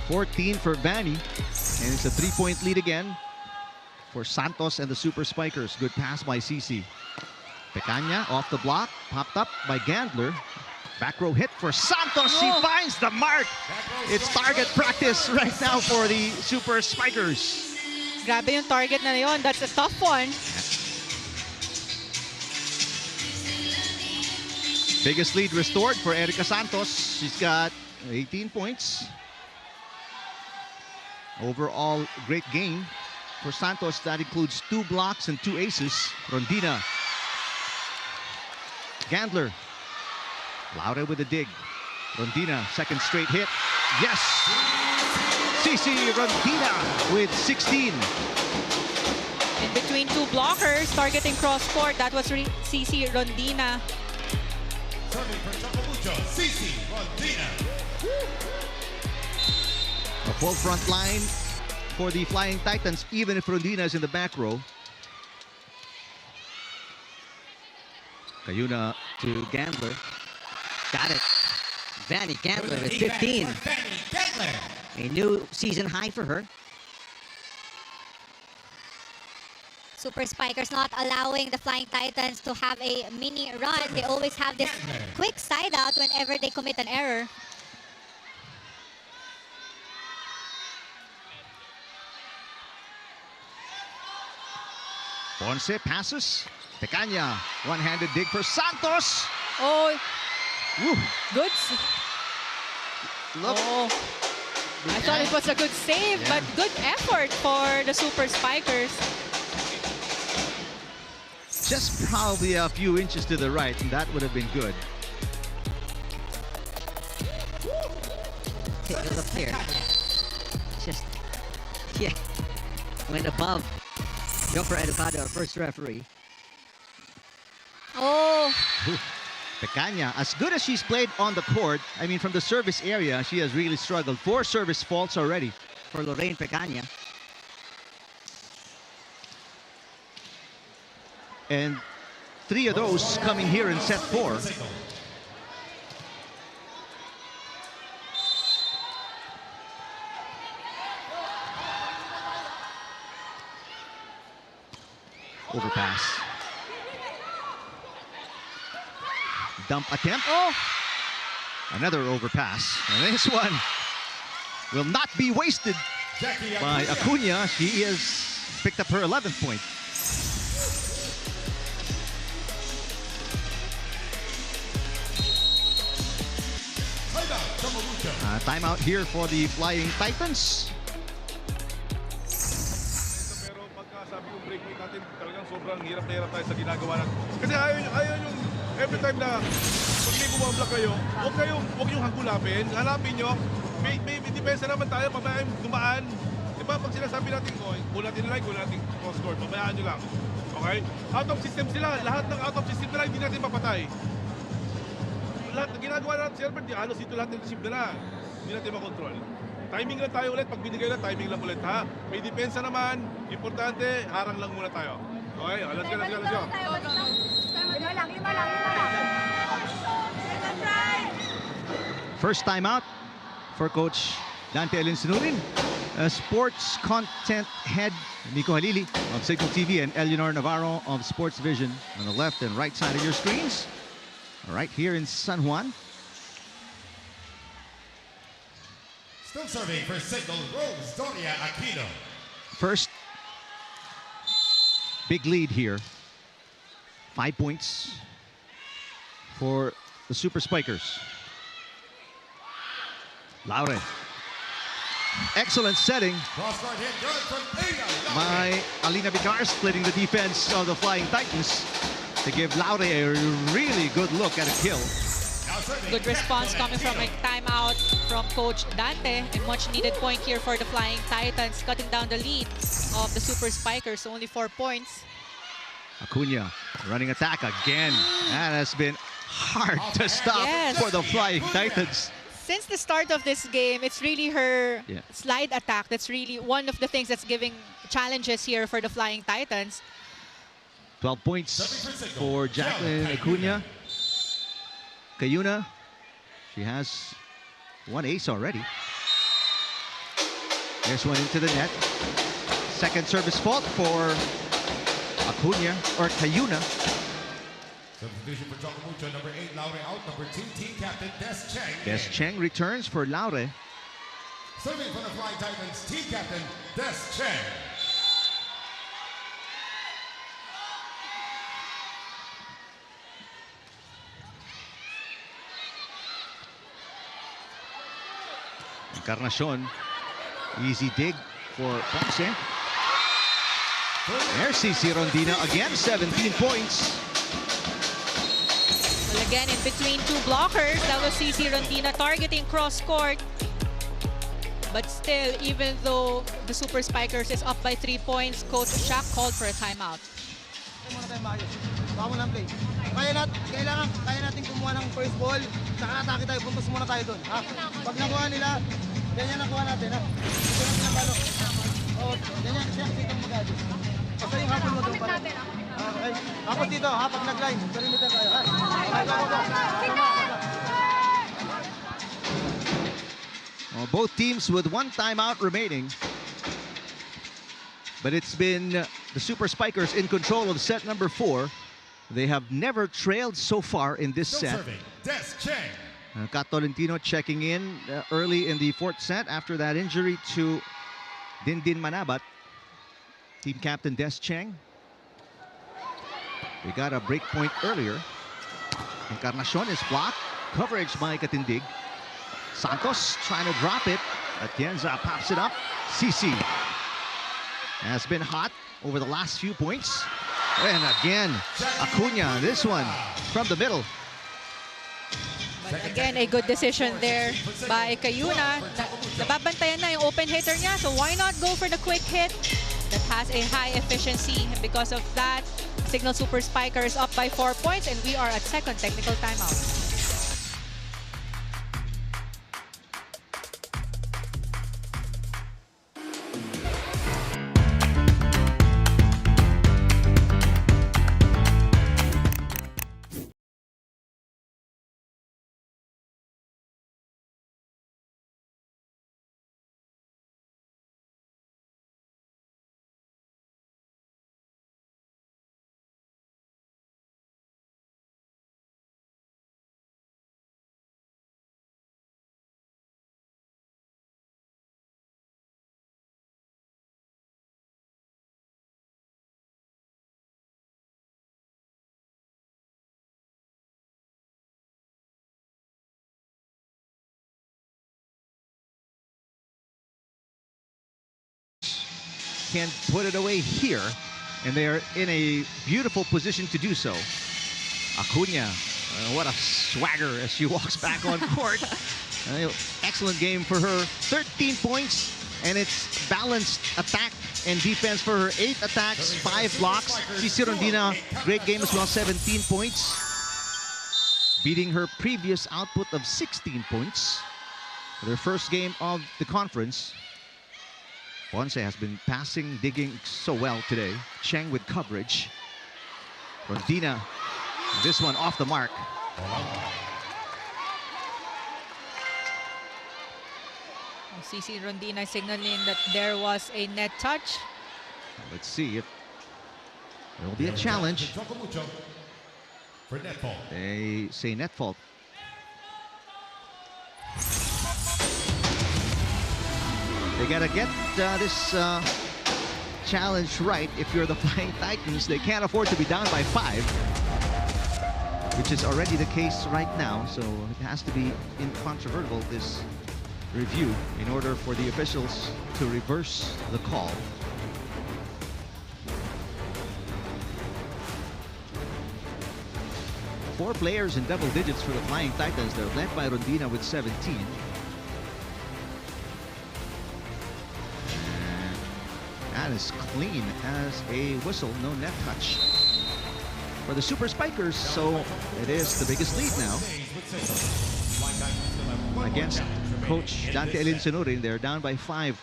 14 for Vanny. And it's a 3-point lead again for Santos and the Super Spikers. Good pass by CC. Pecaña off the block, popped up by Gandler. Back row hit for Santos. She finds the mark. It's target practice right now for the Super Spikers. Grabe yung target na yun. That's a tough one. Biggest lead restored for Erica Santos. She's got 18 points. Overall, great game for Santos. That includes 2 blocks and 2 aces. Rondina. Gandler. Lauda with a dig. Rondina, second straight hit. Yes! CC Rondina with 16. In between 2 blockers, targeting cross court. That was CC Rondina. Serving for Choco Mucho, CC Rondina. A full front line for the Flying Titans, even if Rondina is in the back row. Cayuna to Gandler. Got it. Vanny Gandler with 15. A new season high for her. Super Spikers not allowing the Flying Titans to have a mini run. They always have this quick side out whenever they commit an error. Ponce passes. Pecaña, one-handed dig for Santos. Oh, Woo. good. Look. Oh, I thought it was a good save, but good effort for the Super Spikers. Just probably a few inches to the right, and that would have been good. Take a look here. Just, yeah, went above. Jumper Educado, our first referee. Oh, Pecaña, as good as she's played on the court, I mean, from the service area, she has really struggled. 4 service faults already For Lorraine Pecaña. and 3 of those coming here in set 4. Overpass. Dump attempt. Oh, Another overpass. And this one will not be wasted by Acuna. She has picked up her 11th point. Timeout here for the Flying Titans. Pero pagka sabi yung break natin, talagang sobrang hirap na hirap tayo sa ginagawa natin. Kasi ayaw yung every time na pag may bumablock kayo, huwag yung hagulapin. Hanapin nyo. May depensa naman tayo, pabayaan dumaan. Diba, pag sinasabi natin, kunin natin like, kunin natin cross-court, pabayaan nyo lang. Okay? Out of system sila. Lahat ng out of system nila, hindi natin mapatay. Lahat na ginagawa natin, Sir Bert, halos dito lahat ng receive nila. Hindi natin makontrol. Timing lang tayo ulit. Pag binigay na, timing lang ulit, ha? May depensa naman. Importante, harang lang muna tayo. Okay? Alas ka. First time out for Coach Dante Alinsunurin. Sports content head Nico Halili of Signal TV and Eleanor Navarro of Sports Vision on the left and right side of your screens. Right here in San Juan. Still serving for Signal, Rose Doria Aquino. First big lead here. 5 points for the Super Spikers. Laure. Excellent setting Cross-court hit good from Peña. by Alina Vicar, splitting the defense of the Flying Titans to give Laure a really good look at a kill. Now serving. Good response coming from a timeout from Coach Dante. A much needed point here for the Flying Titans, cutting down the lead of the Super Spikers, only 4 points. Acuna running attack again. That has been hard to stop Yes. for the Flying Titans. Since the start of this game, it's really her Yeah. slide attack that's really one of the things that's giving challenges here for the Flying Titans. 12 points for Jacqueline Acuna. Cayuna, she has one ace already. There's one into the net. Second service fault for Acuna, or Cayuna. Substitution for Choco Mucho, number 8, Laure out. Number 2, team captain Des Cheng. Des Cheng returns for Laure. Serving for the Flying Titans, team captain Des Cheng. Encarnacion, easy dig for Ponce. There's CC Rondina again, 17 points. Well, again, in between two blockers, that was CC Rondina targeting cross-court. But still, even though the Super Spikers is up by 3 points, Coach Shaq called for a timeout. Muna tayo maayos. Baka mo ng play. Kaya natin kumuha ng first ball, saka atake tayo, puntos muna tayo doon. Ha? Pag nakuha nila, ganyan nakuha natin. Ha? Ito natin ang balo. O, ganyan siya, dito mag-adjust. Basta yung hapon mo doon pa rin. Okay. Tapos dito, ha? Pag nag-line, perimeter tayo. Ha? Okay, go. Well, both teams with one timeout remaining. But it's been the Super Spikers in control of set number 4. They have never trailed so far in this Still set. serving Des Cheng. Kat Tolentino checking in early in the 4th set after that injury to Dindin Manabat. Team captain Des Cheng. They got a break point earlier. Encarnacion is blocked. Coverage by Katindig. Santos trying to drop it. Atienza pops it up. CC has been hot over the last few points. And again, Acuna, this one from the middle. But again, a good decision there by Cayuna. Nababantayan na yung open hitter niya, so why not go for the quick hit that has a high efficiency? And because of that, Signal Super Spikers up by 4 points, and we are at second technical timeout. Can put it away here, and they are in a beautiful position to do so. Acuna What a swagger as she walks back on court. Excellent game for her. 13 points, and it's balanced attack and defense for her. 8 attacks, 5 blocks. CC Rondina, great game as well, 17 points. Beating her previous output of 16 points. For their first game of the conference. Ponce has been passing, digging so well today. Cheng with coverage. Rondina, this one off the mark. CC Rondina signaling that there was a net touch. Let's see if there will be a challenge. Choco Mucho for net fault. They say net fault. They gotta get this challenge right. If you're the Flying Titans, they can't afford to be down by 5, which is already the case right now. So it has to be incontrovertible, this review, in order for the officials to reverse the call. Four players in double digits for the Flying Titans. They're led by Rondina with 17. That is clean as a whistle, no net touch for the Super Spikers. So it is the biggest lead now against Coach Dante Elin Sonurin. They're down by 5.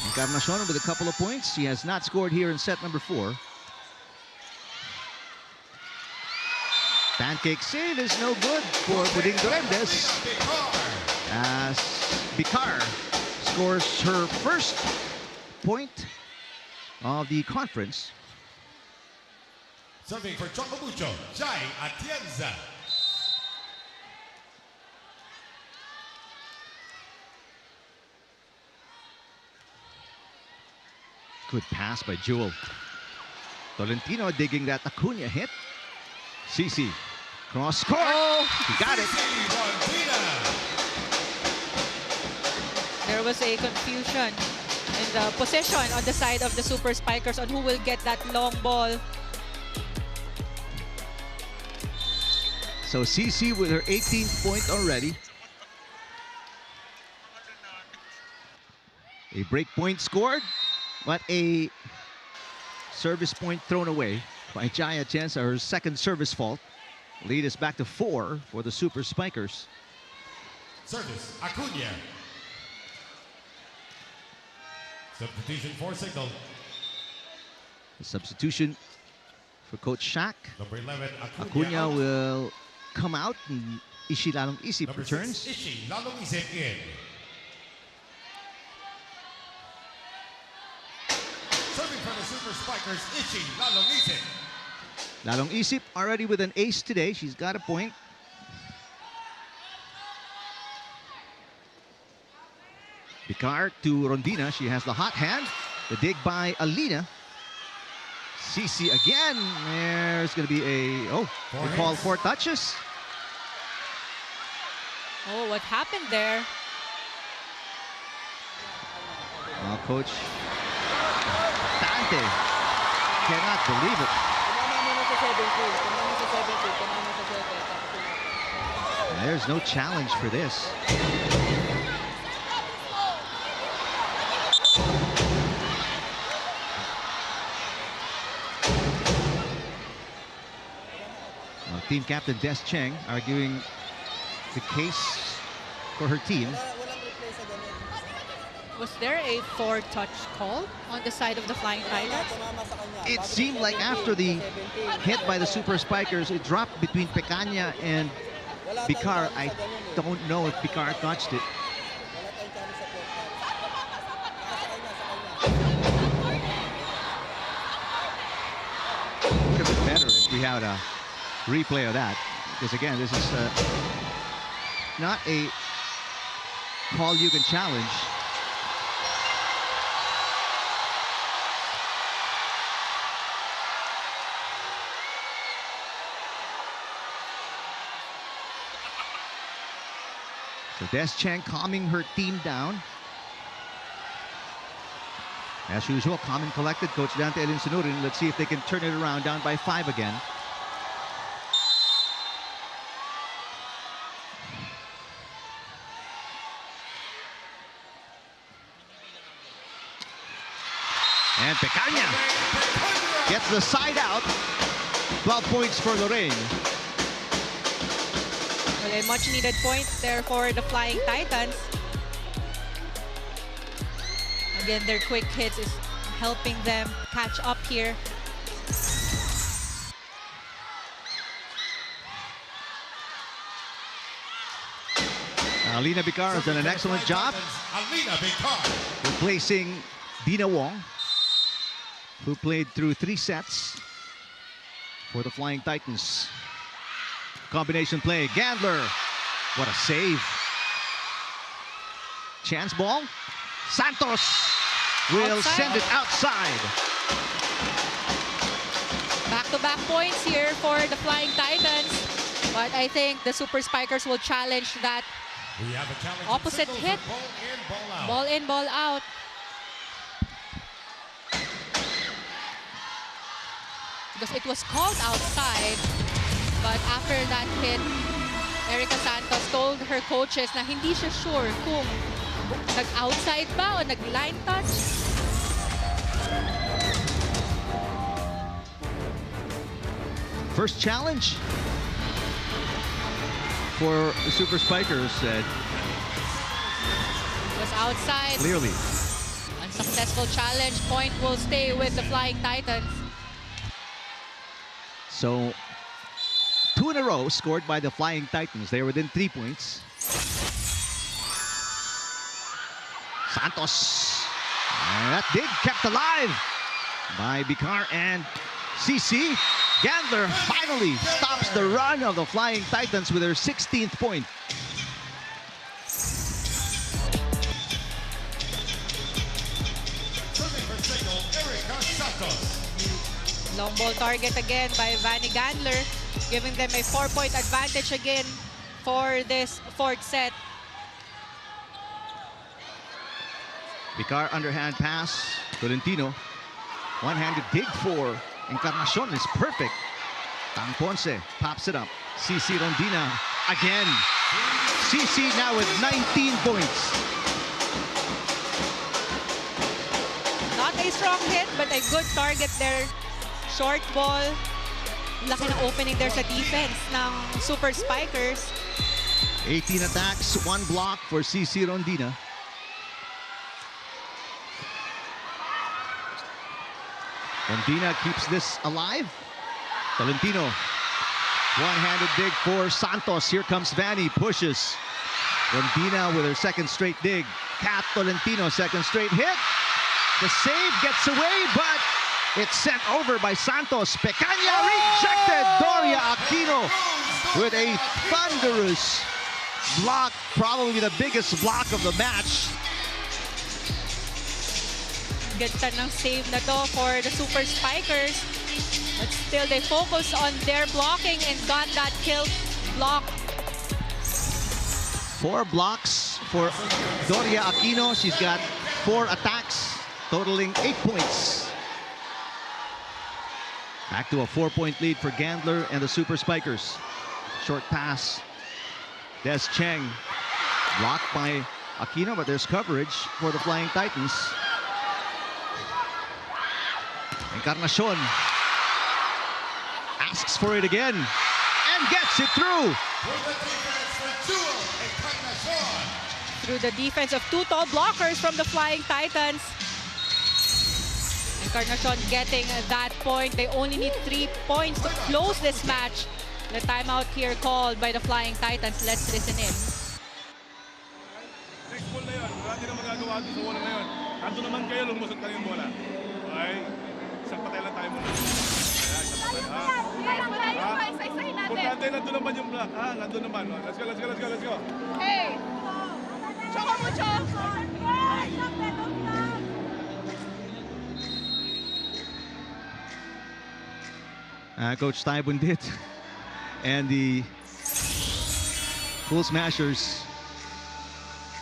Encarnacion with a couple of points. He has not scored here in set number 4. Pancake save is no good for Puding Durendes as Bicar scores her first point of the conference. Serving for Choco Mucho, Jai Atienza. Good pass by Jewel. Tolentino digging that Acuna hit. CC, cross court. Oh, he got it. There was a confusion in the possession on the side of the Super Spikers on who will get that long ball. So CC with her 18th point already. A break point scored, but a service point thrown away by Jaya Atienza, her second service fault. Lead is back to 4 for the Super Spikers. Service, Acuna. Substitution for Signal. The substitution for Coach Shaq. Number 11, Acuna will come out and Ishi Lalong Isip Number returns. 6, Ishi Lalong Isip in. Serving for the Super Spikers, Ishi Lalong Isip. Lalong Isip already with an ace today. She's got a point. Bicar to Rondina. She has the hot hand. The dig by Alina. CC again. There's going to be a... Oh, they call 4 touches. Oh, what happened there? Well, Coach Dante cannot believe it. There's no challenge for this. Well, team captain Des Cheng arguing the case for her team. Was there a 4-touch call on the side of the Flying Titans? It seemed like after the hit by the Super Spikers, it dropped between Pecaña and Bicar. I don't know if Bicar touched it. Would have been better if we had a replay of that. Because again, this is not a call you can challenge. So Des Cheng calming her team down. As usual, calm and collected, Coach Dante Elinsunurin. Let's see if they can turn it around, down by 5 again. And Pecaña gets the side out. 12 points for Lorraine. Well, a much needed point there for the Flying Titans. Again, their quick hits is helping them catch up here. Alina Bicar has done an excellent job Alina Bicar. replacing Dina Wong, who played through 3 sets for the Flying Titans. Combination play, Gandler. What a save. Chance ball. Santos will send it outside. Back-to-back points here for the Flying Titans. But I think the Super Spikers will challenge that We have a challenge. opposite hit. Ball in, ball out. Ball in, ball out. Because it was called outside. But after that hit, Erica Santos told her coaches na hindi siya sure kung nag-outside ba o nag-line touch. First challenge for the Super Spikers, said It was outside. clearly. Unsuccessful challenge. Point will stay with the Flying Titans. So 2 in a row scored by the Flying Titans. They were within 3 points. Santos. And that dig kept alive by Bicar and CC. Gandler finally stops the run of the Flying Titans with her 16th point. Long ball target again by Vanny Gandler, giving them a 4-point advantage again for this 4th set. Bicar underhand pass. Tolentino. One-handed dig for Encarnacion is perfect. Tang Ponce pops it up. CC Rondina again. CC now with 19 points. Not a strong hit, but a good target there. Short ball. Laki ng opening there sa defense ng Super Spikers. 18 attacks, 1 block for CC Rondina. Rondina keeps this alive. Tolentino. One-handed dig for Santos. Here comes Vanny, pushes. Rondina with her 2nd straight dig. Kat Tolentino, 2nd straight hit. The save gets away, but it's sent over by Santos. Pecaña rejected. Doria Aquino with a thunderous block, probably the biggest block of the match. Ganda ng save na to for the Super Spikers. But still, they focus on their blocking and got that kill block. 4 blocks for Doria Aquino. She's got 4 attacks, totaling 8 points. Back to a 4-point lead for Gandler and the Super Spikers. Short pass. Des Cheng. Blocked by Aquino, but there's coverage for the Flying Titans. Encarnacion asks for it again and gets it through. Through the defense of 2 tall blockers from the Flying Titans. Encarnacion getting that point. They only need 3 points to close this match. The timeout here called by the Flying Titans. Let's listen in. Next ball na yun. Wala din na magagawa doon sa wala na yun. Nandun naman kayo, lumusot ka rin yung bola. Okay? Isang patay lang tayo muna. Isang patay. Importante, nandun naman yung block. Nandun naman. Let's go, let's go, let's go, let's go. Hey! Choco Mucho! Coach Ty Bundit and the Full Smashers,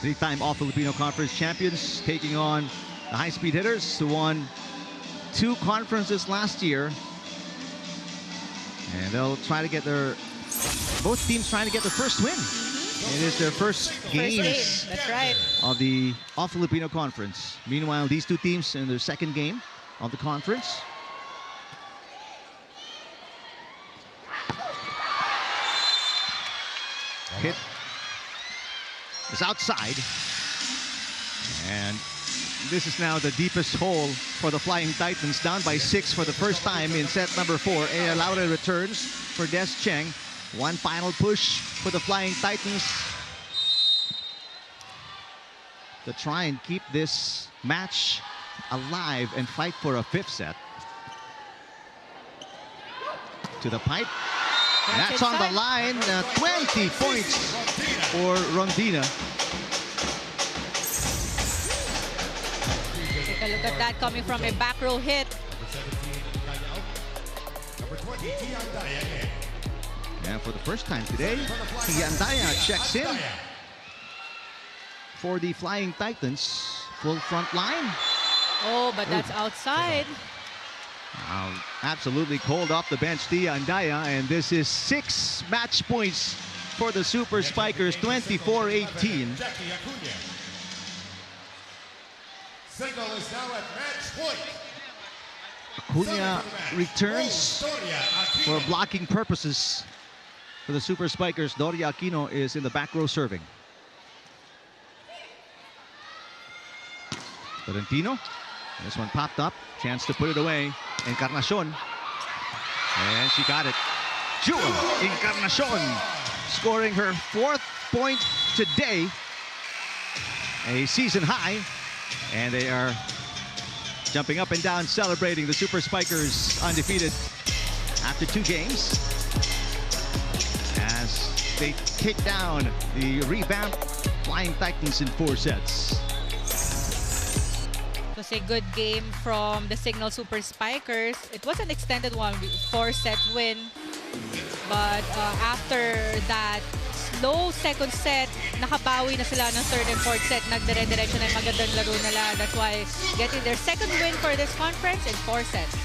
3-time All-Filipino Conference champions, taking on the high-speed hitters who won 2 conferences last year. And they'll try to get both teams trying to get their first win. It is their first games That's right. of the All-Filipino Conference. Meanwhile, these 2 teams in their second game of the conference. Hit is outside. And this is now the deepest hole for the Flying Titans, down by 6 for the first time in set number 4. Ea Laure returns for Des Cheng. One final push for the Flying Titans to try and keep this match alive and fight for a 5th set. To the pipe. And that's on the line. 20 points for Rondina. Take a look at that coming from a back row hit. Number 20, Tian Daya. And for the first time today, Yandaya checks in for the Flying Titans. Full front line. Oh, but that's outside. Absolutely cold off the bench, Yandaya. And this is 6 match points for the Super Spikers, 24-18. Signal is now at match point. Acuna returns for blocking purposes for the Super Spikers. Doria Aquino is in the back row serving. Tolentino. This one popped up. Chance to put it away. Encarnacion. And she got it. Jewel Encarnacion scoring her 4th point today. A season high. And they are jumping up and down, celebrating the Super Spikers undefeated after 2 games. As they take down the revamped Flying Titans in 4 sets. It was a good game from the Signal Super Spikers. It was an extended one, 4-set win. But after that slow second set, nakabawi na sila ng 3rd and 4th set. Nagdire-diretso na yung magandang laro nila. That's why getting their second win for this conference in 4 sets.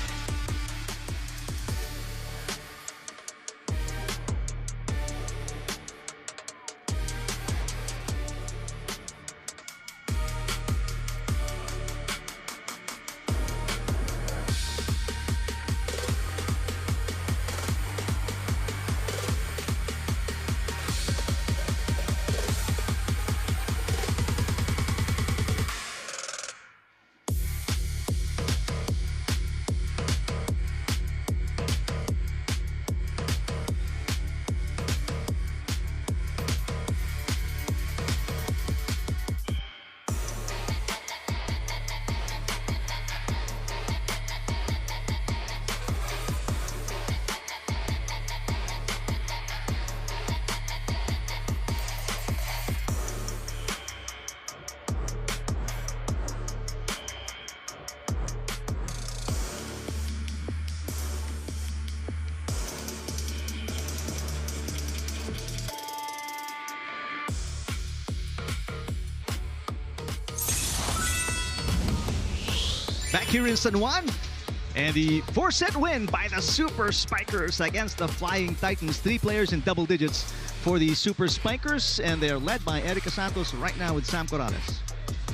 Back here in San Juan, and the 4-set win by the Super Spikers against the Flying Titans. 3 players in double digits for the Super Spikers, and they're led by Erica Santos right now with Sam Corrales.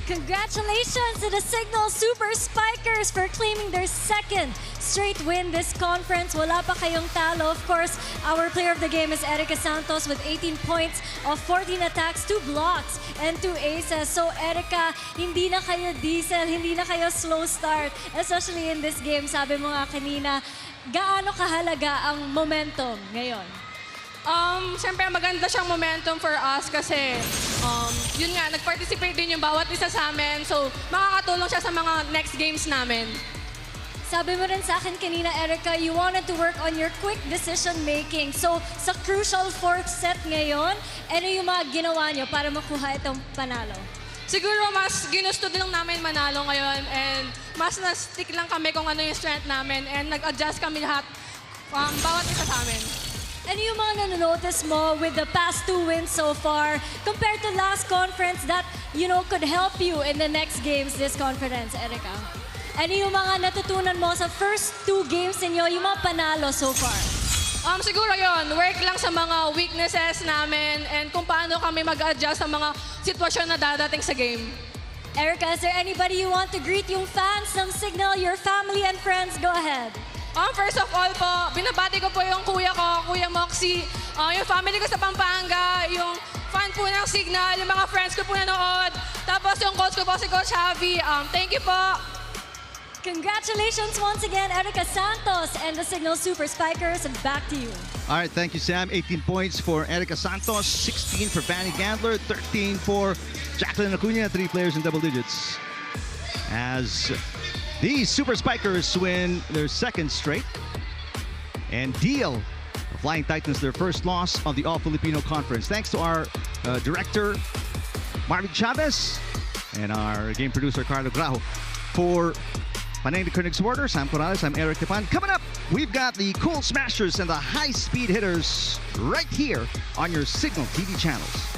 Congratulations to the Signal Super Spikers for claiming their 2nd straight win this conference. Wala pa kayong talo. Of course, our player of the game is Erica Santos with 18 points of 14 attacks, 2 blocks, and 2 aces. So, Erica, hindi na kayo diesel, hindi na kayo slow start. Especially in this game, sabi mo nga kanina, gaano kahalaga ang momentum ngayon? Siyempre, maganda siyang momentum for us kasi yun nga, nag-participate din yung bawat isa sa amin. So, makakatulong siya sa mga next games namin. Sabi mo rin sa akin kanina, Erica, you wanted to work on your quick decision-making. So, sa crucial 4th set ngayon, ano yung mga ginawa niyo para makuha itong panalo? Siguro mas ginusto din lang namin manalo ngayon and mas na-stick lang kami kung ano yung strength namin and nag-adjust kami lahat, bawat isa sa amin. Ano yung mga nanonotice mo with the past 2 wins so far compared to last conference that, could help you in the next games this conference, Erica? Ano yung mga natutunan mo sa first 2 games ninyo, yung mga panalo so far? Siguro yon, work lang sa mga weaknesses namin and kung paano kami mag-adjust sa mga sitwasyon na dadating sa game. Erica, is there anybody you want to greet yung fans ng Signal, your family and friends? Go ahead. First of all po, binabati ko po yung kuya ko, Kuya Moxie, yung family ko sa Pampanga, yung fan po ng Signal, yung mga friends ko po nanood, tapos yung coach ko po si Coach Javi. Thank you po. Congratulations once again, Erica Santos and the Signal Super Spikers. And back to you. All right, thank you, Sam. 18 points for Erica Santos, 16 for Vanny Gandler, 13 for Jacqueline Acuna, 3 players in double digits. As these Super Spikers win their second straight and deal the Flying Titans their first loss of the All-Filipino Conference. Thanks to our director, Marvin Chavez, and our game producer, Carlo Grajo. For Panay the Koenig supporter, Sam Corrales, I'm Eric Tepan. Coming up, we've got the Cool Smashers and the High Speed Hitters right here on your Signal TV channels.